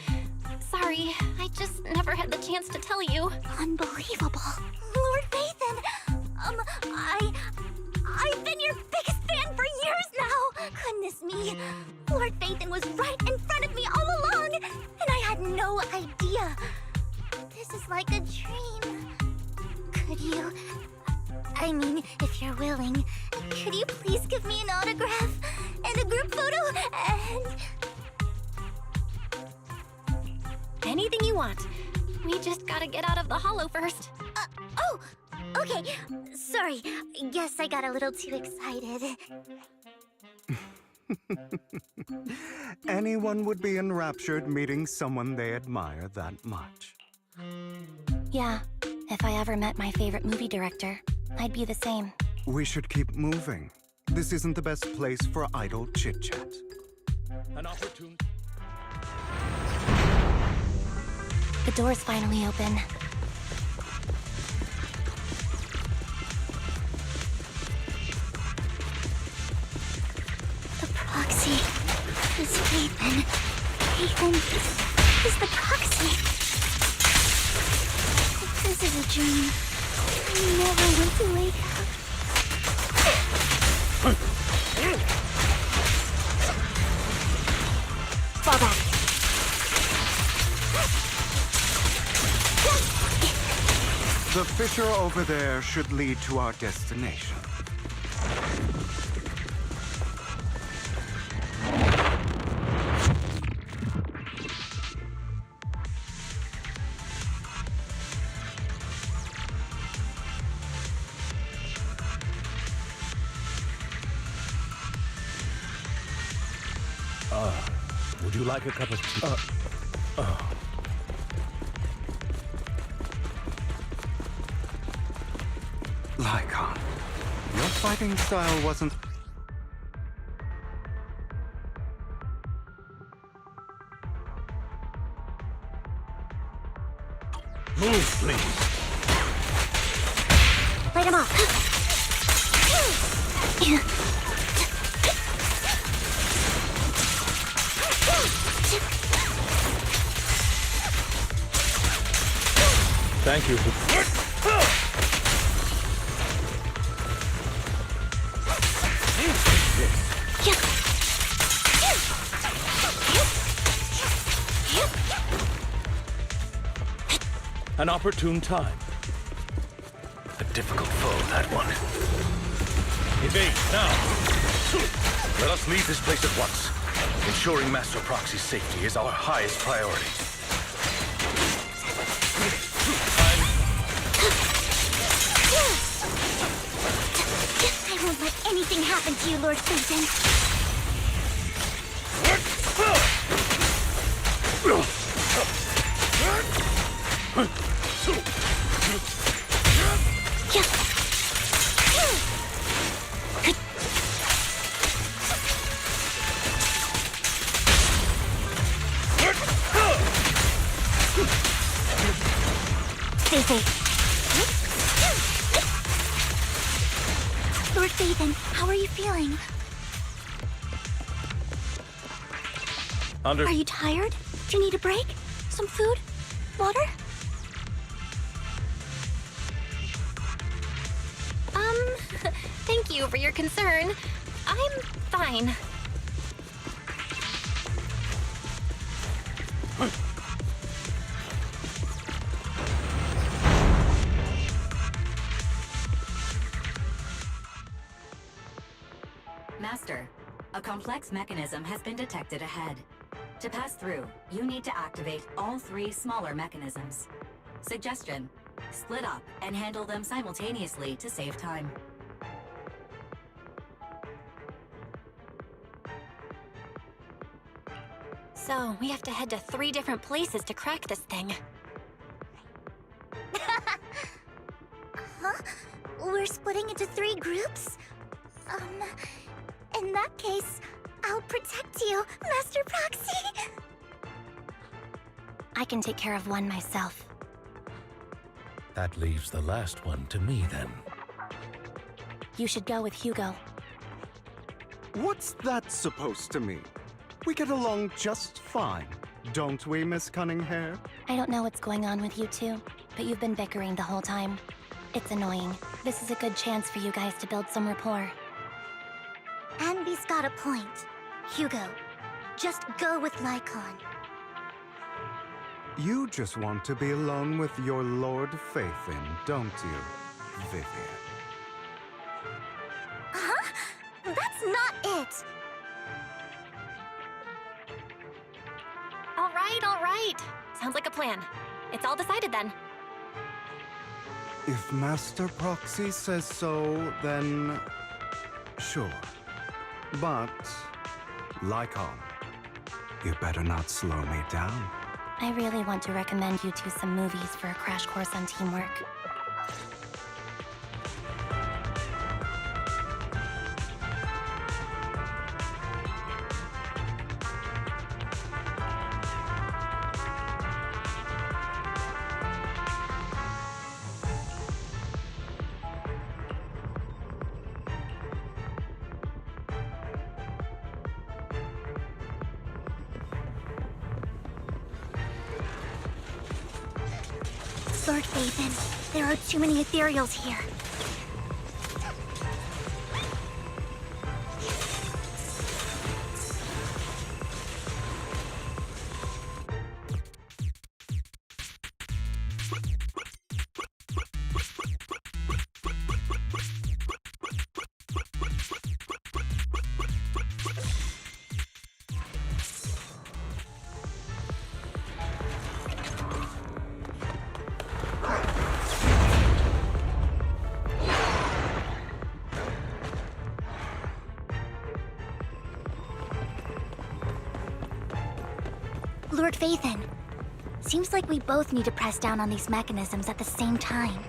Sorry, I just never had the chance to tell you. Unbelievable. Lord Phaethon! I've been your biggest fan for years now! Goodness me. Lord Phaethon was right in front of me all along, and I had no idea. This is like a dream. Could you... I mean, if you're willing, could you please give me an autograph and a group photo and... Anything you want. We just gotta get out of the hollow first. Oh! Okay, sorry. Guess I got a little too excited. Anyone would be enraptured meeting someone they admire that much. Yeah, if I ever met my favorite movie director, I'd be the same. We should keep moving. This isn't the best place for idle chit-chat. An opportune... The door's finally open. The proxy is Phaethon. Phaethon is the proxy. If this is a dream, I never want to wake up. Fall back. The fissure over there should lead to our destination. Would you like a cup of tea? Lycon, your fighting style wasn't... Move, please. Light him off. Thank you. An opportune time. A difficult foe, that one. Evade, now! Let us leave this place at once. Ensuring Master Proxy's safety is our highest priority. I won't let anything happen to you, Lord Phaeton. Stay safe. Lord Phaeton, how are you feeling? Are you tired? Do you need a break? Some food? Water? Thank you for your concern. I'm fine. Master, a complex mechanism has been detected ahead. To pass through, you need to activate all 3 smaller mechanisms. Suggestion: split up and handle them simultaneously to save time. So, we have to head to 3 different places to crack this thing. Huh? We're splitting into 3 groups? In that case, I'll protect you, Master Proxy! I can take care of one myself. That leaves the last one to me, then. You should go with Hugo. What's that supposed to mean? We get along just fine, don't we, Miss Cunninghair? I don't know what's going on with you two, but you've been bickering the whole time. It's annoying. This is a good chance for you guys to build some rapport. Anby's got a point. Hugo, just go with Lycon. You just want to be alone with your Lord Phaeton, don't you, Vivian? Huh? That's not it! All right. Sounds like a plan. It's all decided then. If Master Proxy says so, then sure. But, Lycon, you better not slow me down. I really want to recommend you two some movies for a crash course on teamwork. Lord Phaeton, there are too many ethereals here. Lord Phaeton, seems like we both need to press down on these mechanisms at the same time.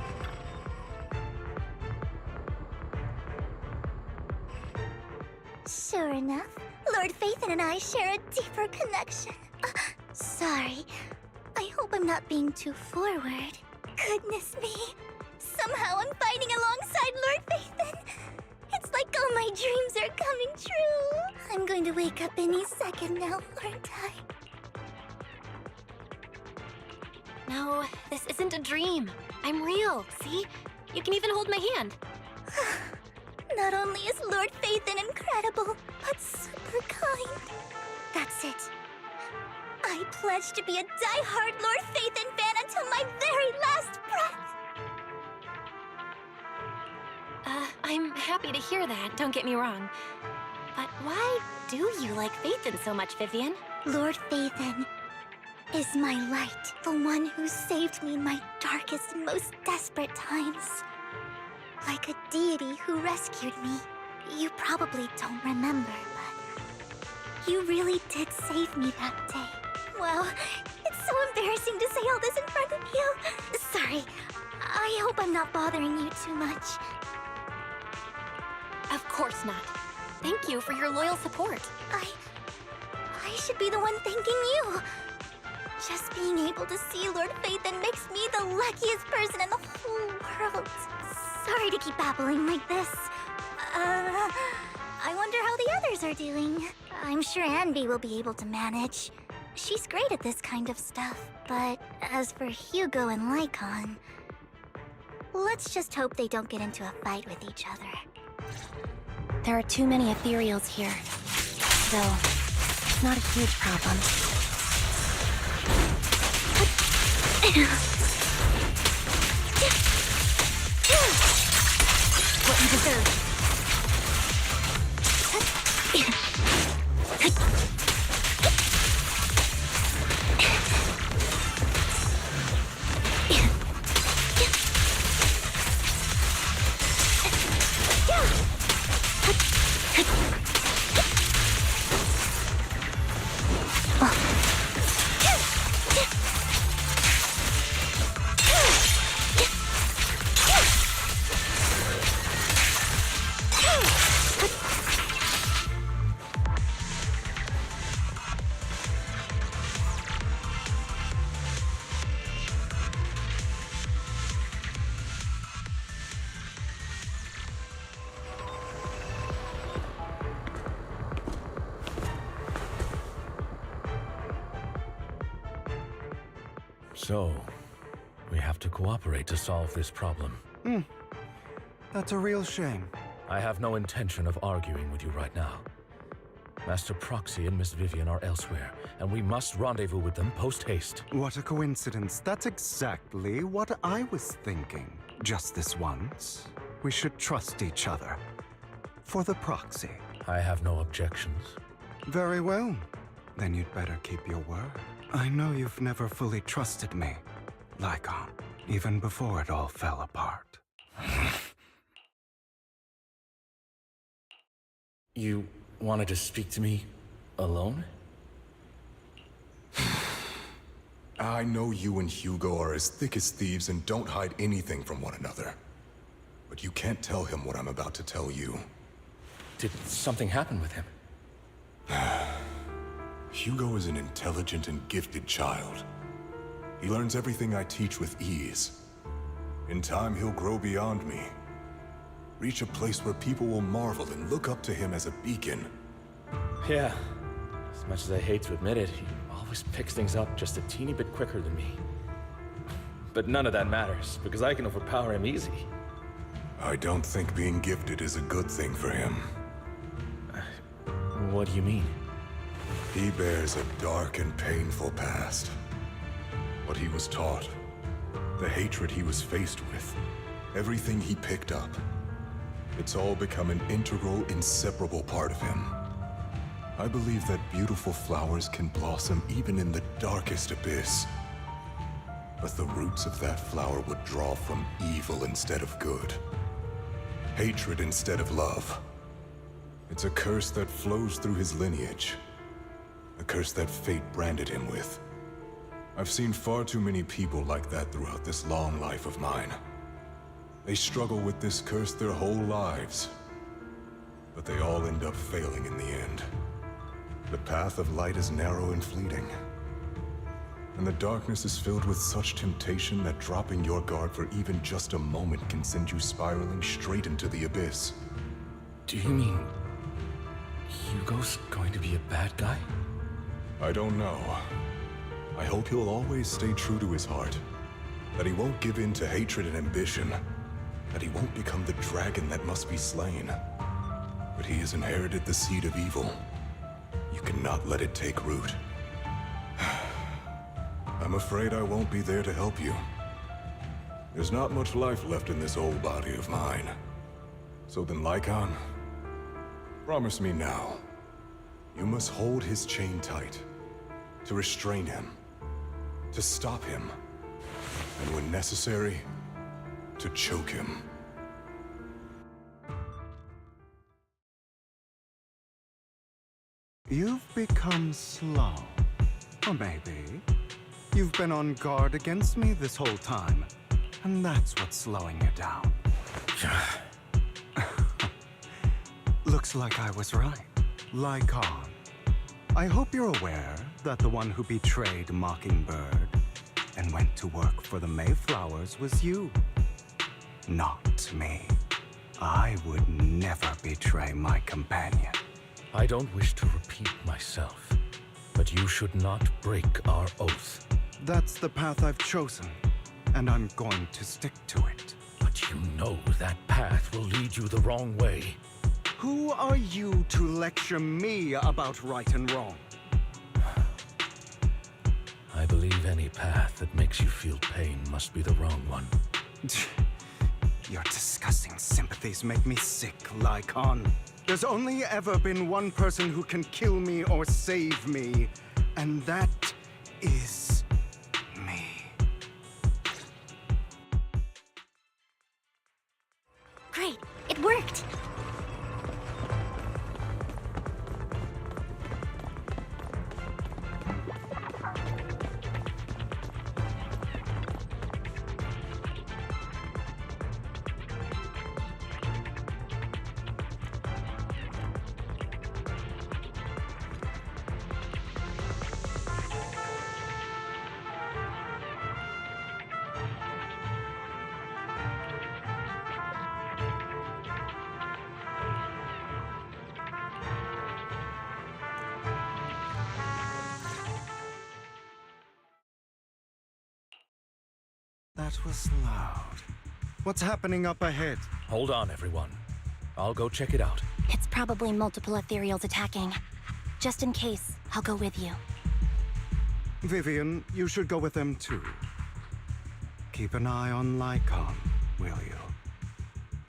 Sure enough, Lord Phaeton and I share a deeper connection. Sorry, I hope I'm not being too forward. Goodness me, Somehow I'm fighting alongside Lord Phaethon. It's like all my dreams are coming true. I'm going to wake up any second now, aren't I? No, this isn't a dream. I'm real, see? You can even hold my hand. Not only is Lord Phaethon incredible, but super kind. That's it. I pledge to be a die-hard Lord Phaethon fan until my very last breath. I'm happy to hear that, don't get me wrong. But why do you like Phaethon so much, Vivian? Lord Phaethon is my light, the one who saved me in my darkest and most desperate times. Like a deity who rescued me. You probably don't remember, but you really did save me that day. Wow, it's so embarrassing to say all this in front of you. Sorry, I hope I'm not bothering you too much. Of course not. Thank you for your loyal support. I should be the one thanking you. Just being able to see Lord Phaethon makes me the luckiest person in the whole world. Sorry to keep babbling like this. I wonder how the others are doing. I'm sure Anby will be able to manage. She's great at this kind of stuff. But as for Hugo and Lycon, let's just hope they don't get into a fight with each other. There are too many ethereals here. Though, it's not a huge problem. What you deserve. So, we have to cooperate to solve this problem. That's a real shame. I have no intention of arguing with you right now. Master Proxy and Miss Vivian are elsewhere, and we must rendezvous with them post-haste. What a coincidence. That's exactly what I was thinking. Just this once, we should trust each other. For the Proxy. I have no objections. Very well. Then you'd better keep your word. I know you've never fully trusted me, Lycon, even before it all fell apart. You wanted to speak to me alone? I know you and Hugo are as thick as thieves and don't hide anything from one another. But you can't tell him what I'm about to tell you. Did something happen with him? Hugo is an intelligent and gifted child. He learns everything I teach with ease. In time, he'll grow beyond me. Reach a place where people will marvel and look up to him as a beacon. Yeah. As much as I hate to admit it, he always picks things up just a teeny bit quicker than me. But none of that matters, because I can overpower him easy. I don't think being gifted is a good thing for him. What do you mean? He bears a dark and painful past. What he was taught, the hatred he was faced with, everything he picked up, it's all become an integral, inseparable part of him. I believe that beautiful flowers can blossom even in the darkest abyss. But the roots of that flower would draw from evil instead of good. Hatred instead of love. It's a curse that flows through his lineage. A curse that fate branded him with. I've seen far too many people like that throughout this long life of mine. They struggle with this curse their whole lives. But they all end up failing in the end. The path of light is narrow and fleeting. And the darkness is filled with such temptation that dropping your guard for even just a moment can send you spiraling straight into the abyss. Do you mean Hugo's going to be a bad guy? I don't know. I hope he'll always stay true to his heart. That he won't give in to hatred and ambition. That he won't become the dragon that must be slain. But he has inherited the seed of evil. You cannot let it take root. I'm afraid I won't be there to help you. There's not much life left in this old body of mine. So then, Lycon, promise me now. You must hold his chain tight. To restrain him. To stop him. And when necessary, to choke him. You've become slow. Or maybe you've been on guard against me this whole time, and that's what's slowing you down. Looks like I was right. Lycon. I hope you're aware that the one who betrayed Mockingbird and went to work for the Mayflowers was you. Not me. I would never betray my companion. I don't wish to repeat myself, but you should not break our oath. That's the path I've chosen, and I'm going to stick to it. But you know that path will lead you the wrong way. Who are you to lecture me about right and wrong? I believe any path that makes you feel pain must be the wrong one. Your disgusting sympathies make me sick, Lycon. There's only ever been one person who can kill me or save me, and that is me. Great, it worked! That was loud. What's happening up ahead? Hold on, everyone. I'll go check it out. It's probably multiple ethereals attacking. Just in case, I'll go with you. Vivian, you should go with them too. Keep an eye on Lycon, will you?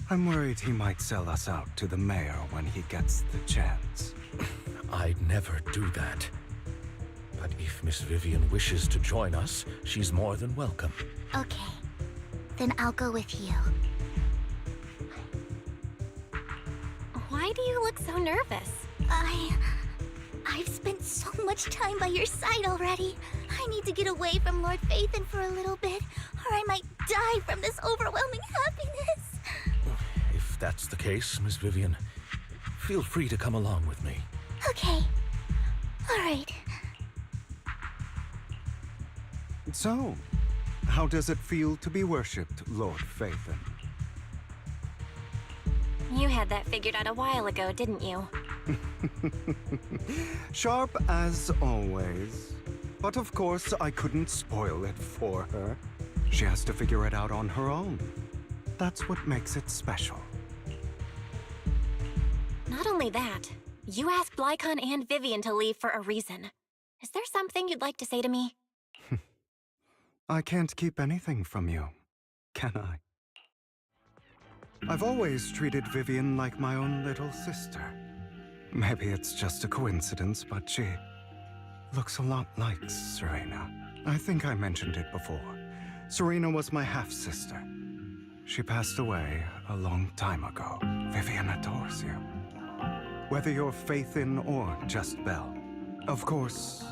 I'm worried he might sell us out to the mayor when he gets the chance. I'd never do that. But if Miss Vivian wishes to join us, she's more than welcome. Okay. Then I'll go with you. Why do you look so nervous? I've spent so much time by your side already. I need to get away from Lord Phaethon for a little bit, or I might die from this overwhelming happiness. If that's the case, Miss Vivian, feel free to come along with me. Okay. All right. So, how does it feel to be worshipped, Lord Phaethon? You had that figured out a while ago, didn't you? Sharp as always. But of course, I couldn't spoil it for her. She has to figure it out on her own. That's what makes it special. Not only that, you asked Lycon and Vivian to leave for a reason. Is there something you'd like to say to me? I can't keep anything from you, can I? I've always treated Vivian like my own little sister. Maybe it's just a coincidence, but she looks a lot like Serena. I think I mentioned it before. Serena was my half-sister. She passed away a long time ago. Vivian adores you. Whether you're Phaethon or just Belle. Of course,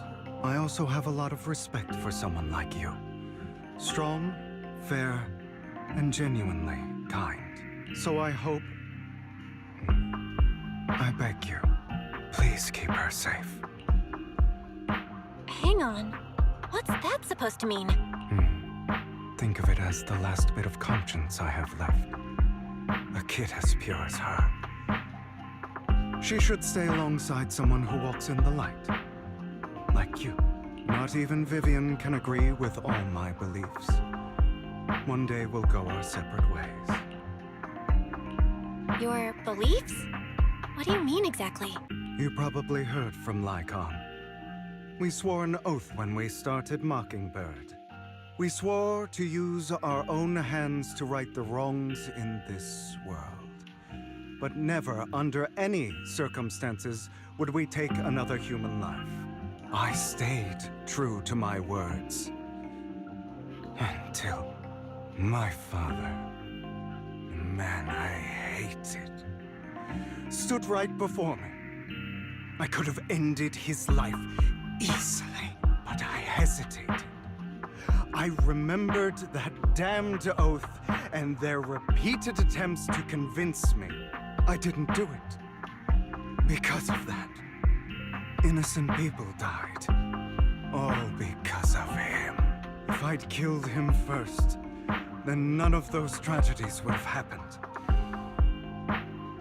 I also have a lot of respect for someone like you. Strong, fair, and genuinely kind. So I hope... I beg you, please keep her safe. Hang on. What's that supposed to mean? Think of it as the last bit of conscience I have left. A kid as pure as her. She should stay alongside someone who walks in the light. Like you. Not even Vivian can agree with all my beliefs. One day we'll go our separate ways. Your beliefs? What do you mean exactly? You probably heard from Lycon. We swore an oath when we started Mockingbird. We swore to use our own hands to right the wrongs in this world. But never, under any circumstances, would we take another human life. I stayed true to my words. Until my father, the man I hated, stood right before me. I could have ended his life easily, but I hesitated. I remembered that damned oath and their repeated attempts to convince me I didn't do it. Because of that, innocent people died. All because of him. If I'd killed him first, then none of those tragedies would have happened.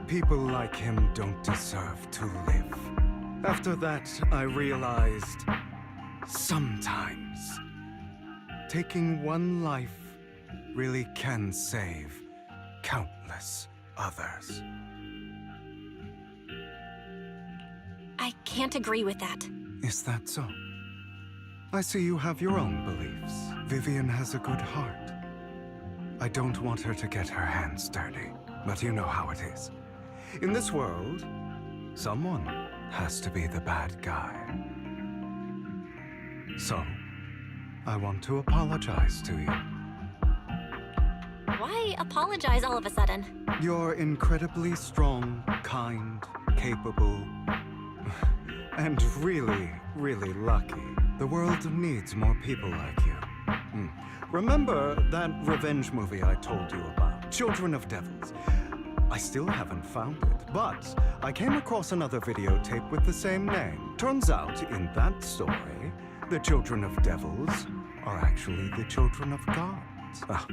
People like him don't deserve to live. After that, I realized sometimes taking one life really can save countless others. I can't agree with that. Is that so? I see you have your own beliefs. Vivian has a good heart. I don't want her to get her hands dirty, but you know how it is. In this world, someone has to be the bad guy. So, I want to apologize to you. Why apologize all of a sudden? You're incredibly strong, kind, capable, and really, really lucky. The world needs more people like you. Remember that revenge movie I told you about? Children of Devils. I still haven't found it, but I came across another videotape with the same name. Turns out, in that story, the Children of Devils are actually the children of gods. Oh,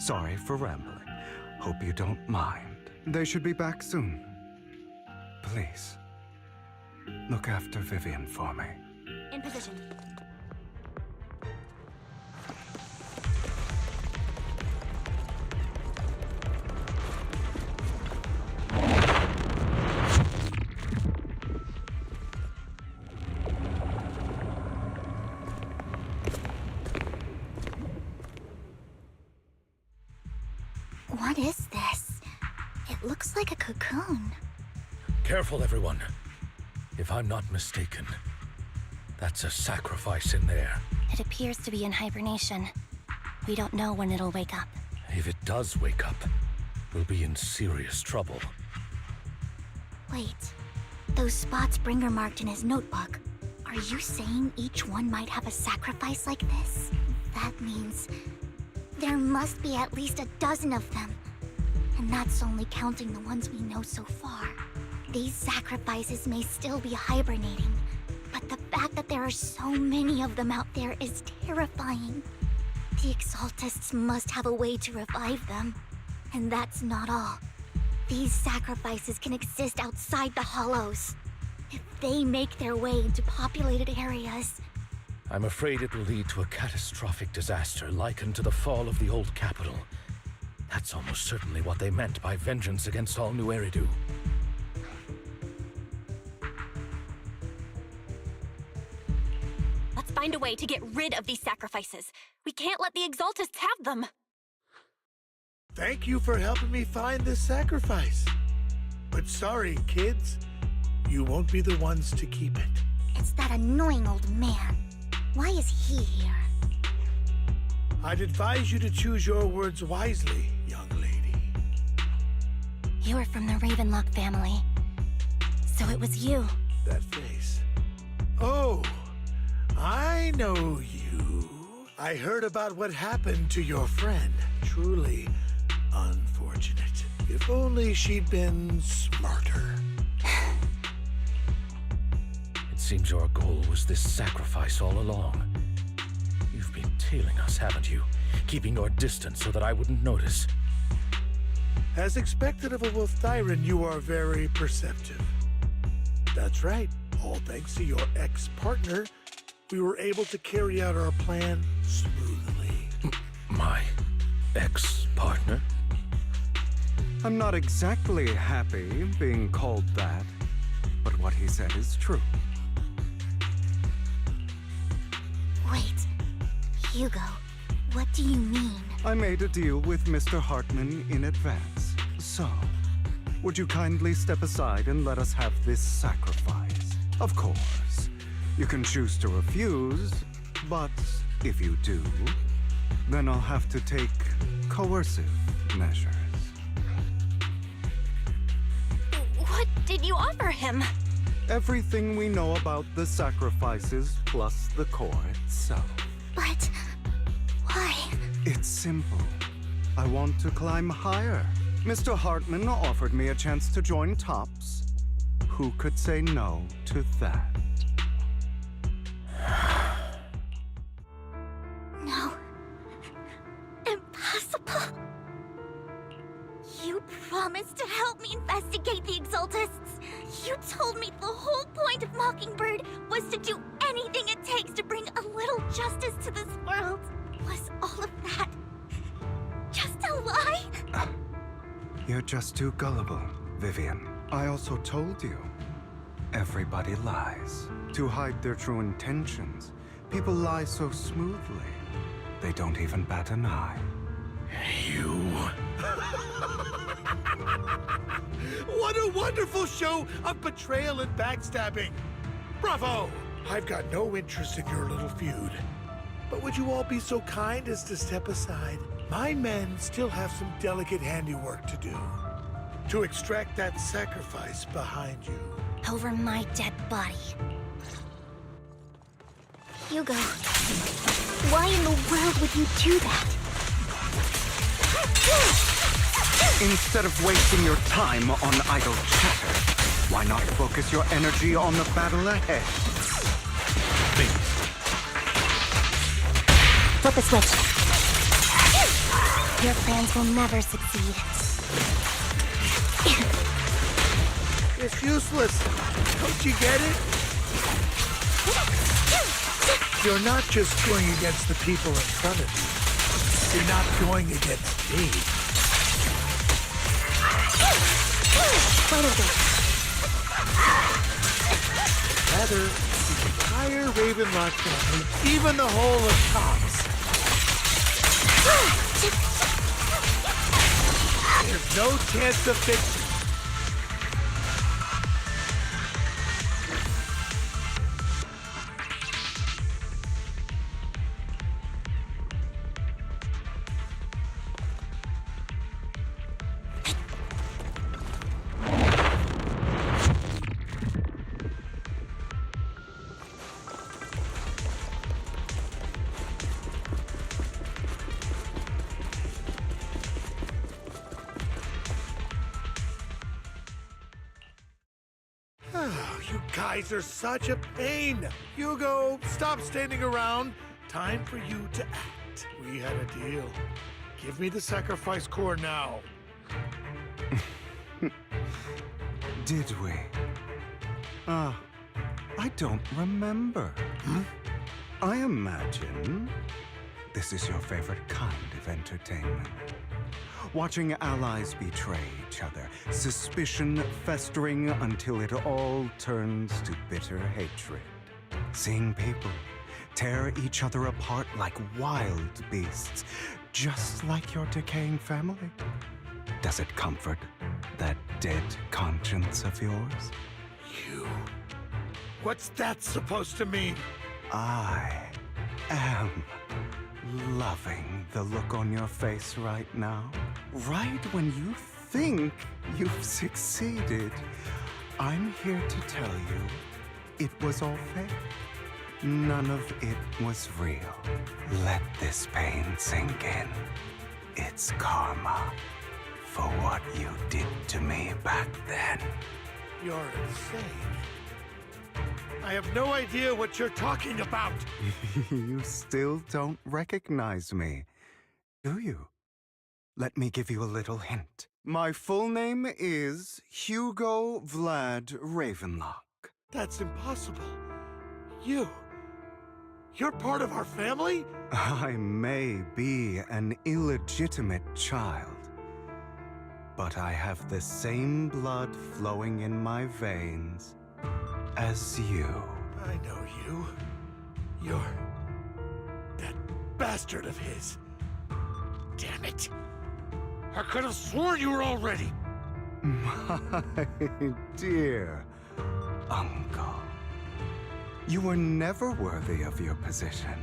sorry for rambling. Hope you don't mind. They should be back soon. Please, look after Vivian for me. In position. What is this? It looks like a cocoon. Careful, everyone. If I'm not mistaken, that's a sacrifice in there. It appears to be in hibernation. We don't know when it'll wake up. If it does wake up, we'll be in serious trouble. Wait, those spots Bringer marked in his notebook. Are you saying each one might have a sacrifice like this? That means there must be at least a dozen of them. And that's only counting the ones we know so far. These sacrifices may still be hibernating, but the fact that there are so many of them out there is terrifying. The Exaltists must have a way to revive them. And that's not all. These sacrifices can exist outside the Hollows. If they make their way into populated areas... I'm afraid it will lead to a catastrophic disaster likened to the fall of the old capital. That's almost certainly what they meant by vengeance against all New Eridu. Let's find a way to get rid of these sacrifices. We can't let the Exaltists have them. Thank you for helping me find this sacrifice. But sorry, kids. You won't be the ones to keep it. It's that annoying old man. Why is he here? I'd advise you to choose your words wisely, young lady. You are from the Ravenlock family. So it was you. That face. Oh, I know you. I heard about what happened to your friend. Truly unfortunate. If only she'd been smarter. It seems your goal was this sacrifice all along. tailing us, haven't you? Keeping your distance so that I wouldn't notice. As expected of a Wolf-Thyran, you are very perceptive. That's right. All thanks to your ex-partner, we were able to carry out our plan smoothly. My ex-partner? I'm not exactly happy being called that, but what he said is true. Wait, Hugo, what do you mean? I made a deal with Mr. Hartman in advance. So, would you kindly step aside and let us have this sacrifice? Of course, you can choose to refuse, but if you do, then I'll have to take coercive measures. What did you offer him? Everything we know about the sacrifices plus the core itself. But why? It's simple. I want to climb higher. Mr. Hartman offered me a chance to join Tops. Who could say no to that? No. Impossible. You promised to help me investigate the Exaltists. You told me the whole point of Mockingbird was to do anything it takes to bring a little justice to this world. Was all of that just a lie? You're just too gullible, Vivian. I also told you. Everybody lies. To hide their true intentions, people lie so smoothly, they don't even bat an eye. You... What a wonderful show of betrayal and backstabbing! Bravo! I've got no interest in your little feud. But would you all be so kind as to step aside? My men still have some delicate handiwork to do. To extract that sacrifice behind you. Over my dead body. Hugo, why in the world would you do that? Instead of wasting your time on idle chatter, why not focus your energy on the battle ahead? Please. Flip a switch. Your plans will never succeed. It's useless. Don't you get it? You're not just going against the people in front of you. You're not going against me. Rather, the entire Ravenlock family, even the whole of Tops. There's no chance of fixing. You guys are such a pain. Hugo, stop standing around. Time for you to act. We had a deal. Give me the sacrifice core now. Did we? I don't remember. I imagine this is your favorite kind of entertainment. Watching allies betray each other, suspicion festering until it all turns to bitter hatred. Seeing people tear each other apart like wild beasts, just like your decaying family. Does it comfort that dead conscience of yours? You. What's that supposed to mean? I am loving the look on your face right now. Right when you think you've succeeded, I'm here to tell you it was all fake. None of it was real. Let this pain sink in. It's karma for what you did to me back then. You're insane. I have no idea what you're talking about. You still don't recognize me, do you? Let me give you a little hint. My full name is Hugo Vlad Ravenlock. That's impossible. You're part of our family? I may be an illegitimate child, but I have the same blood flowing in my veins as you. I know you. You're that bastard of his. Damn it. I could have sworn you were already. My dear uncle, you were never worthy of your position.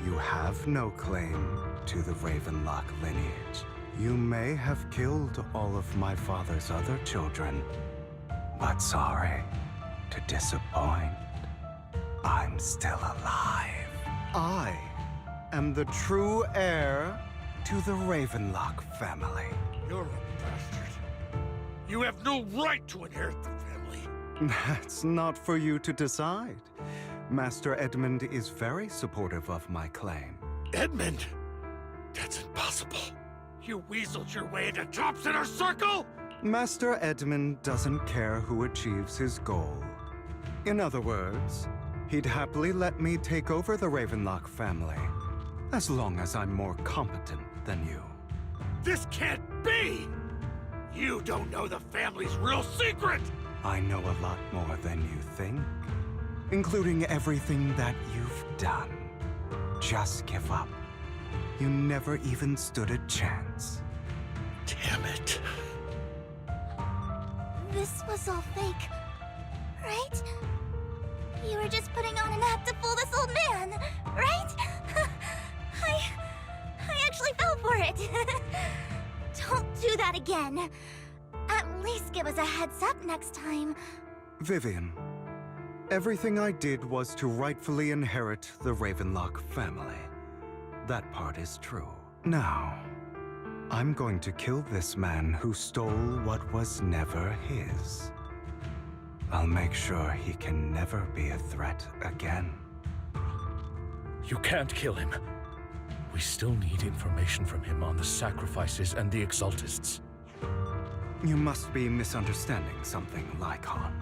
You have no claim to the Ravenlock lineage. You may have killed all of my father's other children, but sorry to disappoint. I'm still alive. I am the true heir to the Ravenlock family. You're a bastard. You have no right to inherit the family. That's not for you to decide. Master Edmund is very supportive of my claim. Edmund? That's impossible. You weaseled your way into Top's inner circle? Master Edmund doesn't care who achieves his goal. In other words, he'd happily let me take over the Ravenlock family, as long as I'm more competent than you. This can't be! You don't know the family's real secret! I know a lot more than you think, including everything that you've done. Just give up. You never even stood a chance. Damn it. This was all fake, right? You were just putting on an act to fool this old man, right? I actually fell for it. Don't do that again. At least give us a heads up next time. Vivian, everything I did was to rightfully inherit the Ravenlock family. That part is true. Now, I'm going to kill this man who stole what was never his. I'll make sure he can never be a threat again. You can't kill him. We still need information from him on the sacrifices and the Exaltists. You must be misunderstanding something, Lycon.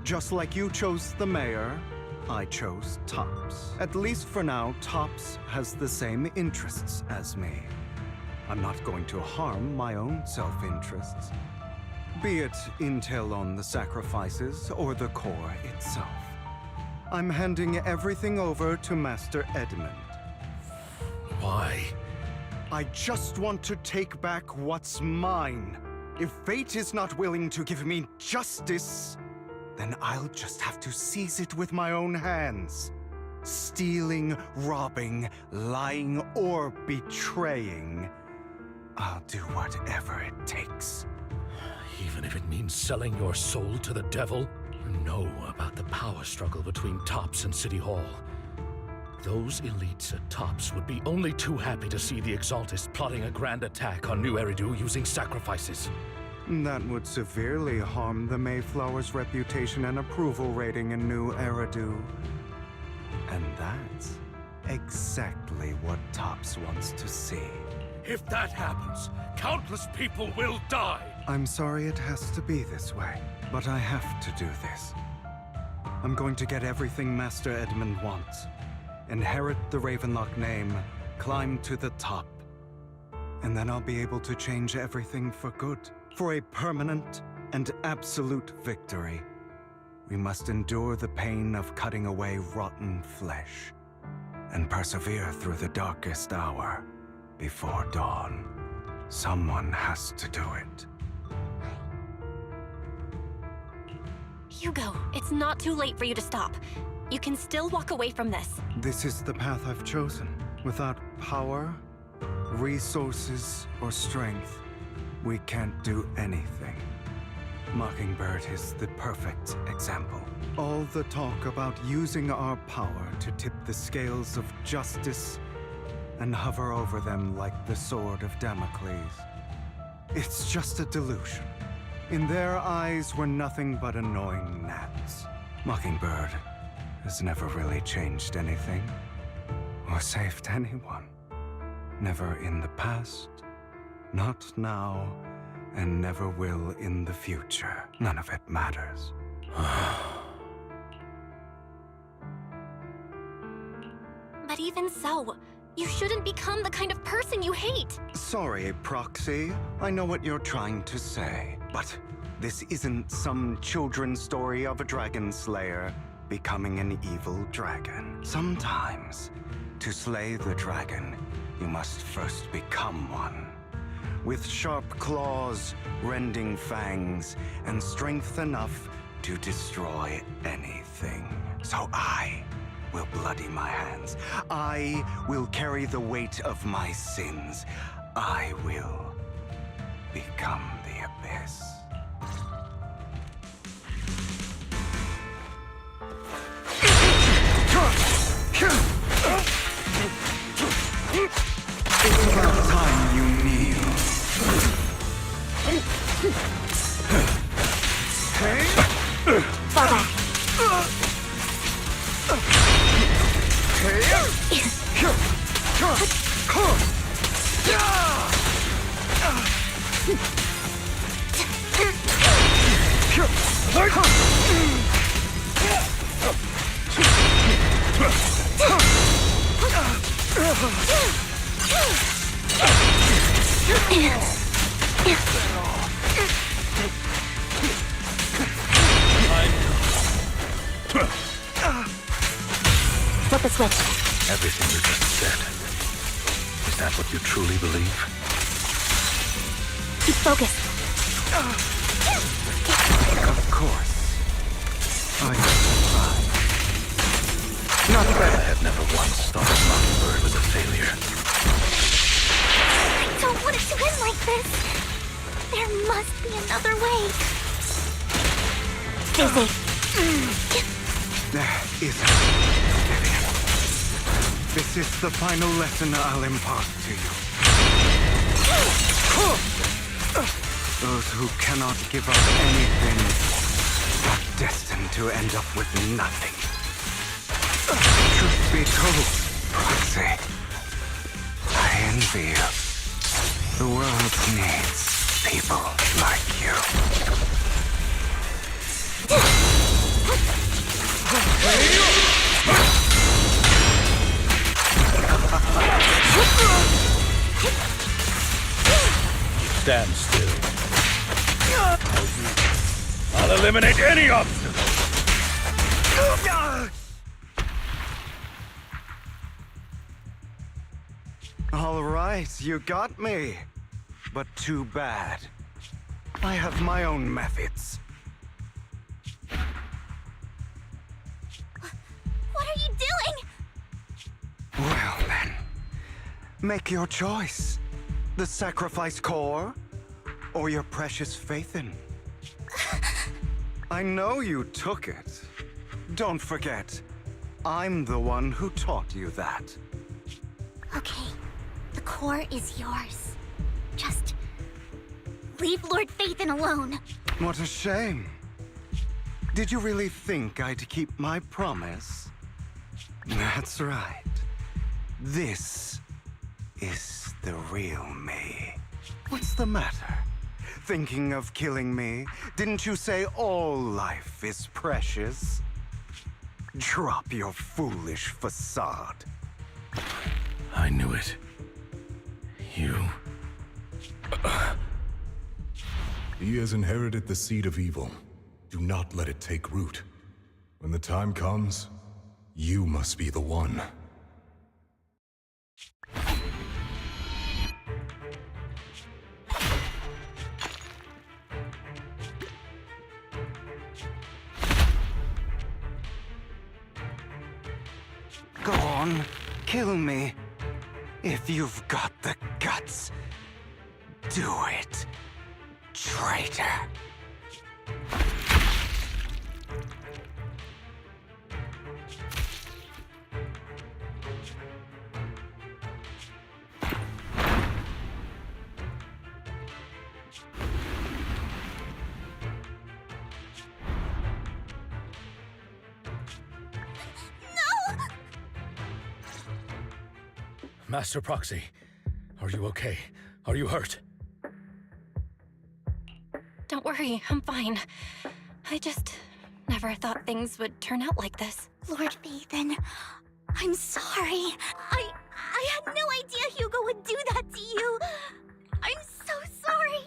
Just like you chose the mayor, I chose Tops. At least for now, Tops has the same interests as me. I'm not going to harm my own self-interests, be it intel on the sacrifices or the core itself. I'm handing everything over to Master Edmund. Why? I just want to take back what's mine. If fate is not willing to give me justice, then I'll just have to seize it with my own hands. Stealing, robbing, lying, or betraying. I'll do whatever it takes. Even if it means selling your soul to the devil? You know about the power struggle between Tops and City Hall. Those elites at Tops would be only too happy to see the Exaltists plotting a grand attack on New Eridu using sacrifices. That would severely harm the Mayflower's reputation and approval rating in New Eridu. And that's exactly what Tops wants to see. If that happens, countless people will die! I'm sorry it has to be this way, but I have to do this. I'm going to get everything Master Edmund wants. Inherit the Ravenlock name, climb to the top. And then I'll be able to change everything for good. For a permanent and absolute victory, we must endure the pain of cutting away rotten flesh and persevere through the darkest hour before dawn. Someone has to do it. Hugo, it's not too late for you to stop. You can still walk away from this. This is the path I've chosen. Without power, resources, or strength, we can't do anything. Mockingbird is the perfect example. All the talk about using our power to tip the scales of justice and hover over them like the sword of Damocles. It's just a delusion. In their eyes, we're nothing but annoying gnats. Mockingbird has never really changed anything or saved anyone. Never in the past, not now, and never will in the future. None of it matters. But even so, you shouldn't become the kind of person you hate. Sorry, Proxy. I know what you're trying to say, but this isn't some children's story of a dragon slayer becoming an evil dragon. Sometimes, to slay the dragon, you must first become one. With sharp claws, rending fangs, and strength enough to destroy anything. So I will bloody my hands. I will carry the weight of my sins. I will become the abyss. It's about time you kneel. Fall back. Flip a switch. Everything you just said. Is that what you truly believe? Keep focused. Of course. I tried. Not bad. I have never once thought Mockingbird was a failure. I don't want it to end like this. There must be another way. Stay safe. There isn't, Vivian. This is the final lesson I'll impart to you. Those who cannot give up anything are destined to end up with nothing. Truth be told, Proxy, I envy you. The world needs people like you. Stand still. I'll eliminate any obstacle. All right, you got me. But too bad. I have my own methods. What are you doing? Well then, make your choice. The sacrifice core, or your precious Faithin. I know you took it. Don't forget, I'm the one who taught you that. Okay, the core is yours. Just leave Lord Faithin alone. What a shame. Did you really think I'd keep my promise? That's right. This is the real me. What's the matter? Thinking of killing me? Didn't you say all life is precious? Drop your foolish facade. I knew it. You... He has inherited the seed of evil. Do not let it take root. When the time comes, you must be the one. Go on, kill me. If you've got the guts, do it, traitor. Master Proxy, are you okay? Are you hurt? Don't worry, I'm fine. I just never thought things would turn out like this. Lord Vathan, I'm sorry. I had no idea Hugo would do that to you. I'm so sorry.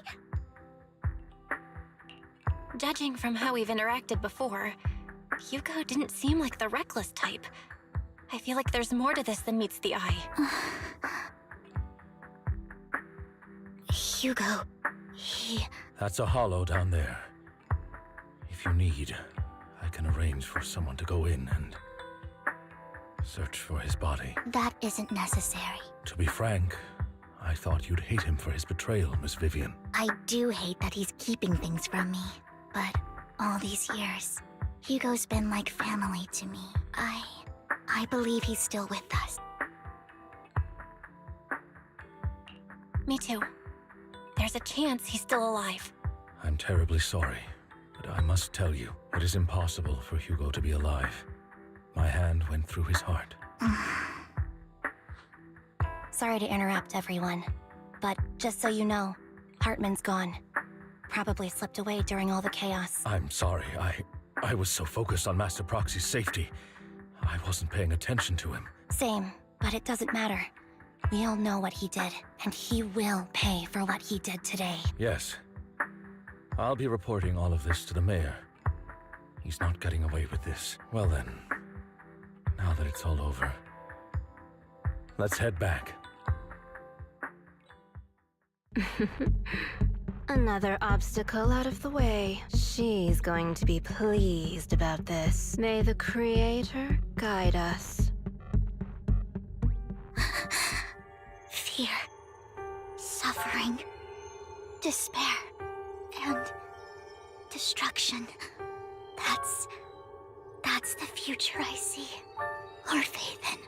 Judging from how we've interacted before, Hugo didn't seem like the reckless type. I feel like there's more to this than meets the eye. Hugo, he... That's a hollow down there. If you need, I can arrange for someone to go in and search for his body. That isn't necessary. To be frank, I thought you'd hate him for his betrayal, Miss Vivian. I do hate that he's keeping things from me, but all these years, Hugo's been like family to me. I believe he's still with us. Me too. There's a chance he's still alive. I'm terribly sorry, but I must tell you, it is impossible for Hugo to be alive. My hand went through his heart. Sorry to interrupt, everyone. But just so you know, Hartman's gone. Probably slipped away during all the chaos. I'm sorry, I was so focused on Master Proxy's safety. I wasn't paying attention to him. Same, but it doesn't matter. We all know what he did, and he will pay for what he did today. Yes. I'll be reporting all of this to the mayor. He's not getting away with this. Well then, now that it's all over, let's head back. Another obstacle out of the way. She's going to be pleased about this. May the Creator guide us. Fear, suffering, despair, and destruction. That's the future I see. Lord Vathan.